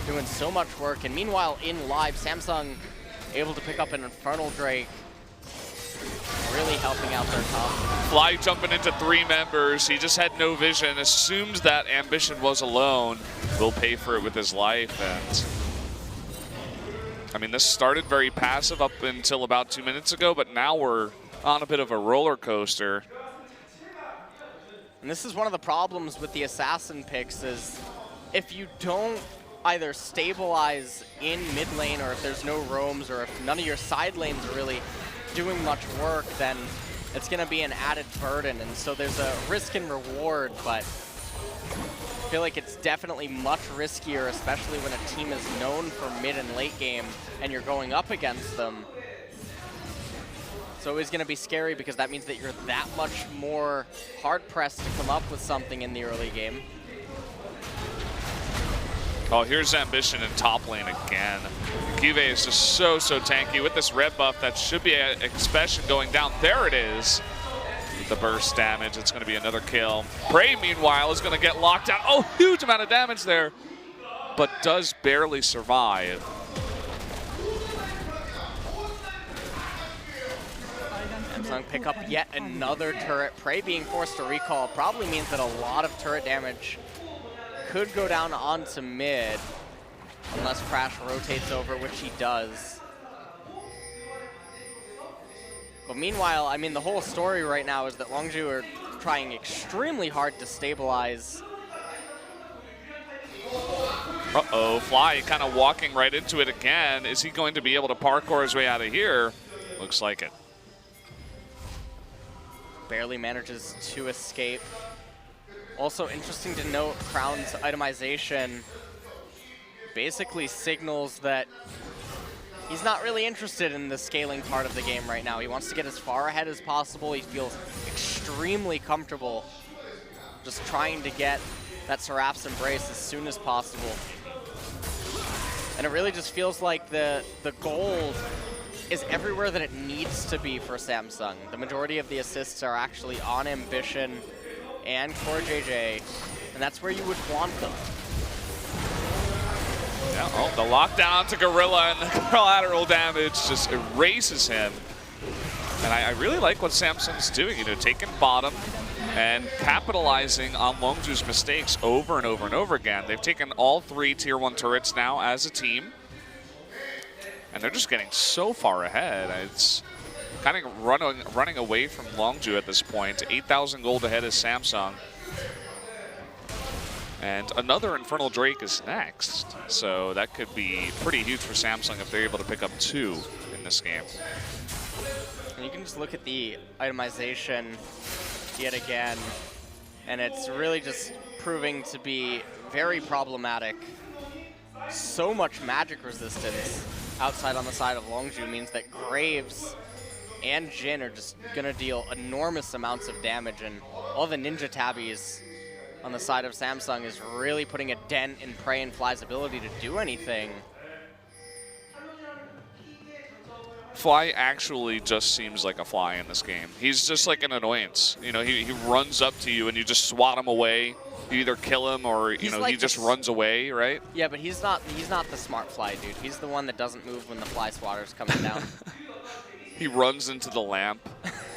Doing so much work. And meanwhile, in live, Samsung able to pick up an Infernal Drake. Really helping out their top. Fly jumping into 3 members. He just had no vision. Assumes that Ambition was alone. Will pay for it with his life. And I mean, this started very passive up until about 2 minutes ago, but now we're on a bit of a roller coaster. And this is one of the problems with the Assassin picks is if you don't either stabilize in mid lane, or if there's no roams, or if none of your side lanes are really doing much work, then it's going to be an added burden. And so there's a risk and reward, but I feel like it's definitely much riskier, especially when a team is known for mid and late game and you're going up against them. It's always going to be scary because that means that you're that much more hard-pressed to come up with something in the early game. Oh, here's Ambition in top lane again. Kive is just so tanky with this red buff. That should be an expression going down. There it is. With the burst damage, it's going to be another kill. Prey, meanwhile, is going to get locked out. Oh, huge amount of damage there, but does barely survive. Samsung pick up yet another turret. Prey being forced to recall probably means that a lot of turret damage could go down onto mid, unless Crash rotates over, which he does. But meanwhile, I mean, the whole story right now is that Longzhu are trying extremely hard to stabilize. Uh-oh, Fly kind of walking right into it again. Is he going to be able to parkour his way out of here? Looks like it. Barely manages to escape. Also interesting to note, Crown's itemization basically signals that he's not really interested in the scaling part of the game right now. He wants to get as far ahead as possible. He feels extremely comfortable just trying to get that Seraph's Embrace as soon as possible. And it really just feels like the gold is everywhere that it needs to be for Samsung. The majority of the assists are actually on Ambition and Core JJ, and that's where you would want them. Yeah, oh, the lockdown to Gorilla, and the collateral damage just erases him. And I really like what Samsung's doing, you know, taking bottom and capitalizing on Longzhu's mistakes over and over and over again. They've taken all 3 tier 1 turrets now as a team, and they're just getting so far ahead. It's kind of running away from Longzhu at this point. 8,000 gold ahead is Samsung. And another Infernal Drake is next. So that could be pretty huge for Samsung if they're able to pick up 2 in this game. And you can just look at the itemization yet again, and it's really just proving to be very problematic. So much magic resistance outside on the side of Longzhu means that Graves and Jhin are just going to deal enormous amounts of damage, and all the ninja tabbies on the side of Samsung is really putting a dent in Prey and Fly's ability to do anything. Fly actually just seems like a Fly in this game. He's just like an annoyance. You know, he runs up to you and you just swat him away. You either kill him or, you know, like he just runs away, right? Yeah, but he's not the smart Fly dude. He's the one that doesn't move when the Fly swatter's coming down. He runs into the lamp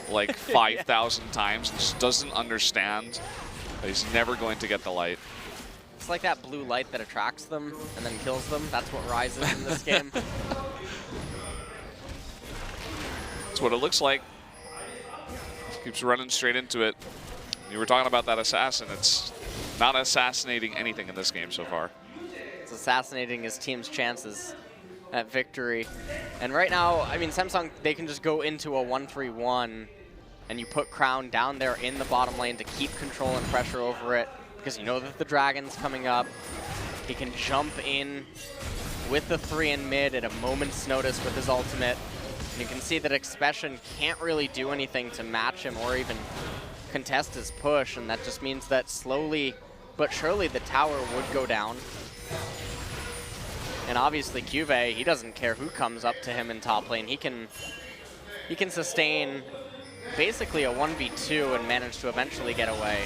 like 5,000 times and just doesn't understand that he's never going to get the light. It's like that blue light that attracts them and then kills them. That's what Ryze is in this game. That's what it looks like. Keeps running straight into it. You were talking about that assassin. It's not assassinating anything in this game so far. It's assassinating his team's chances at victory. And right now, I mean, Samsung, they can just go into a 1-3-1 and you put Crown down there in the bottom lane to keep control and pressure over it because you know that the Dragon's coming up. He can jump in with the 3 in mid at a moment's notice with his ultimate. And you can see that Expression can't really do anything to match him or even contest his push, and that just means that slowly but surely the tower would go down. And obviously Cuvée, he doesn't care who comes up to him in top lane. He can sustain basically a 1v2 and manage to eventually get away.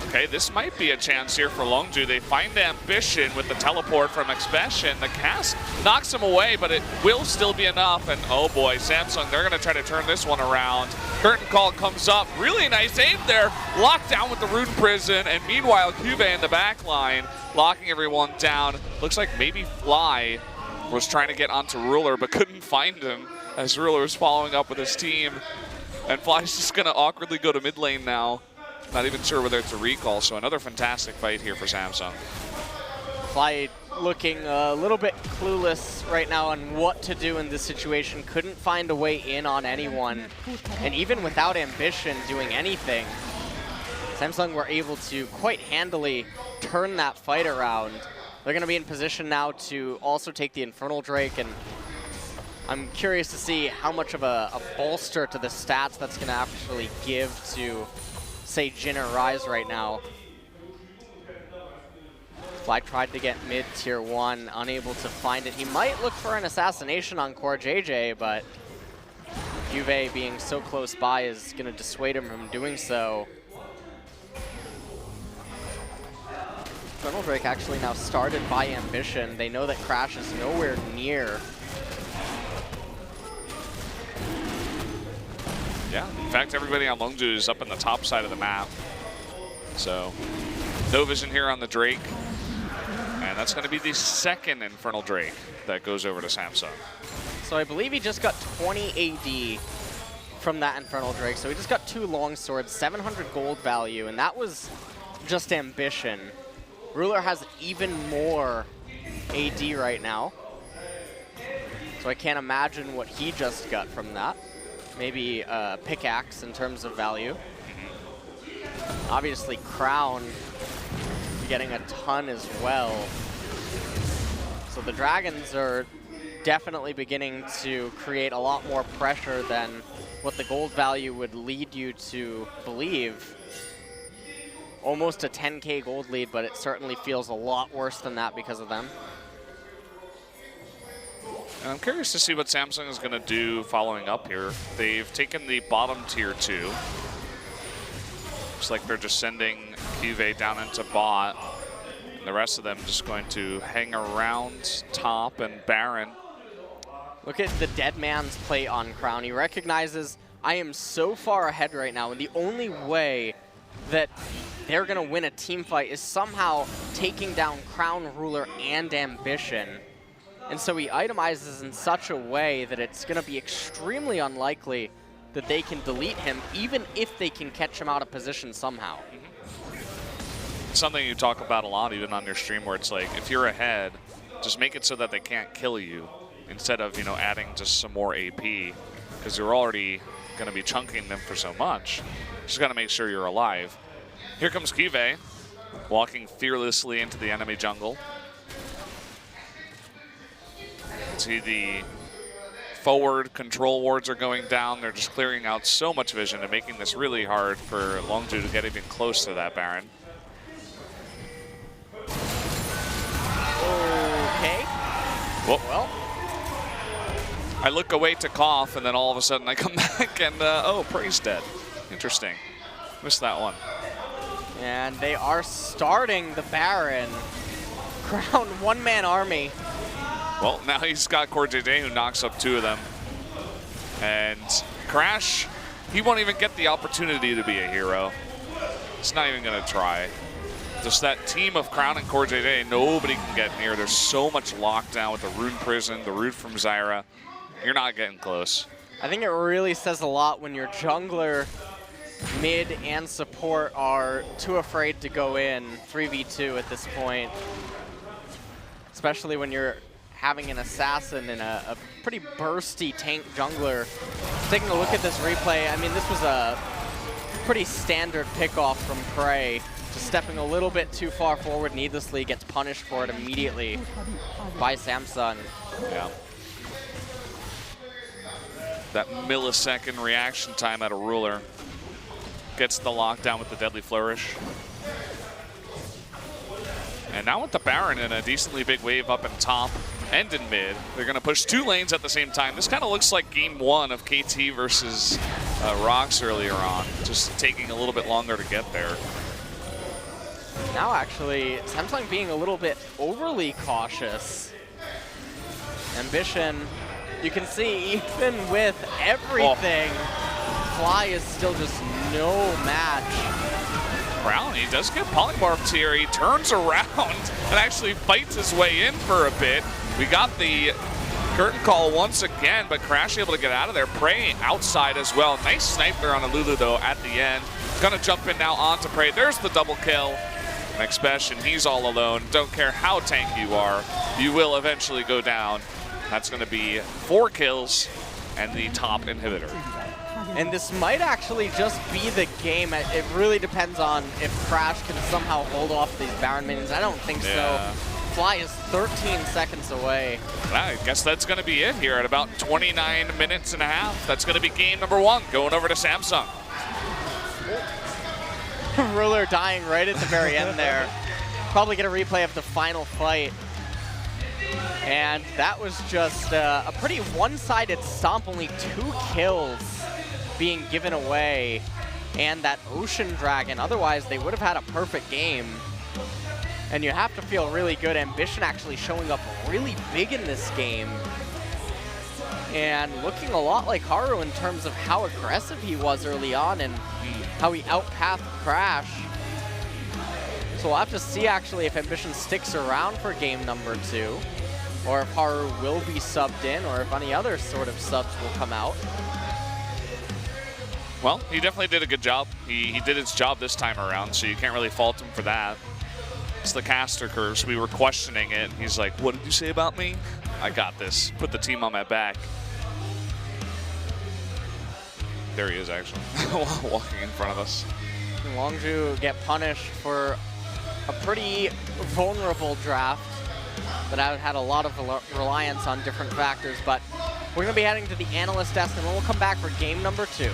Okay, this might be a chance here for Longzhu. They find Ambition with the teleport from Expression. The cast knocks him away, but it will still be enough. And oh boy, Samsung, they're going to try to turn this one around. Curtain Call comes up. Really nice aim there. Locked down with the Rune Prison. And meanwhile, Cuvée in the back line, locking everyone down. Looks like maybe Fly was trying to get onto Ruler, but couldn't find him as Ruler was following up with his team. And Fly's just going to awkwardly go to mid lane now. Not even sure whether it's a recall, so another fantastic fight here for Samsung. Fly looking a little bit clueless right now on what to do in this situation. Couldn't find a way in on anyone. And even without Ambition doing anything, Samsung were able to quite handily turn that fight around. They're going to be in position now to also take the Infernal Drake, and I'm curious to see how much of a bolster to the stats that's going to actually give to, say, Jhin or Ryze right now. Fly tried to get mid tier 1, unable to find it. He might look for an assassination on Core JJ, but Cuvée being so close by is going to dissuade him from doing so. Infernal Drake actually now started by Ambition. They know that Crash is nowhere near. Yeah, in fact, everybody on Longzhu is up in the top side of the map. So, no vision here on the Drake. And that's going to be the second Infernal Drake that goes over to Samsung. So I believe he just got 20 AD from that Infernal Drake. So he just got 2 long swords, 700 gold value, and that was just Ambition. Ruler has even more AD right now. So I can't imagine what he just got from that. Maybe a pickaxe in terms of value. Obviously, Crown getting a ton as well. So the Dragons are definitely beginning to create a lot more pressure than what the gold value would lead you to believe. Almost a 10k gold lead, but it certainly feels a lot worse than that because of them. And I'm curious to see what Samsung is going to do following up here. They've taken the bottom tier 2. Looks like they're just sending Cuvée down into bot. And the rest of them just going to hang around top and Baron. Look at the dead man's play on Crown. He recognizes, I am so far ahead right now, and the only way that they're going to win a team fight is somehow taking down Crown, Ruler, and Ambition. And so he itemizes in such a way that it's going to be extremely unlikely that they can delete him, even if they can catch him out of position somehow. It's something you talk about a lot, even on your stream, where it's like, if you're ahead, just make it so that they can't kill you, instead of, you know, adding just some more AP, because you're already going to be chunking them for so much. Just got to make sure you're alive. Here comes Cuvée, walking fearlessly into the enemy jungle. See the forward control wards are going down. They're just clearing out so much vision and making this really hard for Longzhu to get even close to that Baron. Okay. Well, I look away to cough, and then all of a sudden I come back and, oh, Prey's dead. Interesting. Missed that one. And they are starting the Baron. Crown one-man army. Well, now he's got Core JJ who knocks up 2 of them. And Crash, he won't even get the opportunity to be a hero. He's not even going to try. Just that team of Crown and Core JJ, nobody can get near. There's so much lockdown with the Rune Prison, the Rune from Zyra. You're not getting close. I think it really says a lot when your jungler, mid, and support are too afraid to go in 3v2 at this point. Especially when you're having an assassin and a pretty bursty tank jungler. Taking a look at this replay, I mean, this was a pretty standard pickoff from Prey. Just stepping a little bit too far forward needlessly, gets punished for it immediately by Samsung. Yeah. That millisecond reaction time at a ruler. Gets the lockdown with the Deadly Flourish. And now with the Baron in a decently big wave up in top and in mid, they're going to push 2 lanes at the same time. This kind of looks like game 1 of KT versus ROX earlier on, just taking a little bit longer to get there. Now actually, Samsung being a little bit overly cautious. Ambition, you can see even with everything, Fly is still just no match. Crown, he does get polymorphed here. He turns around and actually fights his way in for a bit. We got the curtain call once again, but Crash able to get out of there. Prey outside as well. Nice snipe there on Alulu though at the end. Gonna jump in now onto Prey. There's the double kill. Next Besh, and he's all alone. Don't care how tanky you are, you will eventually go down. That's gonna be 4 kills and the top inhibitor. And this might actually just be the game. It really depends on if Crash can somehow hold off these Baron minions. I don't think so. Fly is 13 seconds away. I guess that's going to be it here at about 29 minutes and a half. That's going to be game number 1, going over to Samsung. Ruler dying right at the very end there. Probably get a replay of the final fight. And that was just a pretty one-sided stomp, only 2 kills being given away, and that Ocean Dragon. Otherwise, they would have had a perfect game. And you have to feel really good. Ambition actually showing up really big in this game. And looking a lot like Haru in terms of how aggressive he was early on and how he outpathed Crash. So we'll have to see actually if Ambition sticks around for game number 2, or if Haru will be subbed in, or if any other sort of subs will come out. Well, he definitely did a good job. He did his job this time around, so you can't really fault him for that. It's the caster curse. We were questioning it. He's like, what did you say about me? I got this. Put the team on my back. There he is, actually, walking in front of us. Longzhu get punished for a pretty vulnerable draft that had a lot of reliance on different factors, but we're going to be heading to the analyst desk, and then we'll come back for game number 2.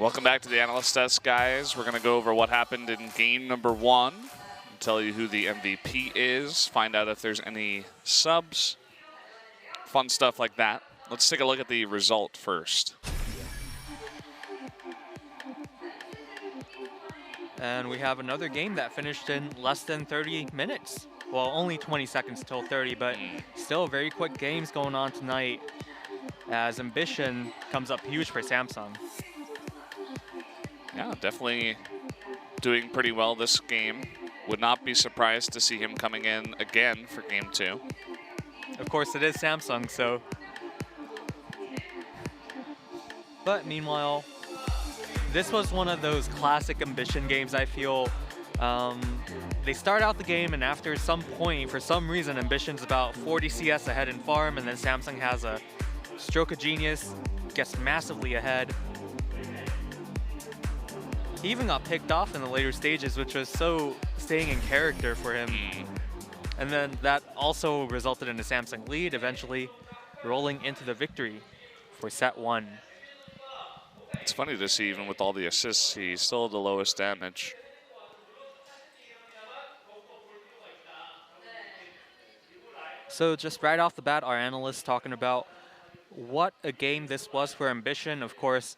Welcome back to the Analyst Desk, guys. We're going to go over what happened in game number 1, tell you who the MVP is, find out if there's any subs, fun stuff like that. Let's take a look at the result first. And we have another game that finished in less than 30 minutes. Well, only 20 seconds till 30, but still very quick games going on tonight as Ambition comes up huge for Samsung. Yeah, definitely doing pretty well this game. Would not be surprised to see him coming in again for game 2. Of course, it is Samsung, so. But meanwhile, this was one of those classic Ambition games, I feel. They start out the game, and after some point, for some reason, Ambition's about 40 CS ahead in farm, and then Samsung has a stroke of genius, gets massively ahead. He even got picked off in the later stages, which was so staying in character for him. And then that also resulted in a Samsung lead, eventually rolling into the victory for set 1. It's funny to see, even with all the assists, he's still the lowest damage. So just right off the bat, our analysts talking about what a game this was for Ambition. Of course,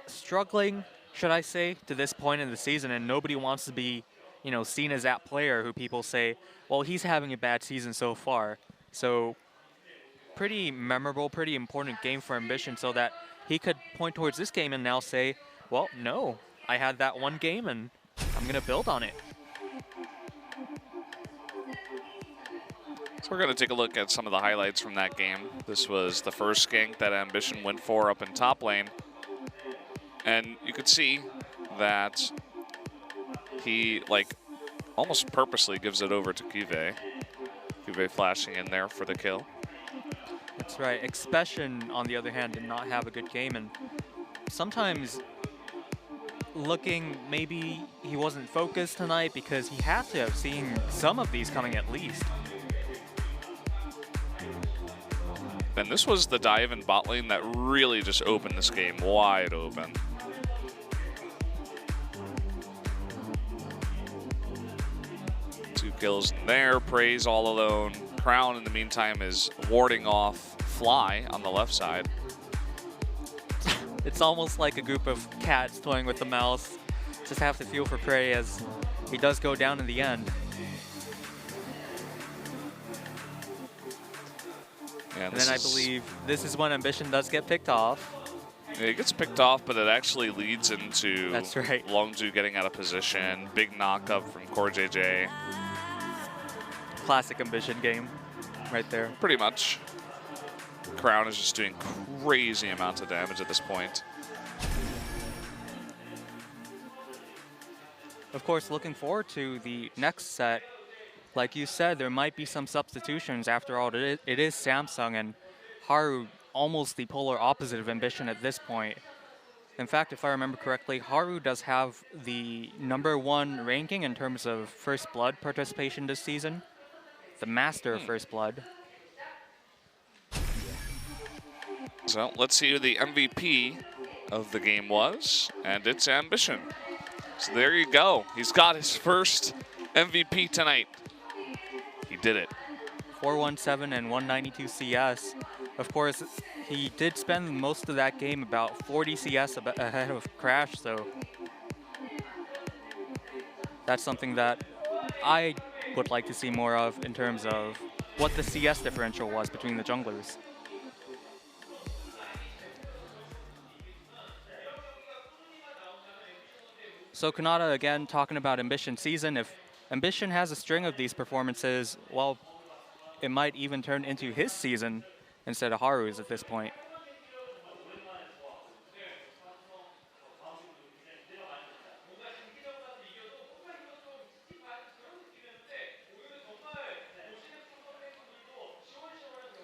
struggling, should I say, to this point in the season, and nobody wants to be, you know, seen as that player who people say, well, he's having a bad season so far. So pretty memorable, pretty important game for Ambition, so that he could point towards this game and now say, well, no, I had that one game and I'm going to build on it. So we're going to take a look at some of the highlights from that game. This was the first gank that Ambition went for up in top lane. And you could see that he, like, almost purposely gives it over to Cuvée. Cuvée flashing in there for the kill. That's right. Expression, on the other hand, did not have a good game, and sometimes looking, maybe he wasn't focused tonight because he had to have seen some of these coming at least. And this was the dive in bot lane that really just opened this game wide open. Two kills in there, Praise all alone. Crown, in the meantime, is warding off Fly on the left side. It's almost like a group of cats toying with the mouse. Just have to feel for Prey as he does go down in the end. And then I believe this is when Ambition does get picked off. Yeah, it gets picked off, but it actually leads into That's right. Longzhu getting out of position. Big knock up from Core JJ. Classic Ambition game right there. Pretty much. Crown is just doing crazy amounts of damage at this point. Of course, looking forward to the next set. Like you said, there might be some substitutions. After all, it is Samsung, and Haru almost the polar opposite of Ambition at this point. In fact, if I remember correctly, Haru does have the #1 ranking in terms of First Blood participation this season. The master of First Blood. So let's see who the MVP of the game was, and it's Ambition. So there you go. He's got his first MVP tonight. He did it. 417 and 192 CS. Of course, he did spend most of that game about 40 CS ahead of Crash, so that's something that I would like to see more of in terms of what the CS differential was between the junglers. So Kanata, again, talking about Ambition season. If Ambition has a string of these performances, well, it might even turn into his season instead of Haru's at this point.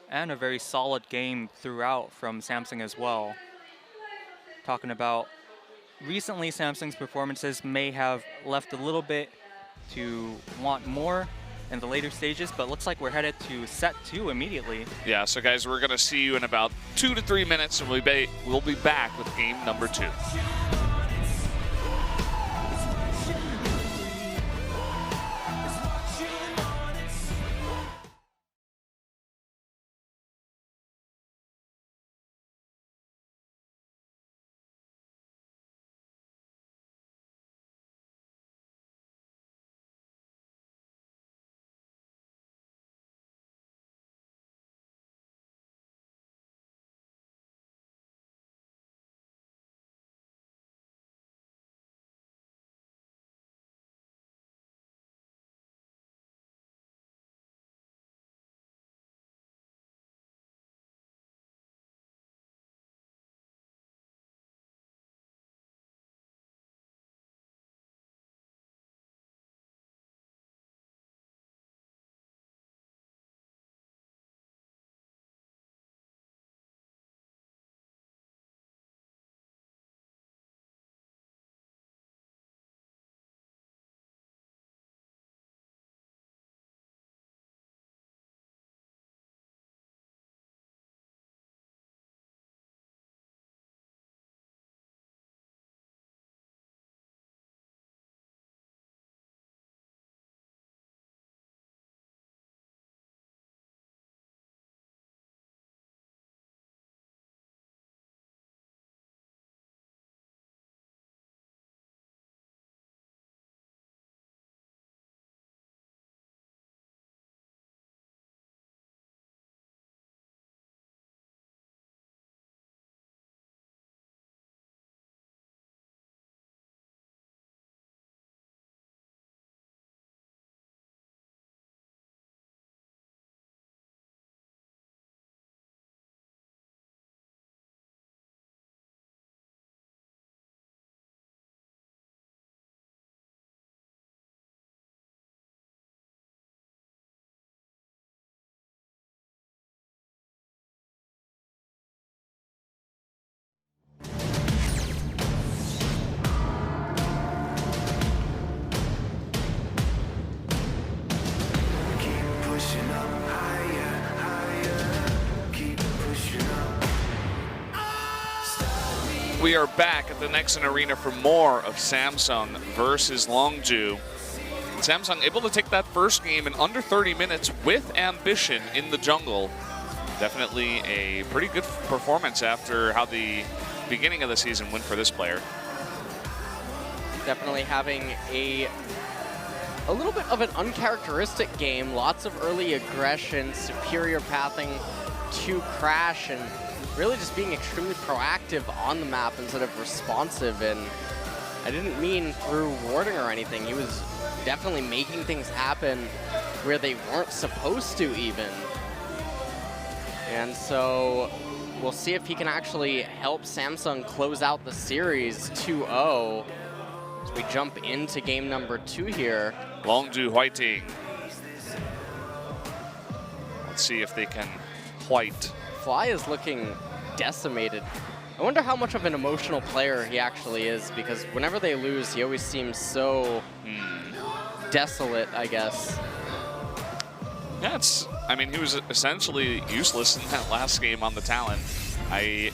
And a very solid game throughout from Samsung as well. Talking about recently, Samsung's performances may have left a little bit to want more, in the later stages, but looks like we're headed to set 2 immediately. Yeah, so guys, we're going to see you in about 2 to 3 minutes, and we'll be back with game number 2. We are back at the Nexon Arena for more of Samsung versus Longzhu. Samsung able to take that first game in under 30 minutes with ambition in the jungle. Definitely a pretty good performance after how the beginning of the season went for this player. Definitely having a little bit of an uncharacteristic game. Lots of early aggression, superior pathing to Crash, and really just being extremely proactive on the map instead of responsive. And I didn't mean through warding or anything. He was definitely making things happen where they weren't supposed to even. And so we'll see if he can actually help Samsung close out the series 2-0 as we jump into game number 2 here. Longzhu whiting. Let's see if they can white. Fly is looking decimated. I wonder how much of an emotional player he actually is, because whenever they lose, he always seems so desolate, I guess. Yeah, I mean, he was essentially useless in that last game on the talent. I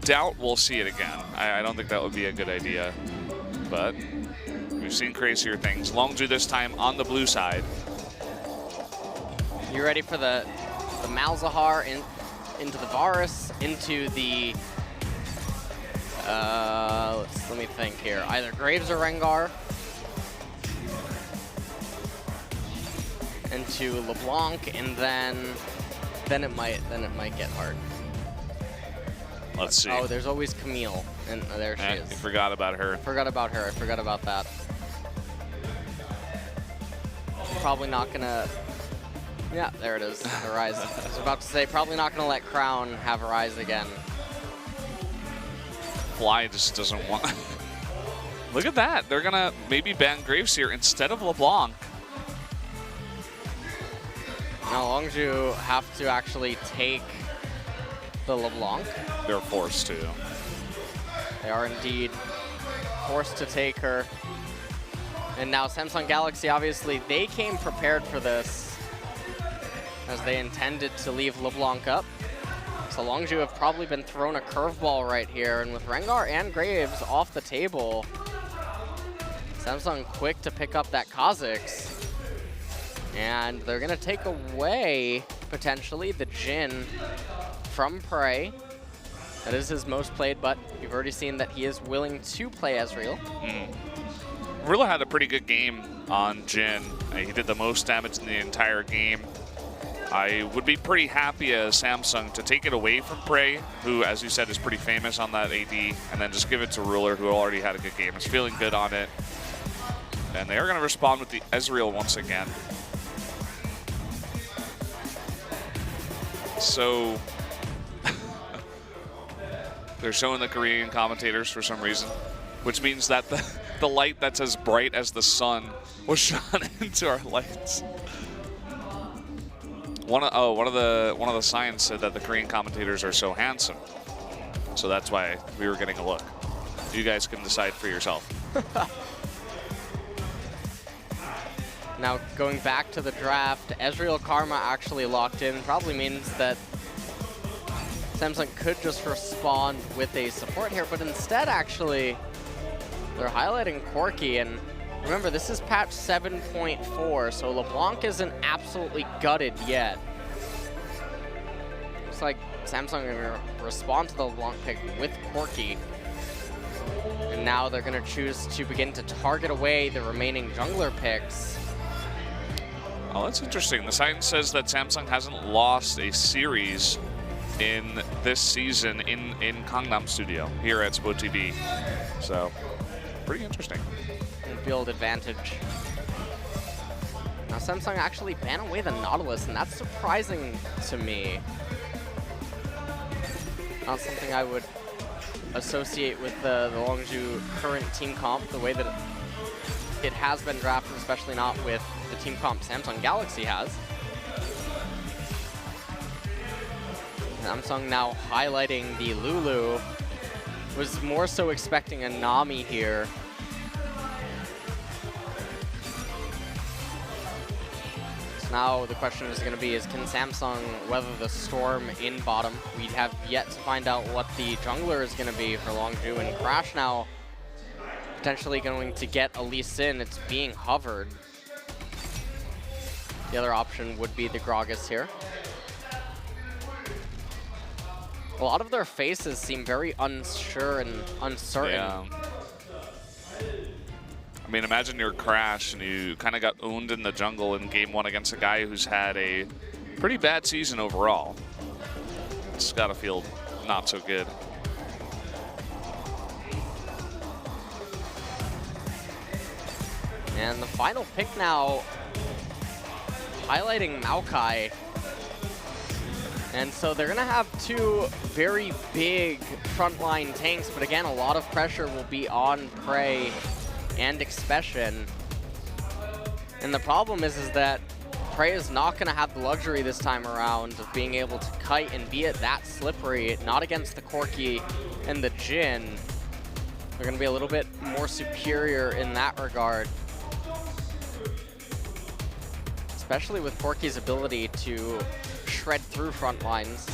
doubt we'll see it again. I don't think that would be a good idea, but we've seen crazier things. Longzhu this time on the blue side. You ready for the Malzahar into the Varus, into the, let me think here, either Graves or Rengar, into LeBlanc, and then it might get hard. Let's see. Oh, there's always Camille, and there she is. You forgot about her. Forgot about her. I forgot about that. Probably not gonna. Yeah, there it is. The Rise. I was about to say, probably not gonna let Crown have a Rise again. Fly just doesn't want. Look at that. They're gonna maybe ban Graves here instead of LeBlanc. Now Longzhu have to actually take the LeBlanc. They're forced to. They are indeed forced to take her. And now Samsung Galaxy, obviously, they came prepared for this as they intended to leave LeBlanc up. So Longzhu have probably been thrown a curveball right here, and with Rengar and Graves off the table, Samsung quick to pick up that Kha'Zix. And they're gonna take away, potentially, the Jhin from Prey. That is his most played, but you've already seen that he is willing to play Ezreal. Rilla had a pretty good game on Jhin. He did the most damage in the entire game. I would be pretty happy as Samsung to take it away from Prey, who, as you said, is pretty famous on that AD, and then just give it to Ruler, who already had a good game. Is feeling good on it. And they are going to respond with the Ezreal once again. So they're showing the Korean commentators for some reason, which means that the light that's as bright as the sun was shot into our lights. One of the signs said that the Korean commentators are so handsome, so that's why we were getting a look. You guys can decide for yourself. Now, going back to the draft, Ezreal Karma actually locked in. Probably means that Samsung could just respond with a support here, but instead, actually, they're highlighting Corki. And remember, this is patch 7.4, so LeBlanc isn't absolutely gutted yet. Looks like Samsung are going to respond to the LeBlanc pick with Corki. And now they're going to choose to begin to target away the remaining jungler picks. Oh, that's interesting. The science says that Samsung hasn't lost a series in this season in Gangnam Studio here at SPOTV. So, pretty interesting. Field advantage. Now Samsung actually ban away the Nautilus, and that's surprising to me. Not something I would associate with the Longzhu current team comp, the way that it has been drafted, especially not with the team comp Samsung Galaxy has. Samsung now highlighting the Lulu. Was more so expecting a Nami here. So now the question is going to be, can Samsung weather the storm in bottom? We have yet to find out what the jungler is going to be for Longzhu, and Crash now potentially going to get Elise in. It's being hovered. The other option would be the Gragas here. A lot of their faces seem very unsure and uncertain. Yeah. I mean, imagine you're Crash and you kind of got owned in the jungle in game 1 against a guy who's had a pretty bad season overall. It's got to feel not so good. And the final pick now, highlighting Maokai. And so they're going to have two very big frontline tanks, but again, a lot of pressure will be on Prey and Expression. And the problem is that Prey is not going to have the luxury this time around of being able to kite and be it that slippery, not against the Corki and the Jhin. They're going to be a little bit more superior in that regard. Especially with Corki's ability to shred through front lines.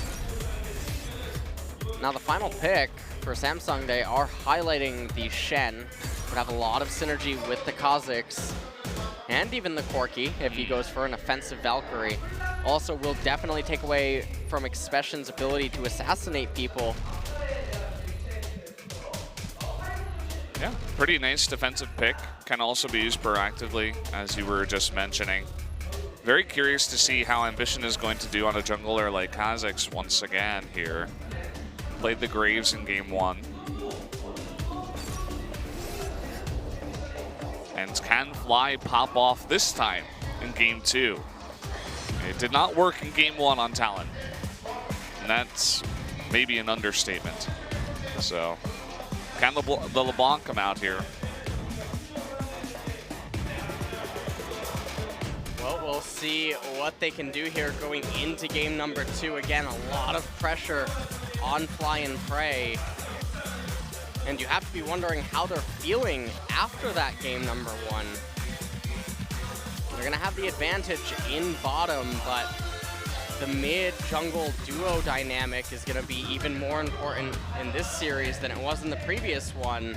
Now the final pick for Samsung, they are highlighting the Shen. Would have a lot of synergy with the Kha'Zix and even the Corki if he goes for an offensive Valkyrie. Also will definitely take away from Expression's ability to assassinate people. Yeah, pretty nice defensive pick. Can also be used proactively, as you were just mentioning. Very curious to see how Ambition is going to do on a jungler like Kha'Zix once again here. Played the Graves in game 1. And can Fly pop off this time in game 2? It did not work in game 1 on Talon. And that's maybe an understatement. So, can the LeBlanc come out here? Well, we'll see what they can do here going into game number 2. Again, a lot of pressure on Fly and Prey. And you have to be wondering how they're feeling after that game number 1. They're going to have the advantage in bottom, but the mid-jungle duo dynamic is going to be even more important in this series than it was in the previous one.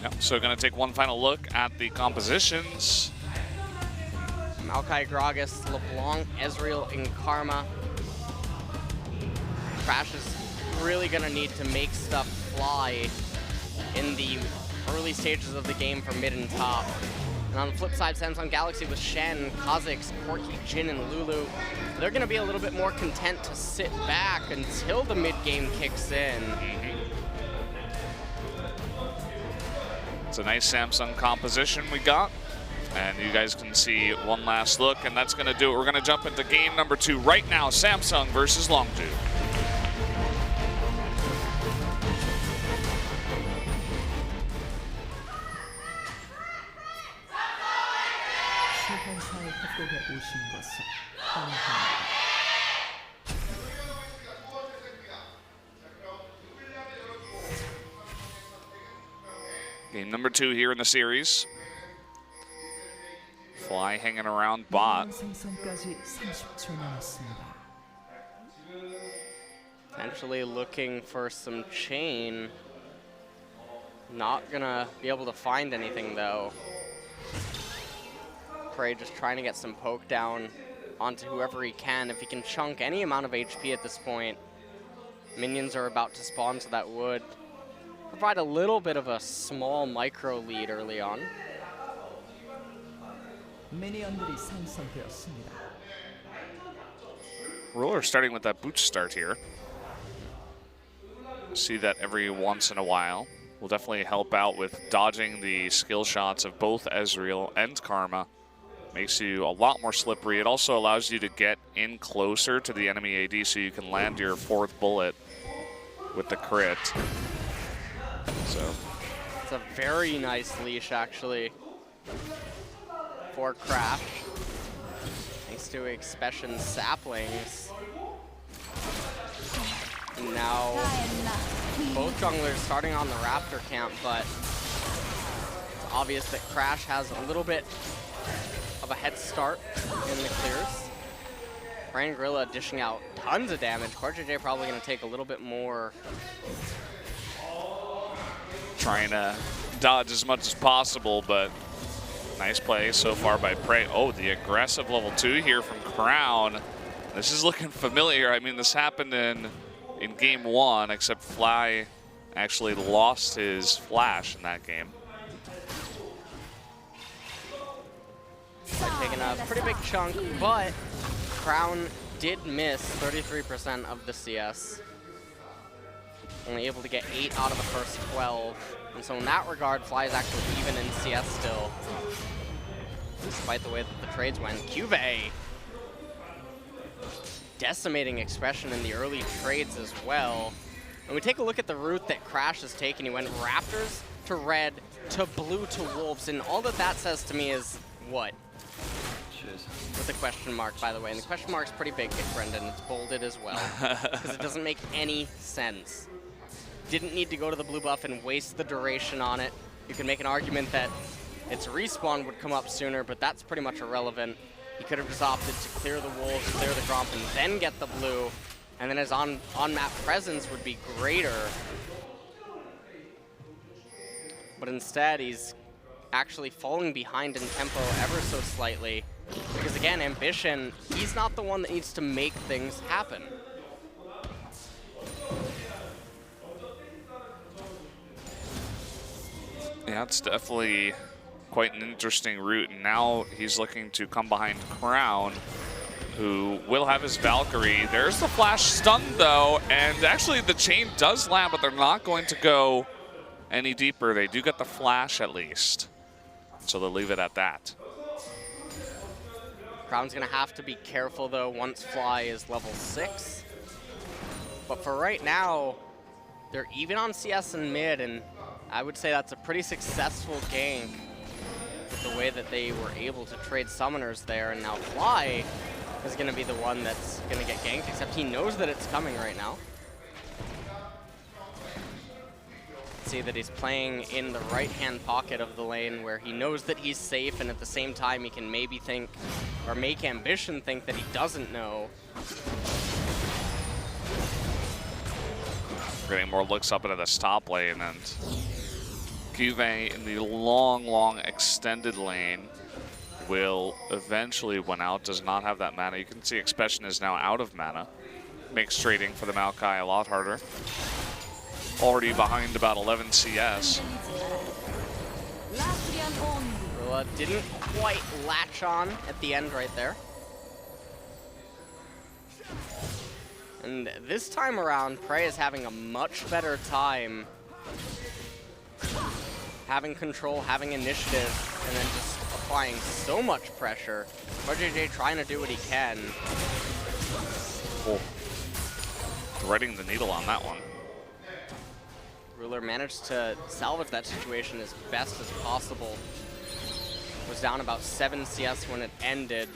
Yep, so going to take one final look at the compositions. Maokai, Gragas, LeBlanc, Ezreal, and Karma. Crash is really going to need to make stuff fly in the early stages of the game for mid and top. And on the flip side, Samsung Galaxy with Shen, Kha'Zix, Corki, Jhin, and Lulu, they're going to be a little bit more content to sit back until the mid game kicks in. It's a nice Samsung composition we got. And you guys can see one last look, and that's going to do it. We're going to jump into game number 2 right now, Samsung versus Longzhu. Game number 2 here in the series. Fly hanging around bot. Potentially looking for some chain. Not gonna be able to find anything though. Prey just trying to get some poke down onto whoever he can. If he can chunk any amount of HP at this point. Minions are about to spawn, so that would provide a little bit of a small micro lead early on. Roller starting with that boot start here. See that every once in a while. Will definitely help out with dodging the skill shots of both Ezreal and Karma. Makes you a lot more slippery. It also allows you to get in closer to the enemy AD so you can land your 4th bullet with the crit. So it's a very nice leash actually for Crash. Thanks to Expression Saplings. And now both junglers starting on the Raptor camp, but it's obvious that Crash has a little bit of a head start in the clears. Brian Gorilla dishing out tons of damage. CoreJJ probably going to take a little bit more. Trying to dodge as much as possible, but nice play so far by Prey. Oh, the aggressive level 2 here from Crown. This is looking familiar. I mean, this happened in game 1, except Fly actually lost his flash in that game. Taking a pretty big chunk, but Crown did miss 33% of the CS. Only able to get 8 out of the first 12. And so in that regard, Fly is actually even in CS still, despite the way that the trades went. Cuvee decimating Expression in the early trades as well. And we take a look at the route that Crash has taken. He went Raptors to red to blue to Wolves, and all that that says to me is what? With a question mark, by the way. And the question mark's pretty big, Brendan. It's bolded as well, because it doesn't make any sense. Didn't need to go to the blue buff and waste the duration on it. You can make an argument that its respawn would come up sooner, but that's pretty much irrelevant. He could have just opted to clear the Wolves, clear the Gromp, and then get the blue. And then his on-map presence would be greater. But instead, he's actually falling behind in tempo ever so slightly. Because again, Ambition, he's not the one that needs to make things happen. Yeah, it's definitely quite an interesting route. And now he's looking to come behind Crown, who will have his Valkyrie. There's the flash stun though, and actually the chain does land, but they're not going to go any deeper. They do get the flash at least. So they'll leave it at that. Crown's gonna have to be careful though once Fly is level 6. But for right now, they're even on CS and mid, and I would say that's a pretty successful gank with the way that they were able to trade summoners there. And now Fly is going to be the one that's going to get ganked, except he knows that it's coming right now. See that he's playing in the right-hand pocket of the lane where he knows that he's safe, and at the same time he can maybe think, or make Ambition think that he doesn't know. Getting more looks up into this top lane, and Cuvée in the long extended lane will eventually win out. Does not have that mana. You can see Expression is now out of mana. Makes trading for the Maokai a lot harder. Already behind about 11 CS. Rula didn't quite latch on at the end right there. And this time around, Prey is having a much better time having control, having initiative, and then just applying so much pressure. RJJ trying to do what he can. Oh. Threading the needle on that one. Ruler managed to salvage that situation as best as possible. Was down about 7 CS when it ended.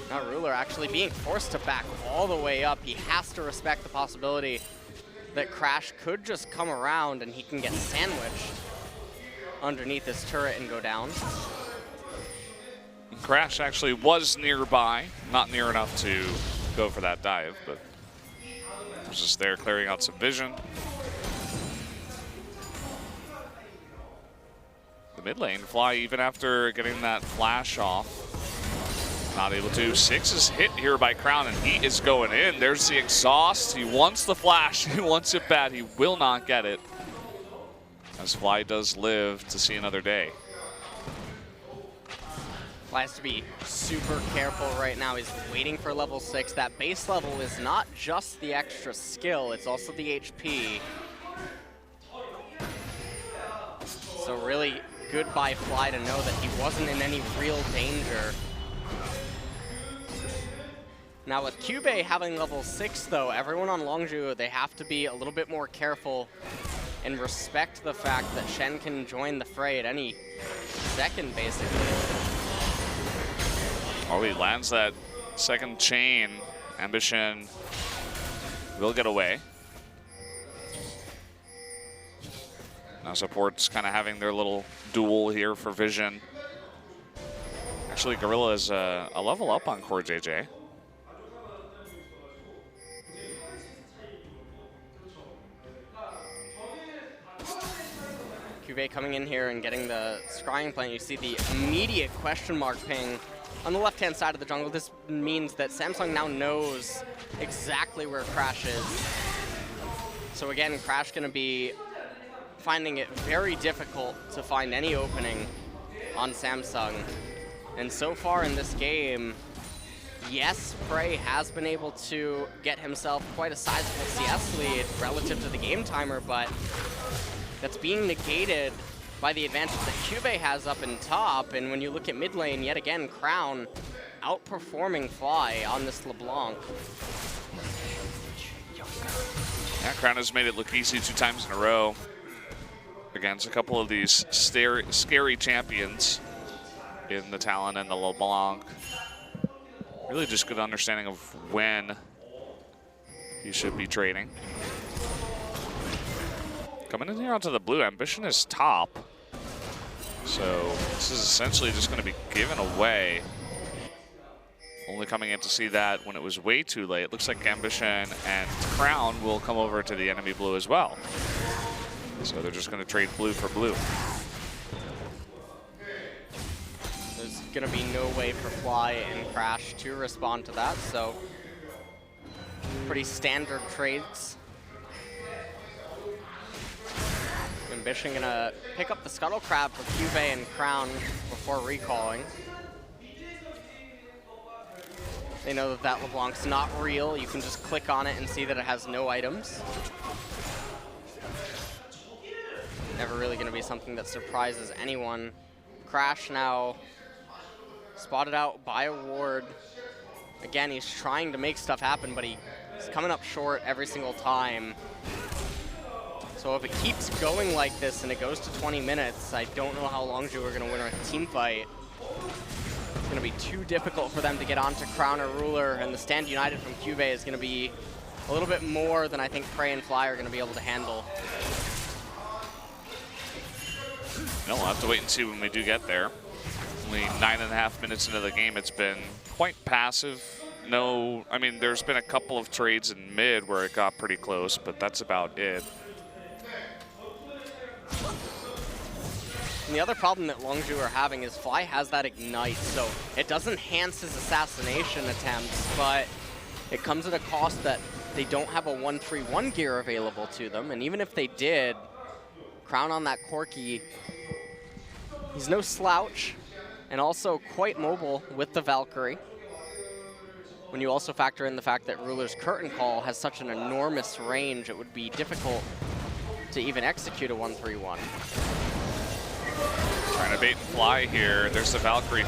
Now Ruler actually being forced to back all the way up. He has to respect the possibility that Crash could just come around and he can get sandwiched underneath this turret and go down. Crash actually was nearby, not near enough to go for that dive, but was just there clearing out some vision. The mid lane Fly, even after getting that flash off, not able to. 6 is hit here by Crown, and he is going in. There's the exhaust. He wants the flash. He wants it bad. He will not get it, as Fly does live to see another day. Fly has to be super careful right now. He's waiting for level 6. That base level is not just the extra skill, it's also the HP. So really good by Fly to know that he wasn't in any real danger. Now with Cuvée having level 6 though, everyone on Longzhu, they have to be a little bit more careful and respect the fact that Shen can join the fray at any second basically. Oh, he lands that second chain. Ambition will get away. Now support's kind of having their little duel here for vision. Actually, Gorilla is a level up on Core JJ. Cuvée coming in here and getting the scrying plant. You see the immediate question mark ping on the left-hand side of the jungle. This means that Samsung now knows exactly where Crash is. So again, Crash gonna be finding it very difficult to find any opening on Samsung. And so far in this game, yes, Prey has been able to get himself quite a sizable CS lead relative to the game timer, but that's being negated by the advantage that Cuvée has up in top. And when you look at mid lane, yet again, Crown outperforming Fly on this LeBlanc. Yeah, Crown has made it look easy 2 times in a row against a couple of these scary champions in the Talon and the LeBlanc. Really just good understanding of when he should be trading. Coming in here onto the blue, Ambition is top. So this is essentially just going to be given away. Only coming in to see that when it was way too late. Looks like Ambition and Crown will come over to the enemy blue as well. So they're just going to trade blue for blue. There's going to be no way for Fly and Crash to respond to that, so pretty standard trades. Ambition gonna pick up the Scuttle Crab for Cuvée and Crown before recalling. They know that that LeBlanc's not real. You can just click on it and see that it has no items. Never really gonna be something that surprises anyone. Crash now spotted out by a ward. Again, he's trying to make stuff happen, but he's coming up short every single time. So if it keeps going like this and it goes to 20 minutes, I don't know how Longzhu are going to win a team fight. It's going to be too difficult for them to get onto Crown or Ruler, and the stand united from Cube is going to be a little bit more than I think Prey and Fly are going to be able to handle. No, we'll have to wait and see when we do get there. Only 9.5 minutes into the game, it's been quite passive. No, I mean, there's been a couple of trades in mid where it got pretty close, but that's about it. And the other problem that Longzhu are having is Fly has that Ignite, so it does enhance his assassination attempts, but it comes at a cost that they don't have a 1-3-1 gear available to them, and even if they did, Crown on that Corki, he's no slouch, and also quite mobile with the Valkyrie. When you also factor in the fact that Ruler's Curtain Call has such an enormous range, it would be difficult to even execute a 1-3-1. Trying to bait and Fly here. There's the Valkyrie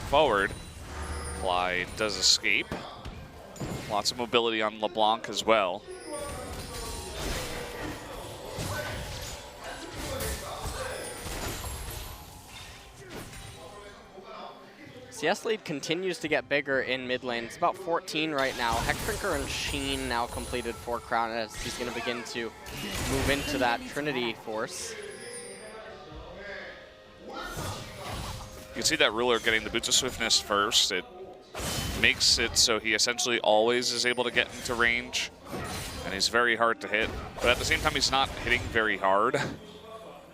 forward. Fly does escape. Lots of mobility on LeBlanc as well. CS lead continues to get bigger in mid lane. It's about 14 right now. Hexdrinker and Sheen now completed for Crown as he's going to begin to move into that Trinity force. You can see that Ruler getting the Boots of Swiftness first. It makes it so he essentially always is able to get into range, and he's very hard to hit. But at the same time, he's not hitting very hard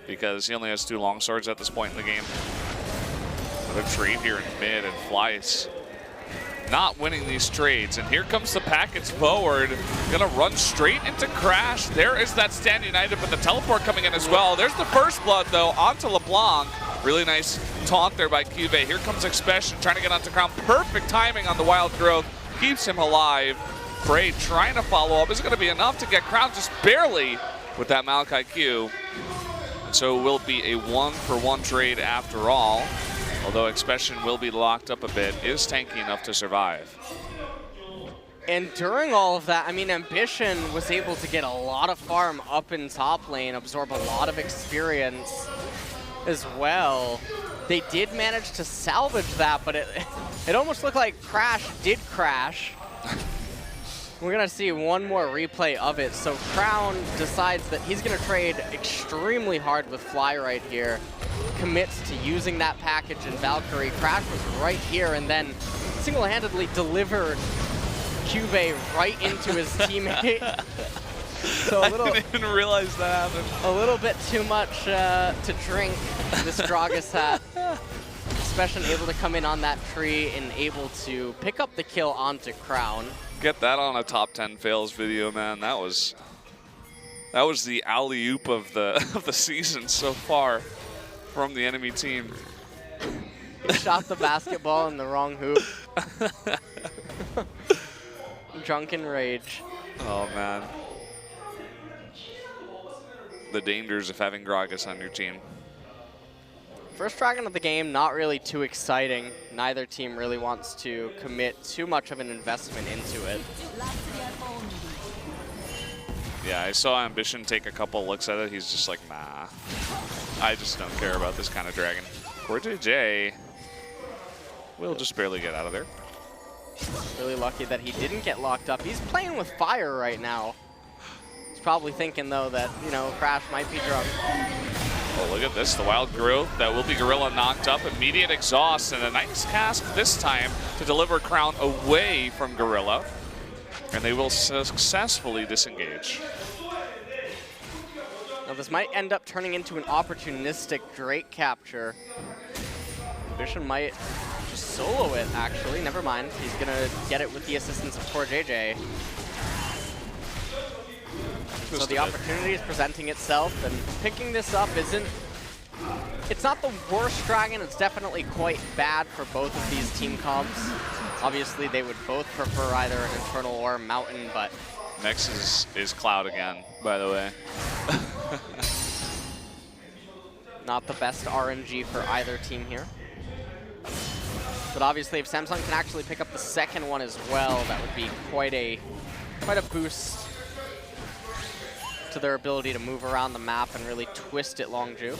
because he only has 2 longswords at this point in the game. Another trade here in mid, and Fly's not winning these trades. And here comes the package forward. Gonna run straight into Crash. There is that stand united, but the teleport coming in as well. There's the first blood though, onto LeBlanc. Really nice taunt there by Cube. Here comes Expression trying to get onto Crown. Perfect timing on the Wild Growth. Keeps him alive. Prey trying to follow up. Is it gonna be enough to get Crown? Just barely with that Malachi Q. And so it will be a 1-for-1 trade after all. Although Expression will be locked up a bit, is tanky enough to survive. And during all of that, I mean, Ambition was able to get a lot of farm up in top lane, absorb a lot of experience as well. They did manage to salvage that, but it almost looked like Crash did crash. We're gonna see one more replay of it. So Crown decides that he's gonna trade extremely hard with Fly right here. Commits to using that package in Valkyrie. Crash was right here and then single-handedly delivered Cube right into his teammate. So I didn't even realize that happened. A little bit too much to drink this Gragas had. Expression able to come in on that tree and able to pick up the kill onto Crown. Get that on a top 10 fails video, man. That was the alley-oop of the season so far from the enemy team. He shot the basketball in the wrong hoop. Drunken rage. Oh man. The dangers of having Gragas on your team. First dragon of the game, not really too exciting. Neither team really wants to commit too much of an investment into it. Yeah, I saw Ambition take a couple looks at it. He's just like, nah. I just don't care about this kind of dragon. Poor JJ will just barely get out of there. Really lucky that he didn't get locked up. He's playing with fire right now. He's probably thinking, though, that, you know, Crash might be drunk. Oh, look at this, the Wild Growth. That will be Gorilla knocked up. Immediate exhaust and a nice cast this time to deliver Crown away from Gorilla. And they will successfully disengage. Now this might end up turning into an opportunistic Drake capture. Ambition might just solo it, actually. Never mind. He's going to get it with the assistance of poor JJ. So the opportunity is presenting itself, and picking this up isn't... It's not the worst dragon. It's definitely quite bad for both of these team comps. Obviously, they would both prefer either an Infernal or a Mountain, but... Next is Cloud again, by the way. Not the best RNG for either team here. But obviously, if Samsung can actually pick up the second one as well, that would be quite a boost to to their ability to move around the map and really twist it Longzhu.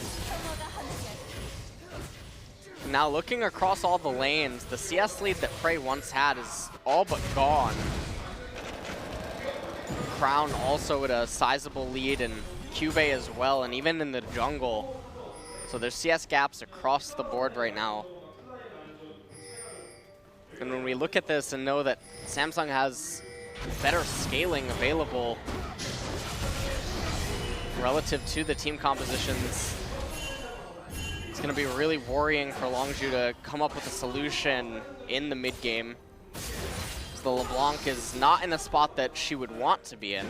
Now looking across all the lanes, the CS lead that Prey once had is all but gone. Crown also at a sizable lead, and Cuvée as well, and even in the jungle. So there's CS gaps across the board right now. And when we look at this and know that Samsung has better scaling available relative to the team compositions, it's going to be really worrying for Longzhu to come up with a solution in the mid game. The LeBlanc is not in a spot that she would want to be in.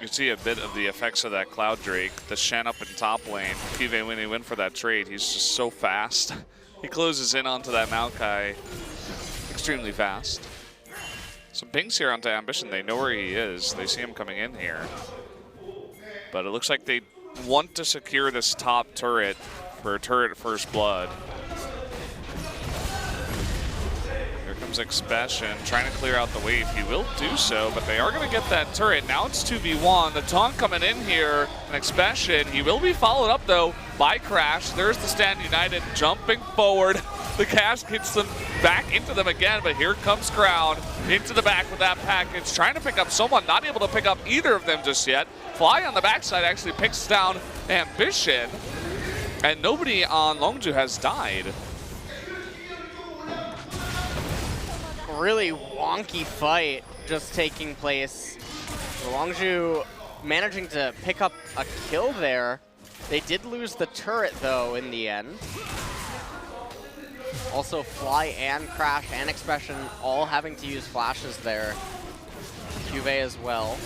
You see a bit of the effects of that Cloud Drake. The Shen up in top lane. Cuvée, when he went for that trade, he's just so fast. He closes in onto that Maokai extremely fast. Some pings here onto Ambition. They know where he is. They see him coming in here. But it looks like they want to secure this top turret for turret first blood. Comes Expression, trying to clear out the wave. He will do so, but they are going to get that turret. Now it's 2v1. The taunt coming in here, an Expression. He will be followed up, though, by Crash. There's the Stand United jumping forward. The cast hits them back into them again, but here comes Crown into the back with that package, trying to pick up someone, not able to pick up either of them just yet. Fly on the backside actually picks down Ambition, and nobody on Longzhu has died. Really wonky fight just taking place. Longzhu managing to pick up a kill there. They did lose the turret though in the end. Also Fly and Crash and Expression all having to use flashes there. Cuvée as well.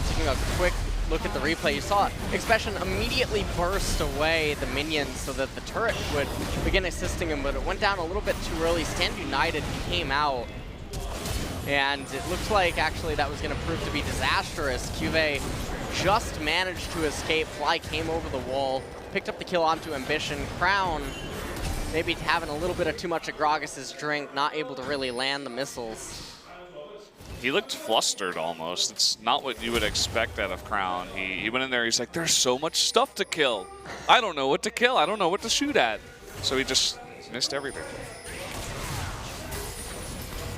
Taking a quick look at the replay, you saw Expression immediately burst away the minions so that the turret would begin assisting him, but it went down a little bit too early. Stand United came out, and it looked like actually that was going to prove to be disastrous. Cuvée just managed to escape. Fly came over the wall, picked up the kill onto Ambition. Crown maybe having a little bit of too much of Gragas's drink, not able to really land the missiles. He looked flustered almost. It's not what you would expect out of Crown. He went in there, he's like, there's so much stuff to kill. I don't know what to kill. I don't know what to shoot at. So he just missed everything.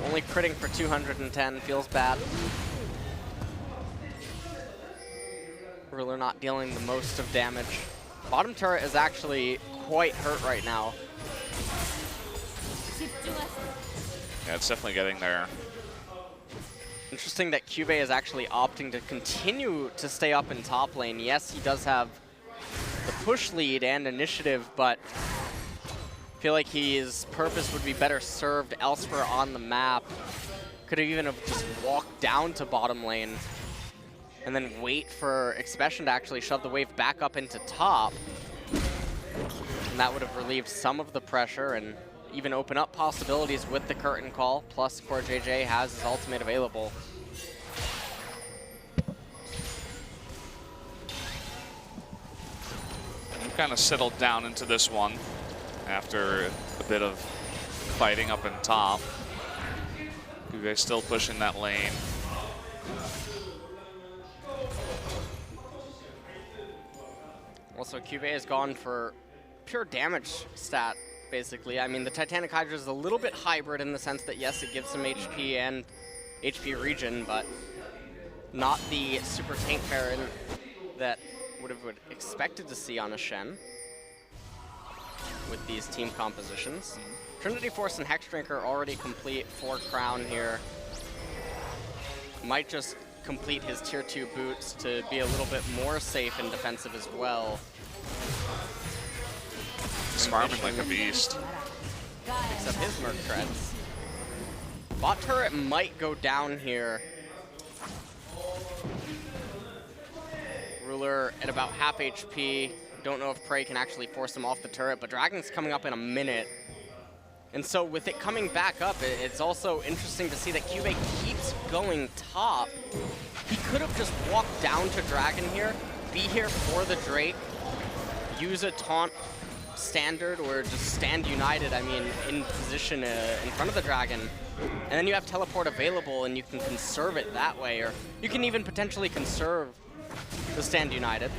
Only critting for 210 feels bad. Ruler not dealing the most of damage. Bottom turret is actually quite hurt right now. Yeah, it's definitely getting there. Interesting that Cuvée is actually opting to continue to stay up in top lane. Yes, he does have the push lead and initiative, but I feel like his purpose would be better served elsewhere on the map. Could have even have just walked down to bottom lane and then wait for Expression to actually shove the wave back up into top. And that would have relieved some of the pressure and even open up possibilities with the curtain call, plus Core JJ has his ultimate available. We kind of settled down into this one after a bit of fighting up in top. Cuvée still pushing that lane. Also, Cuvée has gone for pure damage stat, basically. I mean, the Titanic Hydra is a little bit hybrid in the sense that, yes, it gives some HP and HP regen, but not the super tank Baron that would have expected to see on a Shen with these team compositions. Trinity Force and Hex Drinker already complete for Crown here. Might just complete his tier 2 boots to be a little bit more safe and defensive as well. He's farming like a beast. Picks up his Merc Treads. Bot turret might go down here. Ruler at about half HP. Don't know if Prey can actually force him off the turret, but Dragon's coming up in a minute. And so with it coming back up, it's also interesting to see that Cuvée keeps going top. He could have just walked down to Dragon here, be here for the Drake, use a taunt standard or just stand united, I mean, in position in front of the dragon. And then you have teleport available and you can conserve it that way, or you can even potentially conserve the stand united.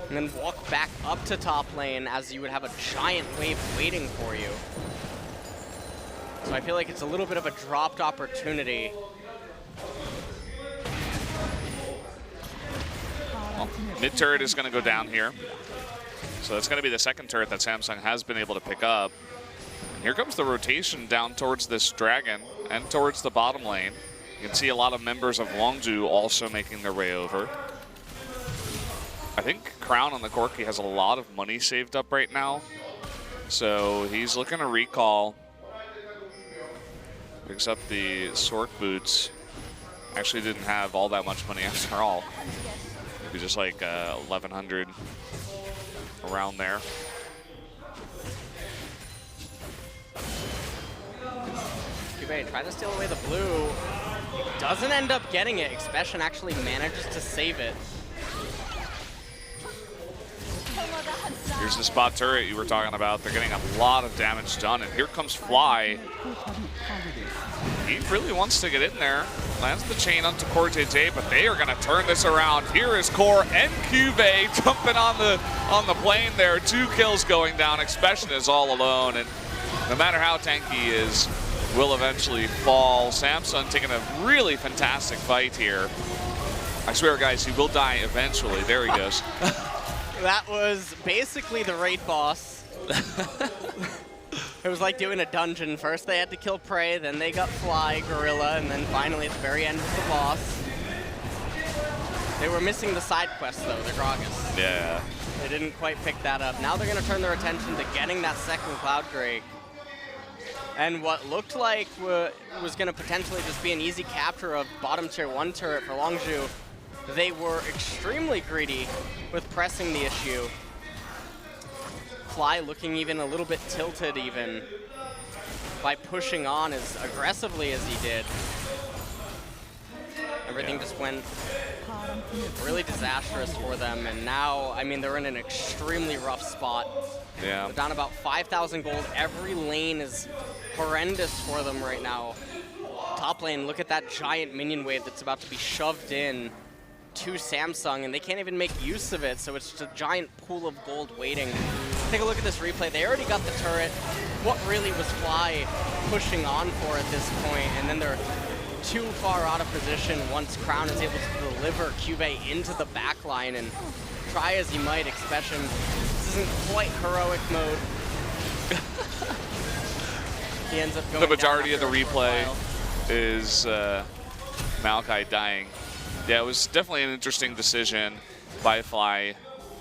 And then walk back up to top lane as you would have a giant wave waiting for you. So I feel like it's a little bit of a dropped opportunity. Well, mid turret is going to go down here. So that's going to be the second turret that Samsung has been able to pick up. And here comes the rotation down towards this dragon and towards the bottom lane. You can see a lot of members of Longzhu also making their way over. I think Crown on the Corki has a lot of money saved up right now. So he's looking to recall. Picks up the Sork boots. Actually didn't have all that much money after all. Maybe just like 1,100 around there. Try to steal away the blue. Doesn't end up getting it. Expression actually manages to save it. Here's the spot turret you were talking about. They're getting a lot of damage done, and here comes Fly. He really wants to get in there. Lands the chain onto Cortete, but they are going to turn this around. Here is Core and Cuvée jumping on the plane there. 2 kills going down. Expression is all alone, and no matter how tanky he is, will eventually fall. Samsung taking a really fantastic fight here. I swear, guys, he will die eventually. There he goes. That was basically the raid boss. It was like doing a dungeon. First they had to kill Prey, then they got Fly, Gorilla, and then finally at the very end was the boss. They were missing the side quest though, the Gragas. Yeah. They didn't quite pick that up. Now they're going to turn their attention to getting that second Cloud Drake. And what looked like was going to potentially just be an easy capture of bottom tier 1 turret for Longzhu. They were extremely greedy with pressing the issue. Fly looking even a little bit tilted even by pushing on as aggressively as he did. Everything just went really disastrous for them, and now, I mean, they're in an extremely rough spot. Yeah. They're down about 5,000 gold. Every lane is horrendous for them right now. Top lane, look at that giant minion wave that's about to be shoved in to Samsung, and they can't even make use of it, so it's just a giant pool of gold waiting. Take a look at this replay. They already got the turret. What really was Fly pushing on for at this point, and then they're too far out of position once Crown is able to deliver Cuvée into the back line, and try as he might, Expression. This isn't quite heroic mode. He ends up going The majority of the down after a replay while. is Maokai dying. Yeah, it was definitely an interesting decision by Fly.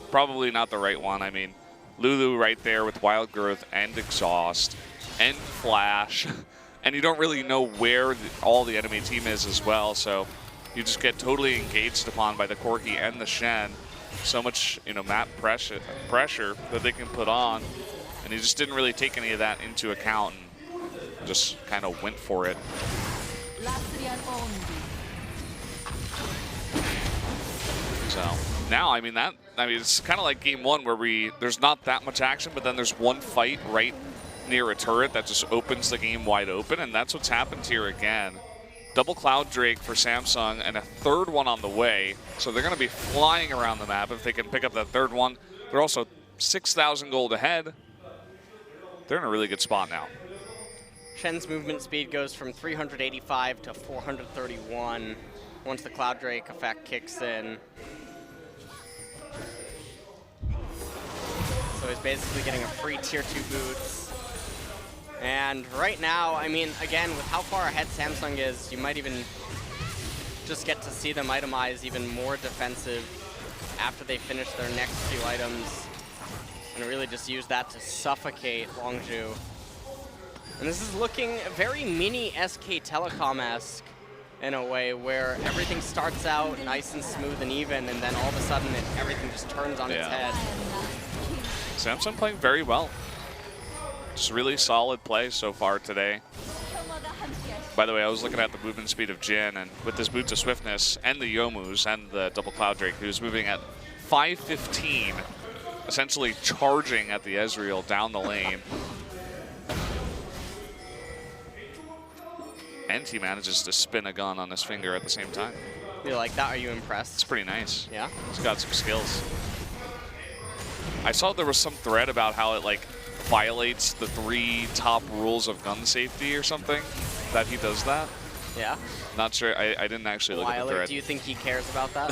Probably not the right one. I mean, Lulu right there with Wild Growth and Exhaust and Flash. And you don't really know where all the enemy team is as well, so you just get totally engaged upon by the Corki and the Shen. So much, you know, map pressure that they can put on, and he just didn't really take any of that into account and just kind of went for it. So now, I mean, it's kind of like game 1 where there's not that much action, but then there's one fight right near a turret that just opens the game wide open, and that's what's happened here again. Double Cloud Drake for Samsung and a third one on the way, so they're going to be flying around the map if they can pick up that third one. They're also 6,000 gold ahead. They're in a really good spot now. Shen's movement speed goes from 385 to 431 once the Cloud Drake effect kicks in. So he's basically getting a free tier 2 boots. And right now, I mean, again, with how far ahead Samsung is, you might even just get to see them itemize even more defensive after they finish their next few items, and really just use that to suffocate Longzhu. And this is looking very mini SK Telecom-esque in a way, where everything starts out nice and smooth and even, and then all of a sudden everything just turns on its head. Samsung playing very well. Just really solid play so far today. By the way, I was looking at the movement speed of Jin, and with this Boots of Swiftness and the Yomus and the Double Cloud Drake, who's moving at 515 essentially charging at the Ezreal down the lane. And he manages to spin a gun on his finger at the same time. You like that? Are you impressed? It's pretty nice. Yeah? He's got some skills. I saw there was some thread about how it like violates the 3 top rules of gun safety or something, that he does that. Yeah? Not sure. I didn't actually look at the thread. Do you think he cares about that?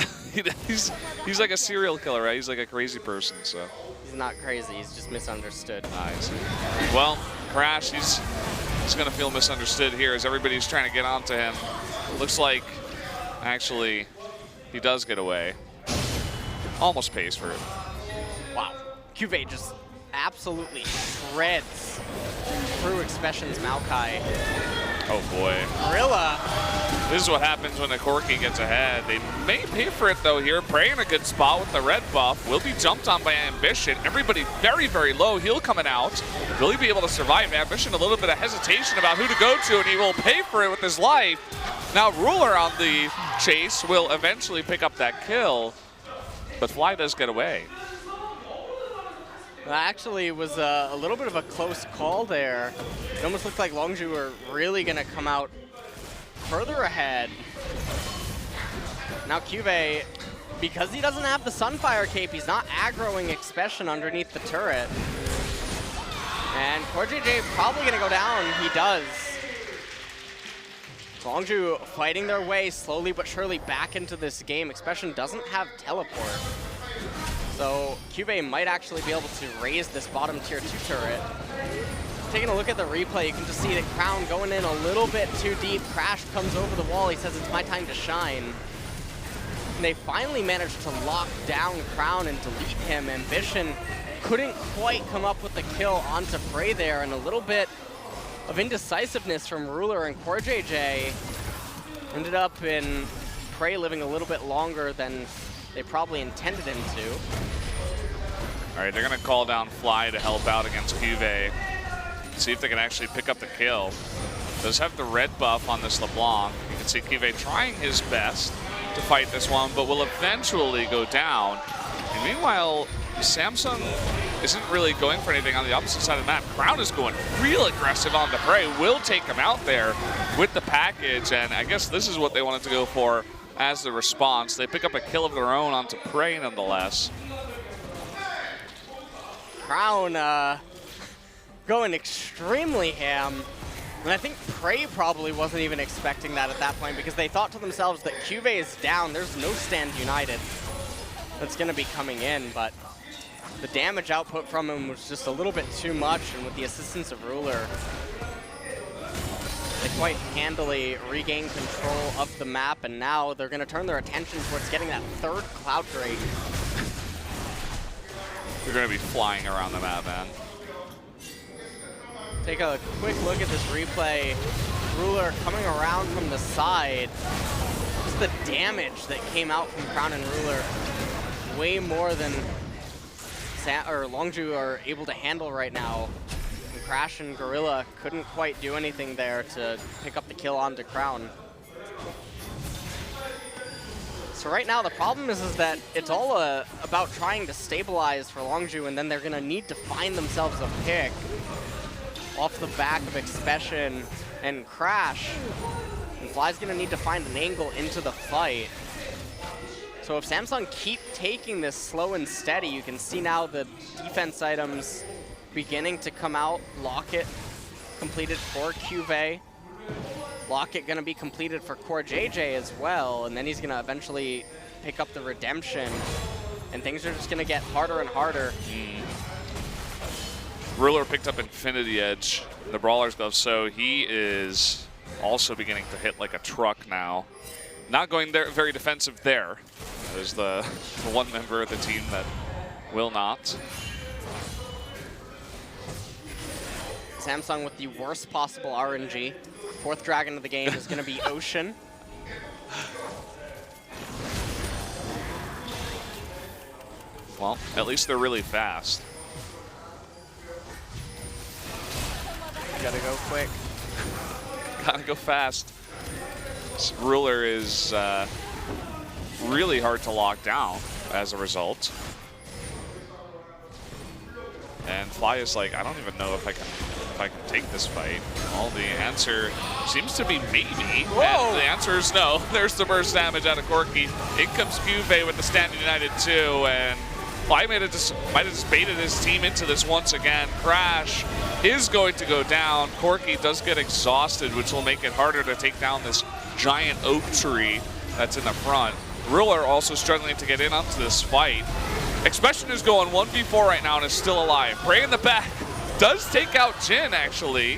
he's like a serial killer, right? He's like a crazy person, so. He's not crazy. He's just misunderstood. I see. Well, Crash, he's going to feel misunderstood here as everybody's trying to get onto him. Looks like, actually, he does get away. Almost pays for it. Wow. Cuvée just absolutely shreds through Expression's Maokai. Oh boy. Gorilla. This is what happens when a Corki gets ahead. They may pay for it though here. Prey in a good spot with the red buff. Will be jumped on by Ambition. Everybody very, very low. Heal coming out. Will he be able to survive? Ambition a little bit of hesitation about who to go to, and he will pay for it with his life. Now Ruler on the chase will eventually pick up that kill, but Fly does get away. Well, actually, it was a little bit of a close call there. It almost looked like Longzhu were really going to come out further ahead. Now Cuvée, because he doesn't have the Sunfire cape, he's not aggroing Expression underneath the turret. And CoreJJ probably going to go down. He does. Longzhu fighting their way slowly but surely back into this game. Expression doesn't have teleport. So Cuvée might actually be able to raise this bottom tier 2 turret. Taking a look at the replay, you can just see that Crown going in a little bit too deep. Crash comes over the wall. He says, it's my time to shine. And they finally managed to lock down Crown and delete him. Ambition couldn't quite come up with the kill onto Prey there, and a little bit of indecisiveness from Ruler and CoreJJ ended up in Prey living a little bit longer than they probably intended him to. All right, they're going to call down Fly to help out against Cuvée. See if they can actually pick up the kill. Does have the red buff on this LeBlanc. You can see Cuvée trying his best to fight this one, but will eventually go down. And meanwhile, Samsung isn't really going for anything on the opposite side of the map. Crown is going real aggressive on the Prey. Will take him out there with the package, and I guess this is what they wanted to go for as the response. They pick up a kill of their own onto Prey nonetheless. Crown going extremely ham. And I think Prey probably wasn't even expecting that at that point, because they thought to themselves that Cuvée is down. There's no Stand United that's going to be coming in, but the damage output from him was just a little bit too much, and with the assistance of Ruler, they quite handily regained control of the map, and now they're going to turn their attention towards getting that 3rd Cloud Drake. They're going to be flying around the map, man. Take a quick look at this replay. Ruler coming around from the side. Just the damage that came out from Crown and Ruler, way more than Longzhu are able to handle right now. And Crash and Gorilla couldn't quite do anything there to pick up the kill onto Crown. So right now the problem is that it's all about trying to stabilize for Longzhu, and then they're gonna need to find themselves a pick off the back of Expression and Crash. And Fly's gonna need to find an angle into the fight. So if Samsung keep taking this slow and steady, you can see now the defense items beginning to come out. Locket completed for Cuvée. Locket gonna be completed for CoreJJ as well, and then he's gonna eventually pick up the Redemption, and things are just gonna get harder and harder. Ruler picked up Infinity Edge, the Brawler's Glove, so he is also beginning to hit like a truck now. Not going there very defensive there. There's the one member of the team that will not. Samsung with the worst possible RNG. 4th dragon of the game is going to be Ocean. Well, at least they're really fast. Gotta go quick. Gotta go fast. This Ruler is really hard to lock down as a result. And Fly is like, I don't even know if I can take this fight. Well, the answer seems to be maybe. Whoa. And the answer is no. There's the burst damage out of Corki. In comes Cuvee with the Stand United 2, and Fly might have just baited his team into this once again. Crash is going to go down. Corki does get exhausted, which will make it harder to take down this giant oak tree that's in the front. Ruler also struggling to get in onto this fight. Expression is going 1v4 right now and is still alive. Prey in the back does take out Jin, actually.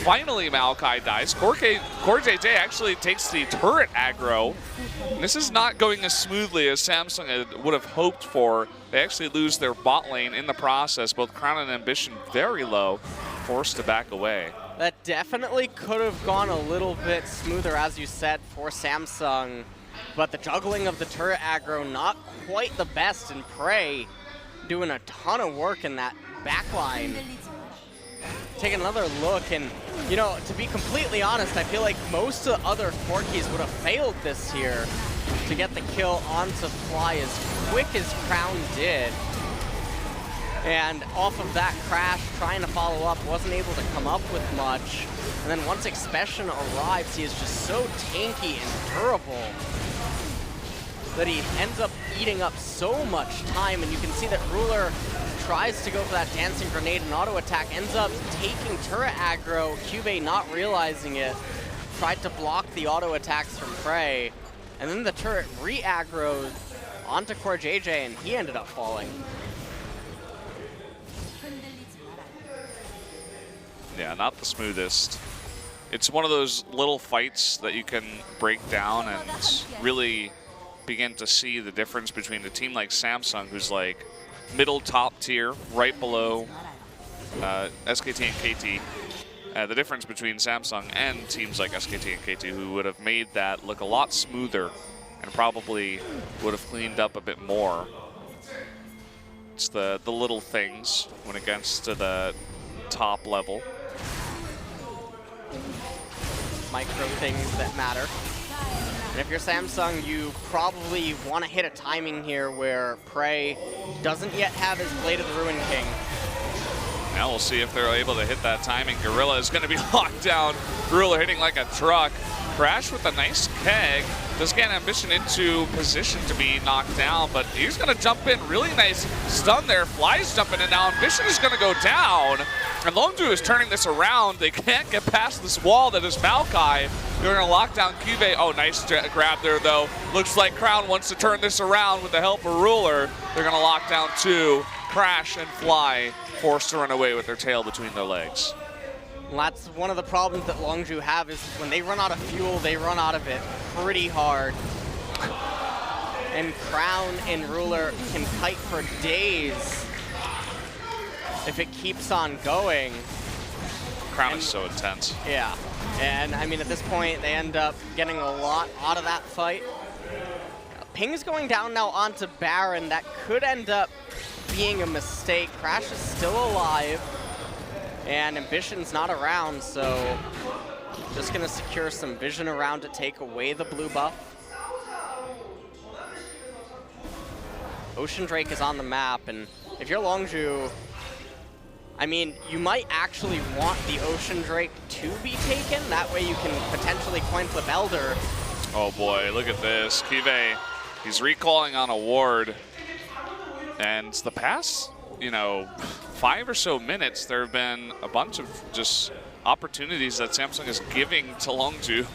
Finally, Maokai dies. Core JJ actually takes the turret aggro. And this is not going as smoothly as Samsung would have hoped for. They actually lose their bot lane in the process. Both Crown and Ambition very low, forced to back away. That definitely could have gone a little bit smoother, as you said, for Samsung. But the juggling of the turret aggro, not quite the best, and Prey doing a ton of work in that backline. Take another look, and you know, to be completely honest, I feel like most of the other Forkies would have failed this here to get the kill onto Fly as quick as Crown did. And off of that, Crash trying to follow up, wasn't able to come up with much. And then once Expression arrives, he is just so tanky and durable that he ends up eating up so much time. And you can see that Ruler tries to go for that dancing grenade and auto attack, ends up taking turret aggro. Cuvee not realizing it, tried to block the auto attacks from Prey. And then the turret re-aggroed onto Core JJ, and he ended up falling. Yeah, not the smoothest. It's one of those little fights that you can break down and really begin to see the difference between a team like Samsung, who's like middle top tier, right below SKT and KT. The difference between Samsung and teams like SKT and KT, who would have made that look a lot smoother and probably would have cleaned up a bit more. It's the little things when it gets to the top level. Micro things that matter. And if you're Samsung, you probably want to hit a timing here where Prey doesn't yet have his Blade of the Ruin King. Now we'll see if they're able to hit that timing. Gorilla is going to be locked down. Gorilla hitting like a truck. Crash with a nice keg. Does get Ambition into position to be knocked down, but he's going to jump in. Really nice stun there. Fly's jumping in now. Ambition is going to go down. And Longzhu is turning this around. They can't get past this wall that is Maokai. They're going to lock down Cuvee. Oh, nice grab there, though. Looks like Crown wants to turn this around with the help of Ruler. They're going to lock down two. Crash and Fly forced to run away with their tail between their legs. Well, that's one of the problems that Longzhu have, is when they run out of fuel, they run out of it pretty hard. And Crown and Ruler can kite for days if it keeps on going. Crown is so intense. Yeah, and I mean, at this point, they end up getting a lot out of that fight. Ping's going down now onto Baron. That could end up being a mistake. Crash is still alive, and Ambition's not around, so just gonna secure some vision around to take away the blue buff. Ocean Drake is on the map, and if you're Longzhu, I mean, you might actually want the Ocean Drake to be taken. That way you can potentially coin flip Elder. Oh boy, look at this. Cuvee, he's recalling on a ward. And the past, 5 or so minutes, there have been a bunch of just opportunities that Samsung is giving to Longzhu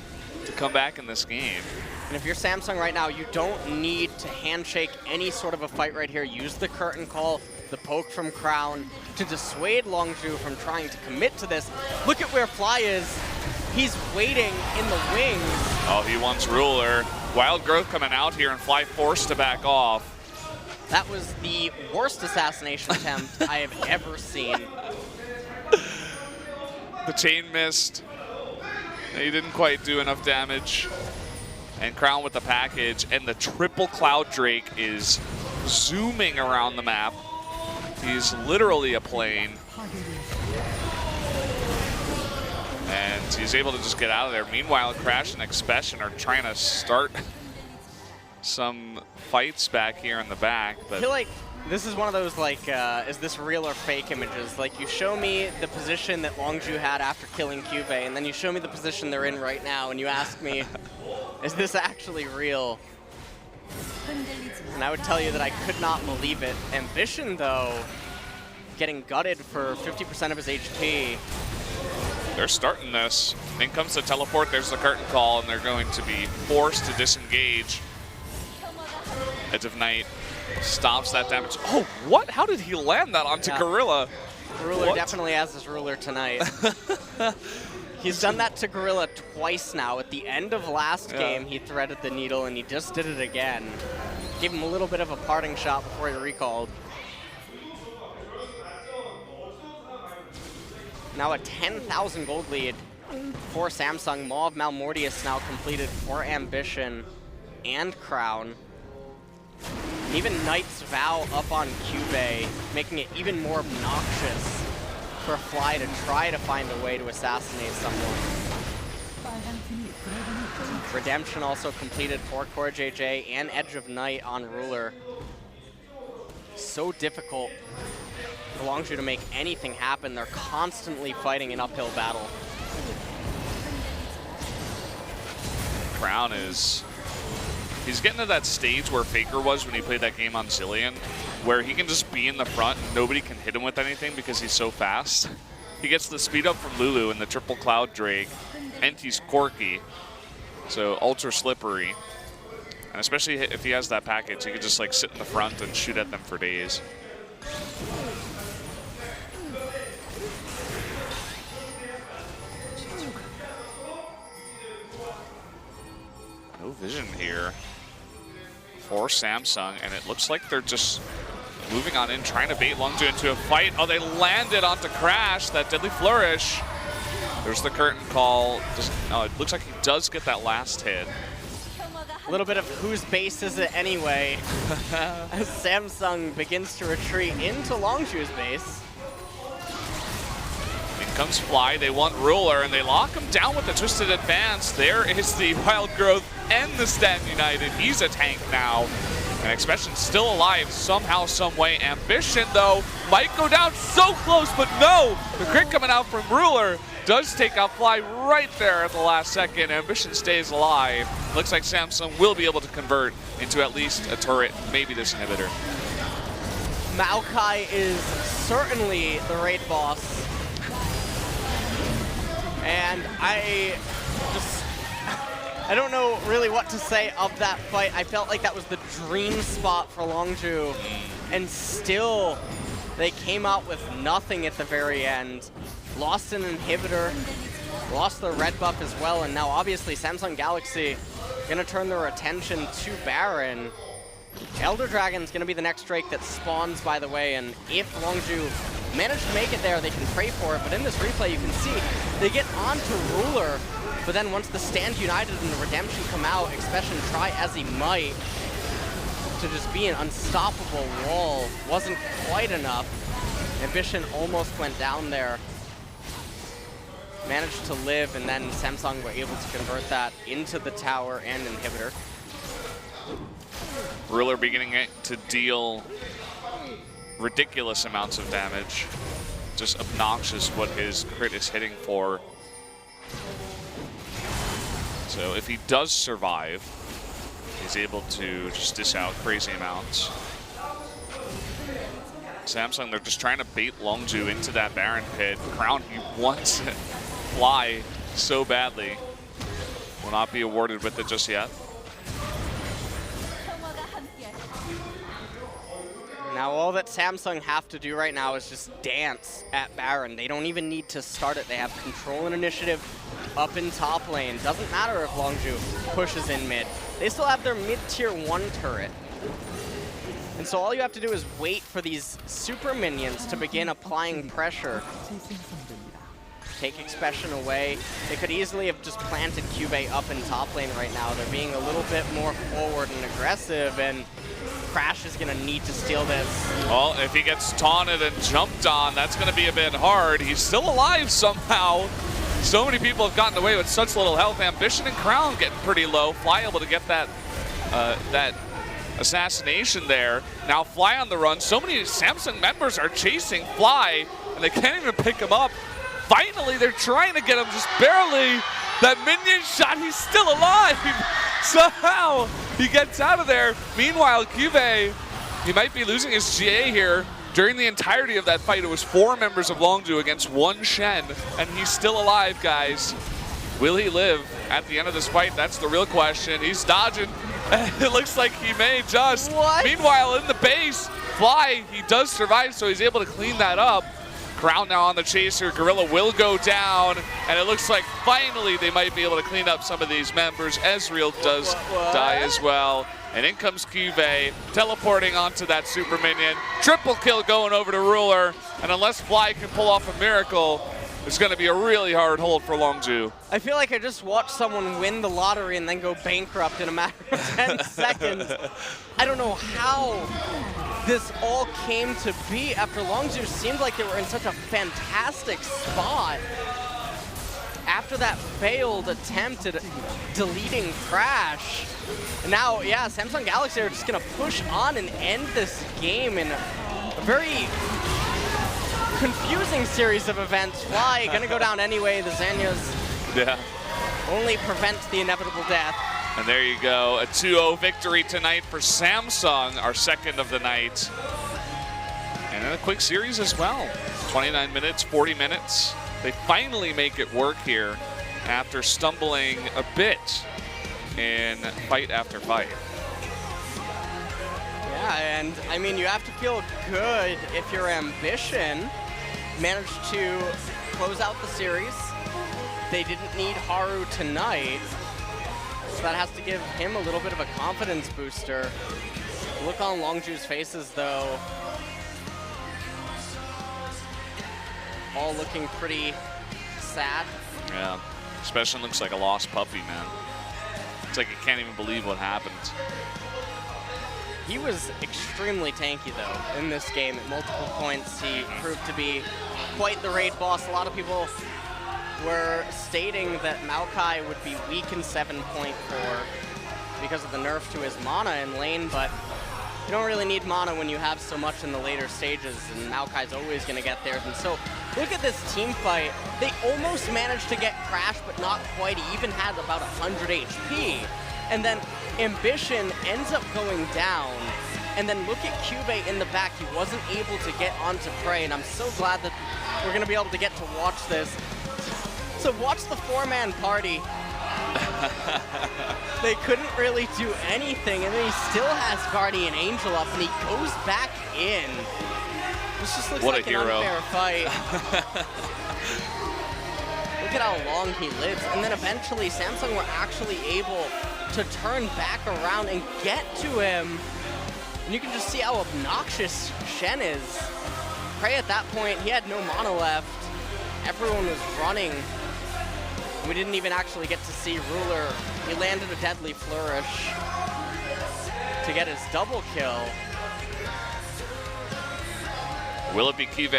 to come back in this game. And if you're Samsung right now, you don't need to handshake any sort of a fight right here. Use the curtain call, the poke from Crown to dissuade Longzhu from trying to commit to this. Look at where Fly is. He's waiting in the wings. Oh, he wants Ruler. Wild Growth coming out here, and Fly forced to back off. That was the worst assassination attempt I have ever seen. The chain missed. He didn't quite do enough damage. And Crown with the package, and the triple Cloud Drake is zooming around the map. He's literally a plane. And he's able to just get out of there. Meanwhile, Crash and Expression are trying to start some fights back here in the back. But I feel like This is one of those, like, is this real or fake images? Like, you show me the position that Longzhu had after killing Cube, and then you show me the position they're in right now, and you ask me, is this actually real? And I would tell you that I could not believe it. Ambition, though, getting gutted for 50% of his HP. They're starting this. In comes the teleport, there's the curtain call, and they're going to be forced to disengage. Edge of Night stops that damage. Oh, what? How did he land that onto Gorilla? Gorilla definitely has his ruler tonight. He's done that to Gorilla twice now. At the end of last game, he threaded the needle, and he just did it again. Gave him a little bit of a parting shot before he recalled. Now a 10,000 gold lead for Samsung. Maw of Malmortius now completed for Ambition and Crown. And even Knight's Vow up on Cube, making it even more obnoxious for Fly to try to find a way to assassinate someone. Redemption also completed for Core JJ and Edge of Night on Ruler. So difficult for Longzhu to make anything happen. They're constantly fighting an uphill battle. Crown is... He's getting to that stage where Faker was when he played that game on Zillion, where he can just be in the front and nobody can hit him with anything because he's so fast. He gets the speed up from Lulu and the triple Cloud Drake, and he's quirky, so ultra slippery. And especially if he has that package, he can just like sit in the front and shoot at them for days. No vision here for Samsung, and it looks like they're just moving on in, trying to bait Longzhu into a fight. Oh, they landed onto Crash, that deadly flourish. There's the curtain call. Oh, it looks like he does get that last hit. A little bit of whose base is it anyway, as Samsung begins to retreat into Longzhu's base. In comes Fly, they want Ruler, and they lock him down with the Twisted Advance. There is the Wild Growth and the Stand United. He's a tank now. And Expression's still alive somehow, some way. Ambition, though, might go down so close, but no! The crit coming out from Ruler does take out Fly right there at the last second. Ambition stays alive. Looks like Samsung will be able to convert into at least a turret, maybe this inhibitor. Maokai is certainly the raid boss. And I don't know really what to say of that fight. I felt like that was the dream spot for Longzhu, and still they came out with nothing at the very end. Lost an inhibitor, lost the red buff as well, and now obviously Samsung Galaxy gonna turn their attention to Baron. Elder Dragon's gonna be the next Drake that spawns, by the way, and if Longzhu manage to make it there, they can pray for it, but in this replay you can see they get onto Ruler, but then once the Stand United and the Redemption come out, Expression try as he might to just be an unstoppable wall. Wasn't quite enough. Ambition almost went down there. Managed to live, and then Samsung were able to convert that into the tower and inhibitor. Ruler beginning to deal ridiculous amounts of damage. Just obnoxious what his crit is hitting for. So if he does survive, he's able to just dish out crazy amounts. Samsung, they're just trying to bait Longzhu into that Baron pit. Crown, he wants it. Fly so badly. Will not be awarded with it just yet. Now all that Samsung have to do right now is just dance at Baron. They don't even need to start it. They have control and initiative up in top lane. Doesn't matter if Longzhu pushes in mid. They still have their mid-tier 1 turret. And so all you have to do is wait for these super minions to begin applying pressure. Take Expression away. They could easily have just planted Cube up in top lane right now. They're being a little bit more forward and aggressive, and Crash is going to need to steal this. Well, if he gets taunted and jumped on, that's going to be a bit hard. He's still alive somehow. So many people have gotten away with such little health. Ambition and Crown getting pretty low. Fly able to get that assassination there. Now Fly on the run. So many Samsung members are chasing Fly, and they can't even pick him up. Finally, they're trying to get him just barely. That minion shot, he's still alive. Somehow, he gets out of there. Meanwhile, Cube, he might be losing his GA here. During the entirety of that fight, it was 4 members of Longzhu against 1 Shen, and he's still alive, guys. Will he live at the end of this fight? That's the real question. He's dodging. It looks like he may just. What? Meanwhile, in the base, Fly, he does survive, so he's able to clean that up. Crown now on the chaser. Gorilla will go down, and it looks like finally they might be able to clean up some of these members. Ezreal does die as well. And in comes Cube, teleporting onto that super minion. Triple kill going over to Ruler, and unless Fly can pull off a miracle, it's going to be a really hard hold for Longzhu. I feel like I just watched someone win the lottery and then go bankrupt in a matter of 10 seconds. I don't know how this all came to be after Longzhu seemed like they were in such a fantastic spot. After that failed attempt at deleting Crash. Now, yeah, Samsung Galaxy are just going to push on and end this game in a very confusing series of events. Fly going to go down anyway. The Zanyas only prevent the inevitable death. And there you go, a 2-0 victory tonight for Samsung, our second of the night. And then a quick series as well. 29 minutes, 40 minutes. They finally make it work here after stumbling a bit in fight after fight. Yeah, and I mean, you have to feel good if your Ambition managed to close out the series. They didn't need Haru tonight, so that has to give him a little bit of a confidence booster. Look on Longzhu's faces, though. All looking pretty sad. Yeah, especially looks like a lost puppy, man. It's like he can't even believe what happened. He was extremely tanky, though, in this game. At multiple points, he proved to be quite the raid boss. A lot of people were stating that Maokai would be weak in 7.4 because of the nerf to his mana in lane, but you don't really need mana when you have so much in the later stages, and Maokai's always going to get there. And so, look at this team fight. They almost managed to get Crash, but not quite. He even had about 100 HP. And then Ambition ends up going down. And then look at Cube in the back. He wasn't able to get onto Prey, and I'm so glad that we're going to be able to get to watch this. So watch the 4-man party. They couldn't really do anything, and then he still has Guardian Angel up, and he goes back in. This just looks like an unfair fight. Look at how long he lives, and then eventually Samsung were actually able to turn back around and get to him. And you can just see how obnoxious Shen is. Prey at that point, he had no mana left. Everyone was running. We didn't even actually get to see Ruler. He landed a deadly flourish to get his double kill. Will it be Kive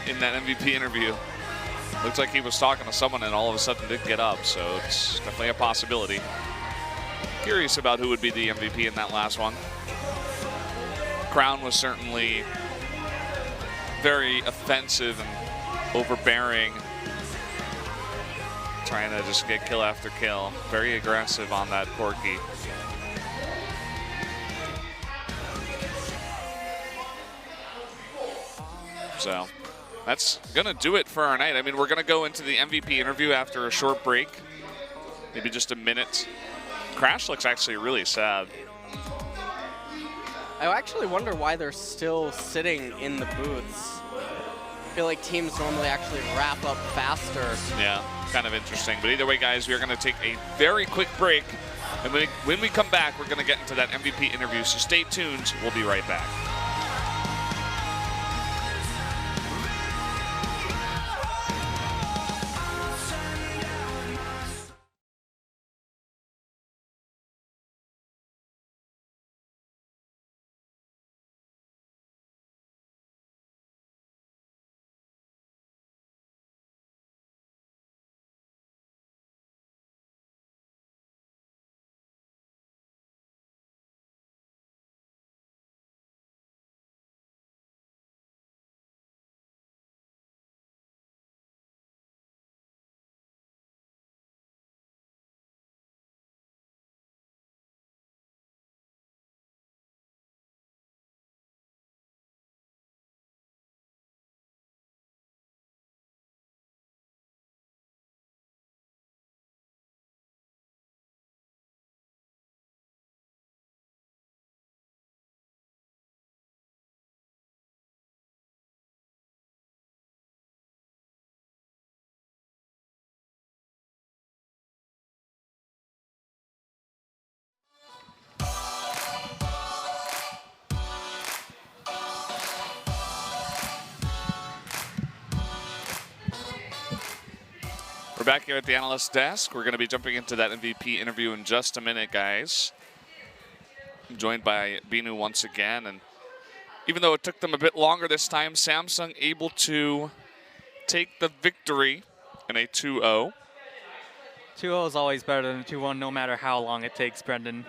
in that MVP interview? Looks like he was talking to someone and all of a sudden didn't get up, so it's definitely a possibility. Curious about who would be the MVP in that last one. Crown was certainly very offensive and overbearing, trying to just get kill after kill. Very aggressive on that Corki. So that's gonna do it for our night. I mean, we're gonna go into the MVP interview after a short break, maybe just a minute. Crash looks actually really sad. I actually wonder why they're still sitting in the booths. I feel like teams normally actually wrap up faster. Yeah, kind of interesting. But either way, guys, we are going to take a very quick break. And when we come back, we're going to get into that MVP interview. So stay tuned. We'll be right back. back here at the analyst desk. We're going to be jumping into that MVP interview in just a minute, guys. I'm joined by Binu once again, and even though it took them a bit longer this time, Samsung able to take the victory in a 2-0. 2-0 is always better than 2-1, no matter how long it takes, Brendan.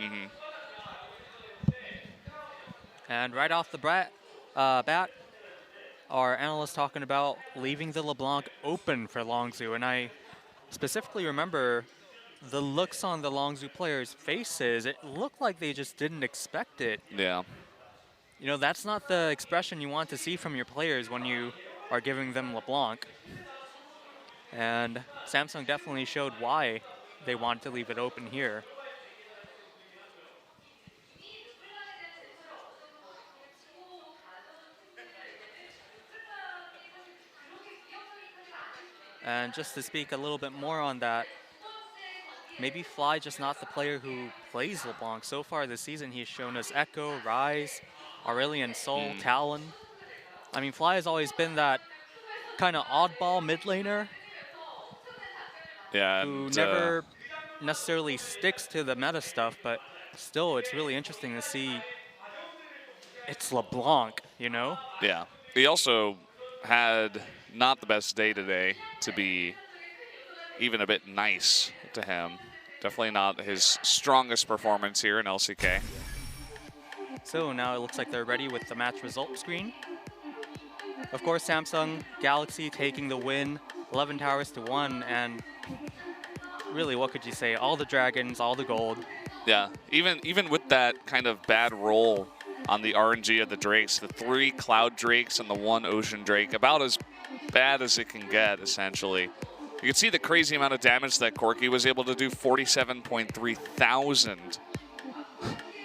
And right off the bat, our analyst talking about leaving the LeBlanc open for Longzhu. And I specifically remember the looks on the Longzhu players' faces. It looked like they just didn't expect it. Yeah. You know, that's not the expression you want to see from your players when you are giving them LeBlanc. And Samsung definitely showed why they wanted to leave it open here. And just to speak a little bit more on that, maybe Fly just not the player who plays LeBlanc. So far this season, he's shown us Echo, Rise, Aurelion Sol, Talon. I mean, Fly has always been that kind of oddball mid laner Yeah. who And, never necessarily sticks to the meta stuff, but still, it's really interesting to see it's LeBlanc, you know? yeah. He also had not the best day today to be even a bit nice to him. Definitely not his strongest performance here in LCK. So now it looks like they're ready with the match result screen. Of course, Samsung Galaxy taking the win, 11 towers to 1, and really, what could you say? All the dragons, all the gold. Yeah, even with that kind of bad roll on the RNG of the Drakes, the 3 Cloud Drakes and the 1 Ocean Drake, about as bad as it can get, essentially. You can see the crazy amount of damage that Corki was able to do, 47.3 thousand.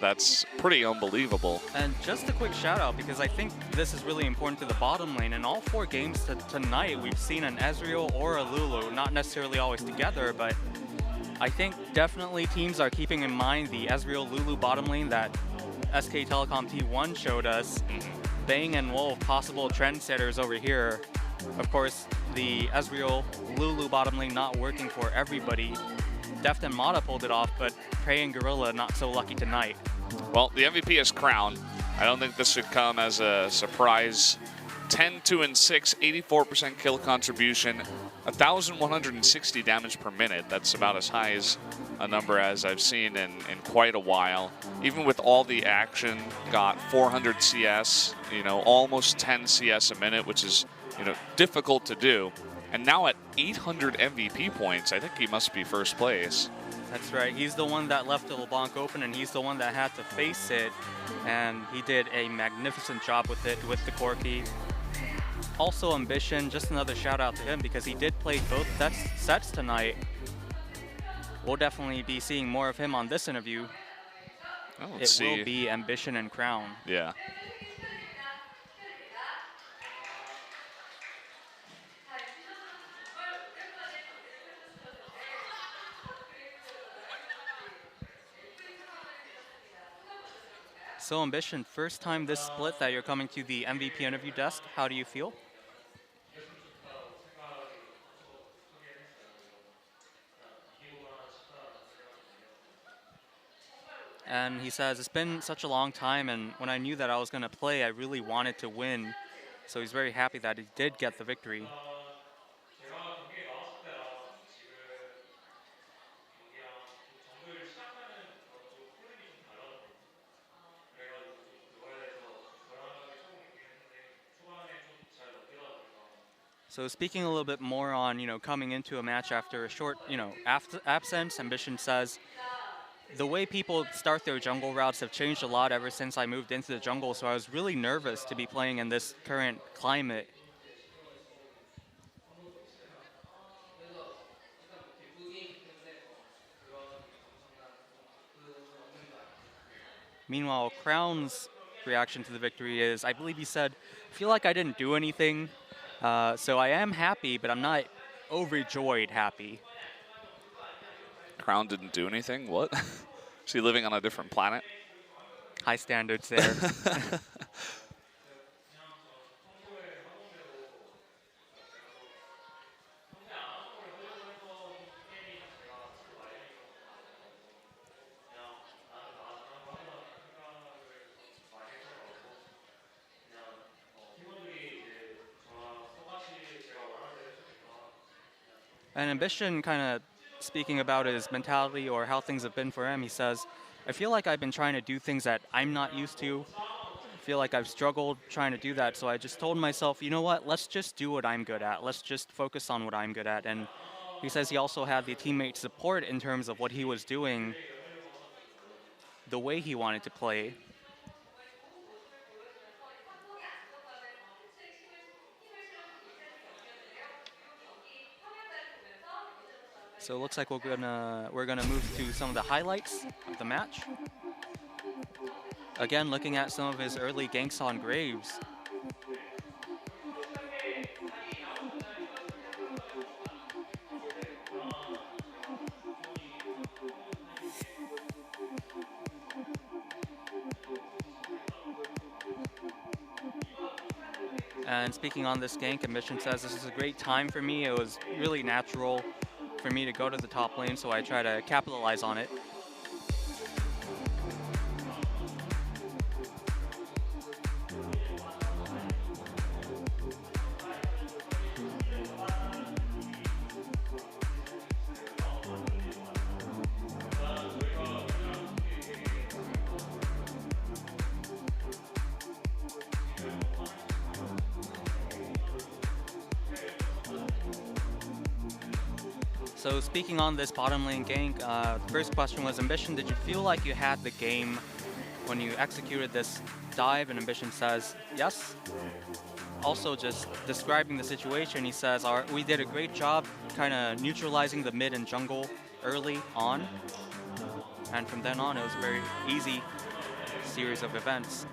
That's pretty unbelievable. And just a quick shout out, because I think this is really important to the bottom lane. In all 4 games tonight, we've seen an Ezreal or a Lulu, not necessarily always together, but I think definitely teams are keeping in mind the Ezreal Lulu bottom lane that SK Telecom T1 showed us. Bang and Wolf, possible trendsetters over here. Of course, the Ezreal Lulu bottom lane not working for everybody. Deft and Mata pulled it off, but Prey and Gorilla not so lucky tonight. Well, the MVP is Crown. I don't think this should come as a surprise. 10-2-6, 84% kill contribution, 1,160 damage per minute. That's about as high as a number as I've seen in quite a while. Even with all the action, got 400 CS, you know, almost 10 CS a minute, which is, you know, difficult to do. And now at 800 MVP points, I think he must be first place. That's right. He's the one that left the LeBlanc open, and he's the one that had to face it. And he did a magnificent job with it, with the Corki. Also, Ambition, just another shout out to him because he did play both sets tonight. We'll definitely be seeing more of him on this interview. Oh, It will be Ambition and Crown. Yeah. So Ambition, first time this split that you're coming to the MVP interview desk. How do you feel? And he says, it's been such a long time, and when I knew that I was going to play, I really wanted to win. So he's very happy that he did get the victory. So speaking a little bit more on, you know, coming into a match after a short, you know, absence, Ambition says, the way people start their jungle routes have changed a lot ever since I moved into the jungle, so I was really nervous to be playing in this current climate. Meanwhile, Crown's reaction to the victory is, I believe he said, I feel like I didn't do anything, so I am happy, but I'm not overjoyed happy. Crown didn't do anything? What? Is he living on a different planet? High standards there. And Ambition, kind of speaking about his mentality or how things have been for him, he says, I feel like I've been trying to do things that I'm not used to. I feel like I've struggled trying to do that. So I just told myself, you know what, let's just do what I'm good at. Let's just focus on what I'm good at. And he says he also had the teammate support in terms of what he was doing, the way he wanted to play. So it looks like we're gonna move to some of the highlights of the match. Again, looking at some of his early ganks on Graves. And speaking on this gank, Ambition says this is a great time for me. It was really natural for me to go to the top lane, so I try to capitalize on it. So speaking on this bottom lane gank, first question was, Ambition, did you feel like you had the game when you executed this dive? And Ambition says, yes. Also just describing the situation, he says, we did a great job kind of neutralizing the mid and jungle early on. And from then on, it was a very easy series of events.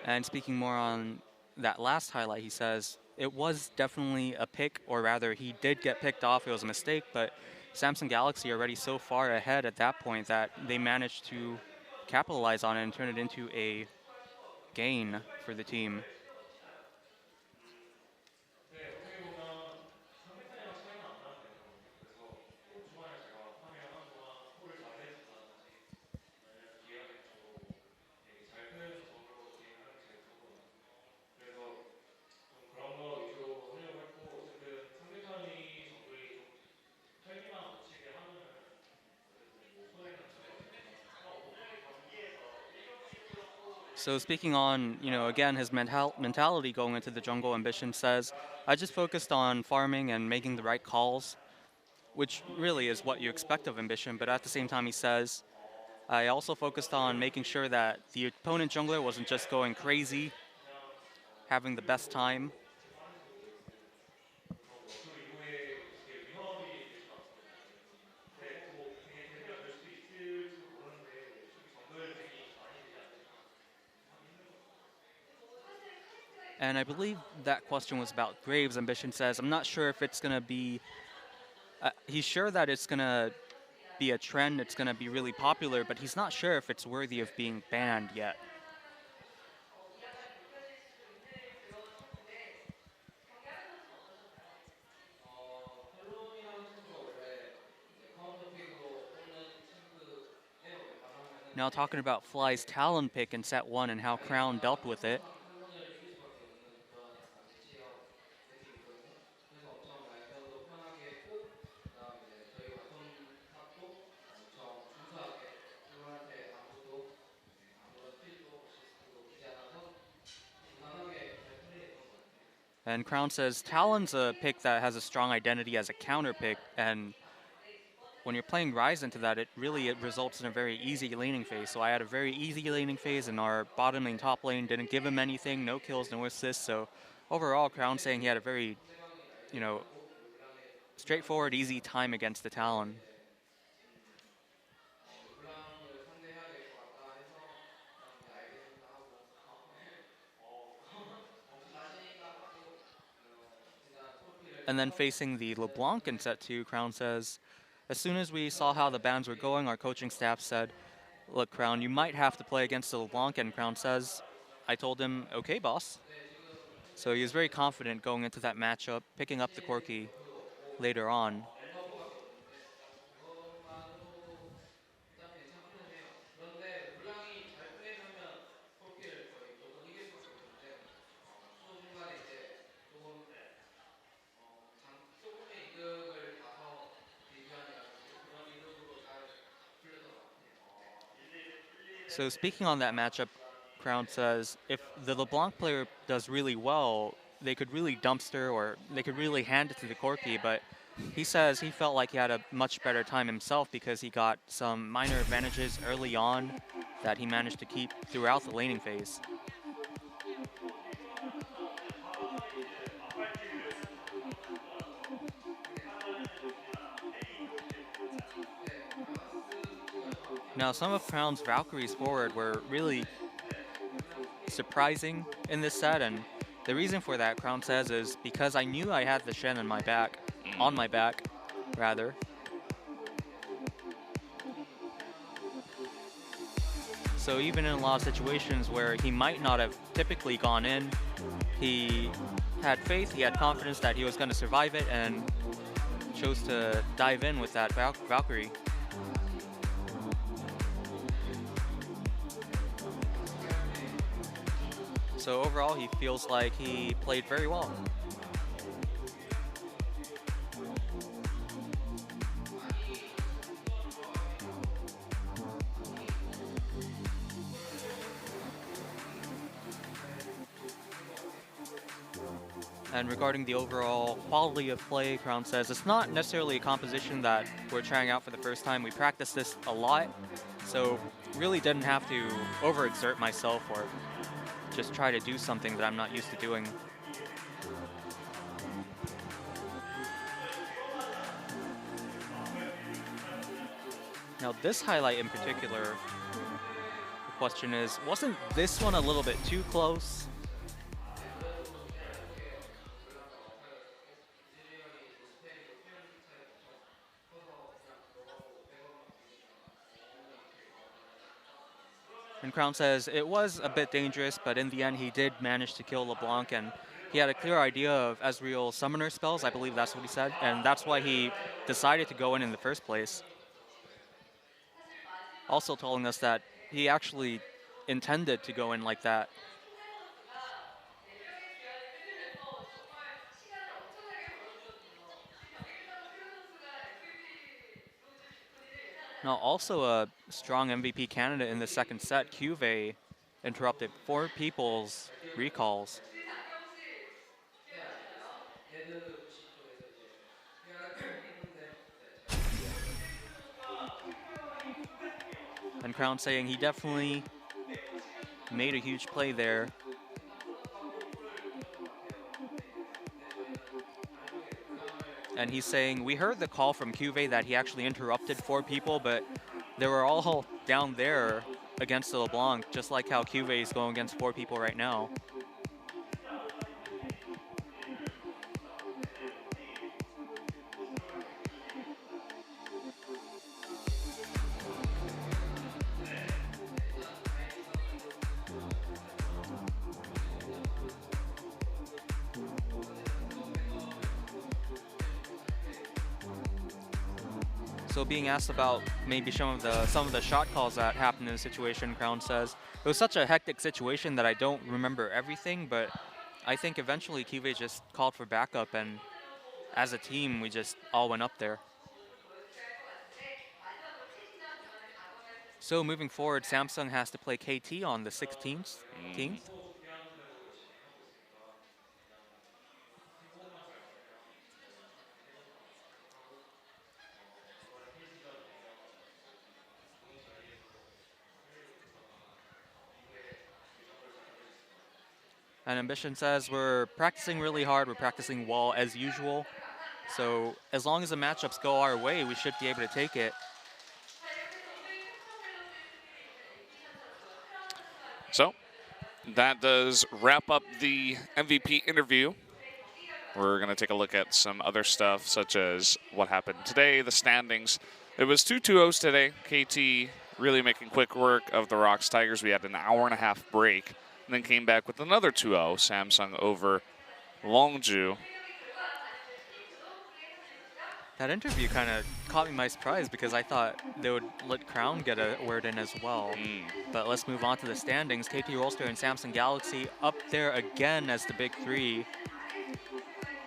And speaking more on that last highlight, he says, it was definitely a pick, or rather, he did get picked off. It was a mistake, but Samsung Galaxy are already so far ahead at that point that they managed to capitalize on it and turn it into a gain for the team. So speaking on, again, his mentality going into the jungle, Ambition says, I just focused on farming and making the right calls, which really is what you expect of Ambition. But at the same time, he says, I also focused on making sure that the opponent jungler wasn't just going crazy, having the best time. And I believe that question was about Graves. Ambition says, I'm not sure if it's going to be... he's sure that it's going to be a trend, it's going to be really popular, but he's not sure if it's worthy of being banned yet. Now talking about Fly's Talon pick in set 1 and how Crown dealt with it. And Crown says Talon's a pick that has a strong identity as a counter pick, and when you're playing Ryze into that, it results in a very easy laning phase. So I had a very easy laning phase, and our bottom lane, top lane didn't give him anything, no kills, no assists. So overall, Crown saying he had a very, straightforward, easy time against the Talon. And then facing the LeBlanc in set 2, Crown says, as soon as we saw how the bans were going, our coaching staff said, look, Crown, you might have to play against the LeBlanc. And Crown says, I told him, okay, boss. So he was very confident going into that matchup, picking up the Corki later on. So speaking on that matchup, Crown says if the LeBlanc player does really well, they could really dumpster or they could really hand it to the Corki, but he says he felt like he had a much better time himself because he got some minor advantages early on that he managed to keep throughout the laning phase. Now, some of Crown's Valkyries forward were really surprising in this set, and the reason for that, Crown says, is because I knew I had the Shen on my back, rather. So even in a lot of situations where he might not have typically gone in, he had faith, he had confidence that he was going to survive it, and chose to dive in with that Valkyrie. So overall, he feels like he played very well. And regarding the overall quality of play, Crown says it's not necessarily a composition that we're trying out for the first time. We practiced this a lot, so really didn't have to overexert myself or just try to do something that I'm not used to doing. Now this highlight in particular, the question is, wasn't this one a little bit too close? And Crown says it was a bit dangerous, but in the end he did manage to kill LeBlanc, and he had a clear idea of Ezreal summoner spells, I believe that's what he said, and that's why he decided to go in the first place. Also telling us that he actually intended to go in like that. Now, also a strong MVP candidate in the second set, Cuvée, interrupted 4 people's recalls. And Crown saying he definitely made a huge play there. And he's saying, we heard the call from Cuvée that he actually interrupted 4 people, but they were all down there against the LeBlanc, just like how Cuvée is going against 4 people right now. So being asked about maybe some of the shot calls that happened in the situation, Crown says, it was such a hectic situation that I don't remember everything, but I think eventually Cuvée just called for backup, and as a team, we just all went up there. So moving forward, Samsung has to play KT on the 16th. And Ambition says we're practicing really hard, we're practicing well as usual. So as long as the matchups go our way, we should be able to take it. So that does wrap up the MVP interview. We're going to take a look at some other stuff, such as what happened today, the standings. It was 2 2-0s today. KT really making quick work of the ROX Tigers. We had an hour-and-a-half break, and then came back with another 2-0, Samsung over Longzhu. That interview kind of caught me by surprise because I thought they would let Crown get a word in as well. But let's move on to the standings. KT Rolster and Samsung Galaxy up there again as the big 3.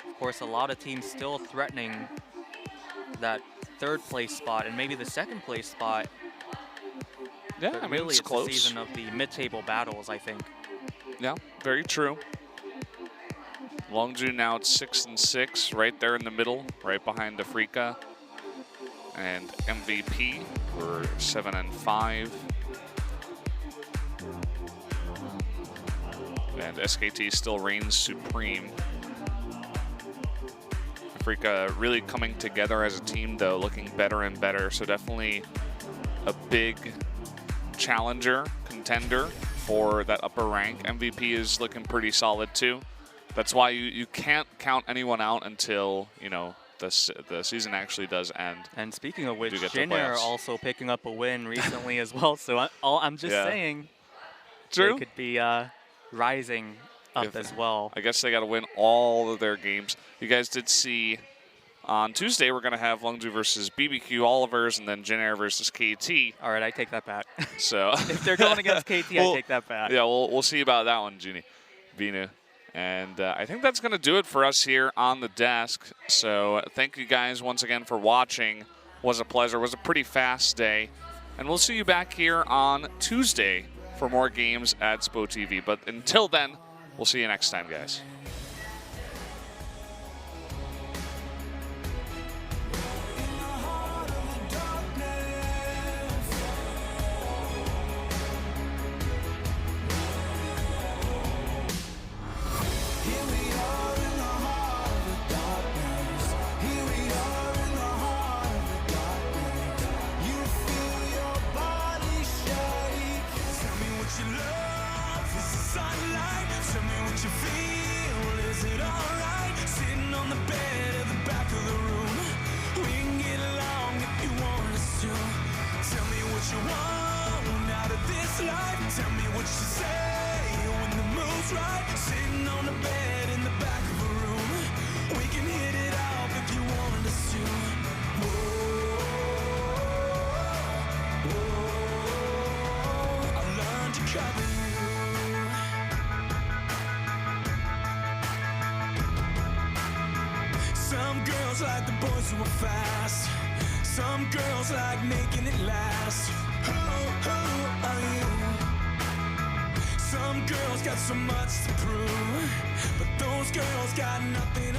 Of course, a lot of teams still threatening that 3rd place spot and maybe the 2nd place spot. Yeah, But I mean, really, it's it's close. the season of the mid-table battles, I think. Yeah, very true. Longzhu now at 6-6, right there in the middle, right behind Afrika and MVP. We're 7-5. And SKT still reigns supreme. Afrika really coming together as a team, though, looking better and better. So definitely a big challenger, contender for that upper rank. MVP is looking pretty solid, too. That's why you can't count anyone out until, you know, the season actually does end. And speaking of which, Do get to Jin are playoffs. also picking up a win recently as well. So I'm just Yeah. saying True. they could be rising up as well. I guess they got to win all of their games. You guys did see on Tuesday we're going to have Longzhu versus BBQ Olivers and then Jin Air versus KT. All right, I take that back. So if they're going against KT, I take that back. Yeah, we'll see about that one, Vinu. And I think that's going to do it for us here on the desk. So thank you guys once again for watching. Was a pleasure. Was a pretty fast day. And we'll see you back here on Tuesday for more games at SPOTV. But until then, we'll see you next time, guys. Tell me what you say when the mood's right. Sitting on the bed in the back of the room. We can hit it off if you want us to. I'll learn to cover you. Some girls like the boys who are fast. Some girls like making it last. Who are you? Some girls got so much to prove, but those girls got nothing.